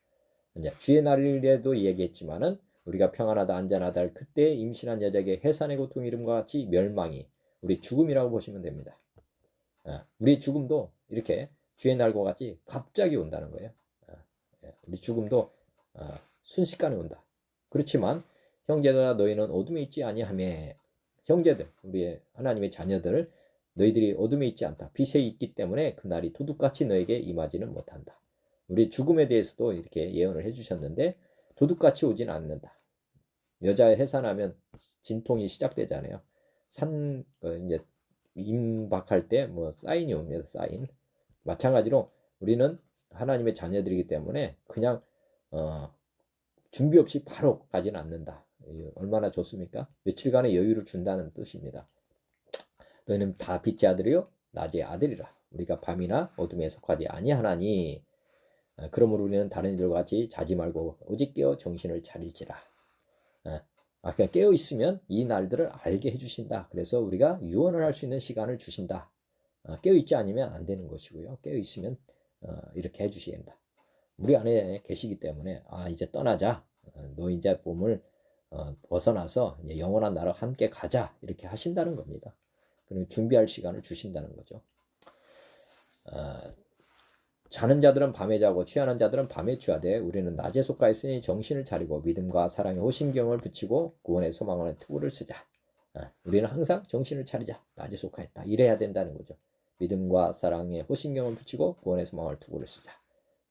이제 주의 날에도 얘기했지만은 우리가 평안하다 안전하다 할 그때 임신한 여자에게 해산의 고통의 이름과 같이 멸망이 우리 죽음이라고 보시면 됩니다. 우리 죽음도 이렇게 주의 날과 같이 갑자기 온다는 거예요. 우리 죽음도 순식간에 온다. 그렇지만 형제들아 너희는 어둠에 있지 아니하며 형제들 우리의 하나님의 자녀들 너희들이 어둠에 있지 않다. 빛에 있기 때문에 그날이 도둑같이 너에게 임하지는 못한다. 우리 죽음에 대해서도 이렇게 예언을 해주셨는데 도둑같이 오진 않는다. 여자의 해산하면 진통이 시작되잖아요. 이제 임박할 때 사인이 옵니다. 사인. 마찬가지로 우리는 하나님의 자녀들이기 때문에 그냥 준비 없이 바로 가지는 않는다. 얼마나 좋습니까? 며칠간의 여유를 준다는 뜻입니다. 너희는 다 빛의 아들이요 낮의 아들이라. 우리가 밤이나 어둠에 속하지 아니하나니 그러므로 우리는 다른 이들과 같이 자지 말고 오직 깨어 정신을 차릴지라. 그냥 깨어 있으면 이 날들을 알게 해주신다. 그래서 우리가 유언을 할 수 있는 시간을 주신다. 깨어 있지 않으면 안 되는 것이고요. 깨어 있으면 이렇게 해주신다. 우리 안에 계시기 때문에 이제 떠나자. 너 이제 몸을 벗어나서 이제 영원한 나라와 함께 가자. 이렇게 하신다는 겁니다. 그리고 준비할 시간을 주신다는 거죠. 자는 자들은 밤에 자고 취하는 자들은 밤에 취하되 우리는 낮에 속하였으니 정신을 차리고 믿음과 사랑에 호신경을 붙이고 구원의 소망을 투구를 쓰자. 우리는 항상 정신을 차리자. 낮에 속하였다. 이래야 된다는 거죠. 믿음과 사랑에 호신경을 붙이고 구원의 소망을 투구를 쓰자.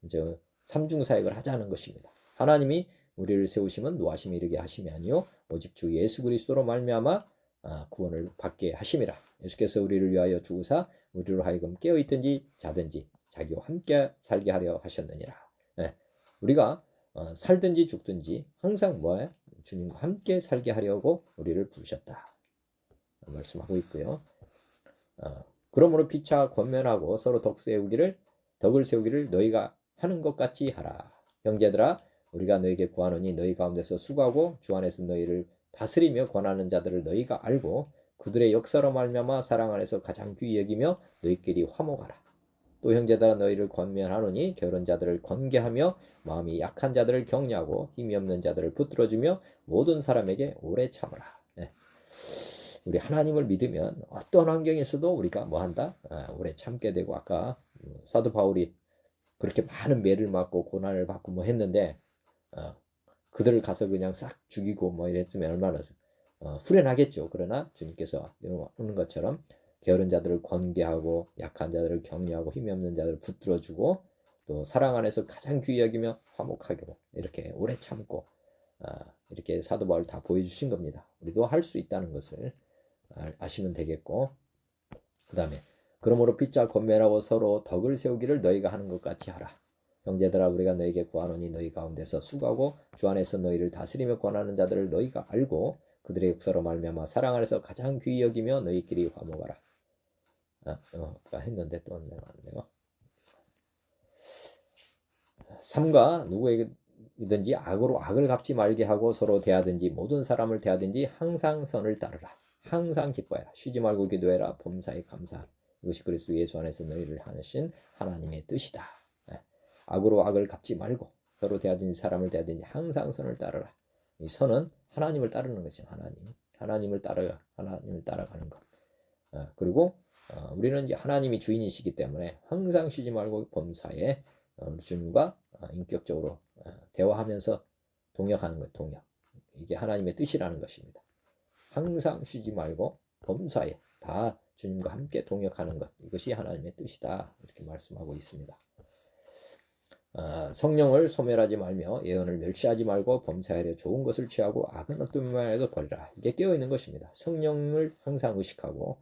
이제 삼중사역을 하자는 것입니다. 하나님이 우리를 세우시면 노하심에 이르게 하심이 아니요 오직 주 예수 그리스도로 말미암아 구원을 받게 하심이라. 예수께서 우리를 위하여 죽으사 우리로 하여금 깨어 있든지 자든지 자기와 함께 살게 하려 하셨느니라. 우리가 살든지 죽든지 항상 뭐예요? 주님과 함께 살게 하려고 우리를 부르셨다. 말씀하고 있고요. 그러므로 피차 권면하고 서로 덕을 세우기를 너희가 하는 것 같이 하라. 형제들아 우리가 너희에게 구하노니 너희 가운데서 수고하고 주 안에서 너희를 다스리며 권하는 자들을 너희가 알고 그들의 역사로 말미암아 사랑 안에서 가장 귀히 여기며 너희끼리 화목하라. 또 형제들아 너희를 권면하노니 게으른 자들을 권계하며 마음이 약한 자들을 격려하고 힘이 없는 자들을 붙들어주며 모든 사람에게 오래 참으라. 우리 하나님을 믿으면 어떤 환경에서도 우리가 뭐한다? 오래 참게 되고 아까 사도 바울이 그렇게 많은 매를 맞고 고난을 받고 뭐 했는데 그들을 가서 그냥 싹 죽이고 뭐 이랬으면 얼마나 후련하겠죠. 그러나 주님께서 이러는 것처럼 게으른 자들을 권계하고 약한 자들을 격려하고 힘이 없는 자들을 붙들어주고 또 사랑 안에서 가장 귀히 여기며 화목하고 이렇게 오래 참고 이렇게 사도 바울 다 보여주신 겁니다. 우리도 할 수 있다는 것을 아시면 되겠고 그 다음에 그러므로 피차 권면하고 서로 덕을 세우기를 너희가 하는 것 같이 하라. 형제들아 우리가 너희에게 구하노니 너희 가운데서 수고하고 주 안에서 너희를 다스리며 권하는 자들을 너희가 알고 그들의 역사로 말미암아 사랑 안에서 가장 귀히 여기며 너희끼리 화목하라. 했는데 또 내가 삼가 누구에게든지 악으로 악을 갚지 말게 하고 서로 대하든지 모든 사람을 대하든지 항상 선을 따르라. 항상 기뻐해라. 쉬지 말고 기도해라. 범사에 감사하라. 이것이 그리스도 예수 안에서 너희를 하신 하나님의 뜻이다. 악으로 악을 갚지 말고 서로 대하든지 사람을 대하든지 항상 선을 따르라. 이 선은 하나님을 따르는 것이죠. 하나님을 따라가는 것. 그리고 우리는 이제 하나님이 주인이시기 때문에 항상 쉬지 말고 범사에 주님과 인격적으로 대화하면서 동역하는 것, 동역. 이게 하나님의 뜻이라는 것입니다. 항상 쉬지 말고 범사에 다 주님과 함께 동역하는 것. 이것이 하나님의 뜻이다. 이렇게 말씀하고 있습니다. 성령을 소멸하지 말며 예언을 멸시하지 말고 범사하려 좋은 것을 취하고 악은 어떤 면에도 버리라. 이게 깨어있는 것입니다. 성령을 항상 의식하고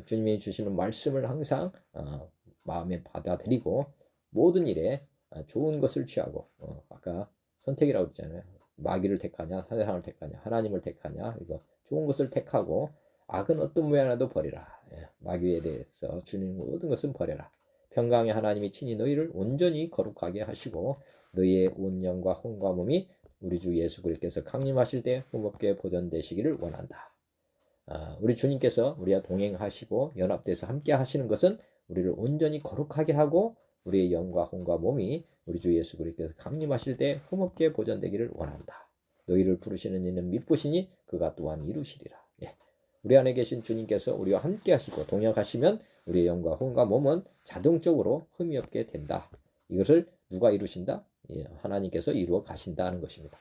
주님이 주시는 말씀을 항상 마음에 받아들이고 모든 일에 좋은 것을 취하고 아까 선택이라고 했잖아요. 마귀를 택하냐 세상을 택하냐 하나님을 택하냐 이거 좋은 것을 택하고 악은 어떤 모양이라도 버리라. 마귀에 대해서 주는 모든 것은 버려라. 평강의 하나님이 친히 너희를 온전히 거룩하게 하시고 너희의 온 영과 혼과 몸이 우리 주 예수 그리스도께서 강림하실 때 흠없게 보존되시기를 원한다. 우리 주님께서 우리와 동행하시고 연합돼서 함께 하시는 것은 우리를 온전히 거룩하게 하고 우리의 영과 혼과 몸이 우리 주 예수 그리스도께서 강림하실 때 흠없게 보존되기를 원한다. 너희를 부르시는 이는 미쁘시니 그가 또한 이루시리라. 우리 안에 계신 주님께서 우리와 함께 하시고 동역하시면 우리의 영과 혼과 몸은 자동적으로 흠이 없게 된다. 이것을 누가 이루신다? 하나님께서 이루어 가신다는 것입니다.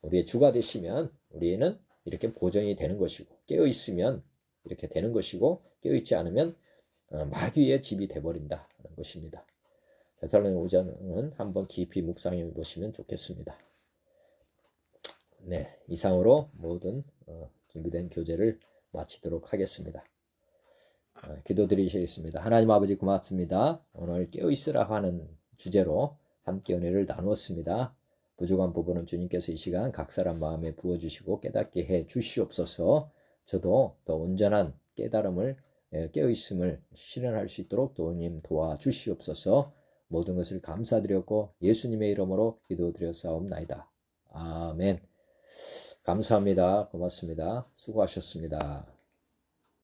우리의 주가 되시면 우리는 이렇게 보존이 되는 것이고 깨어 있으면 이렇게 되는 것이고 깨어 있지 않으면 마귀의 집이 돼버린다는 것입니다. 데살로니가 5장은 한번 깊이 묵상해 보시면 좋겠습니다. 네, 이상으로 모든 준비된 교재를 마치도록 하겠습니다. 기도드리시겠습니다. 하나님 아버지 고맙습니다. 오늘 깨어있으라 하는 주제로 함께 은혜를 나누었습니다. 부족한 부분은 주님께서 이 시간 각 사람 마음에 부어주시고 깨닫게 해 주시옵소서. 저도 더 온전한 깨달음을 깨어있음을 실현할 수 있도록 도우님 도와주시옵소서. 모든 것을 감사드렸고 예수님의 이름으로 기도드렸사옵나이다. 아멘. 감사합니다. 고맙습니다. 수고하셨습니다.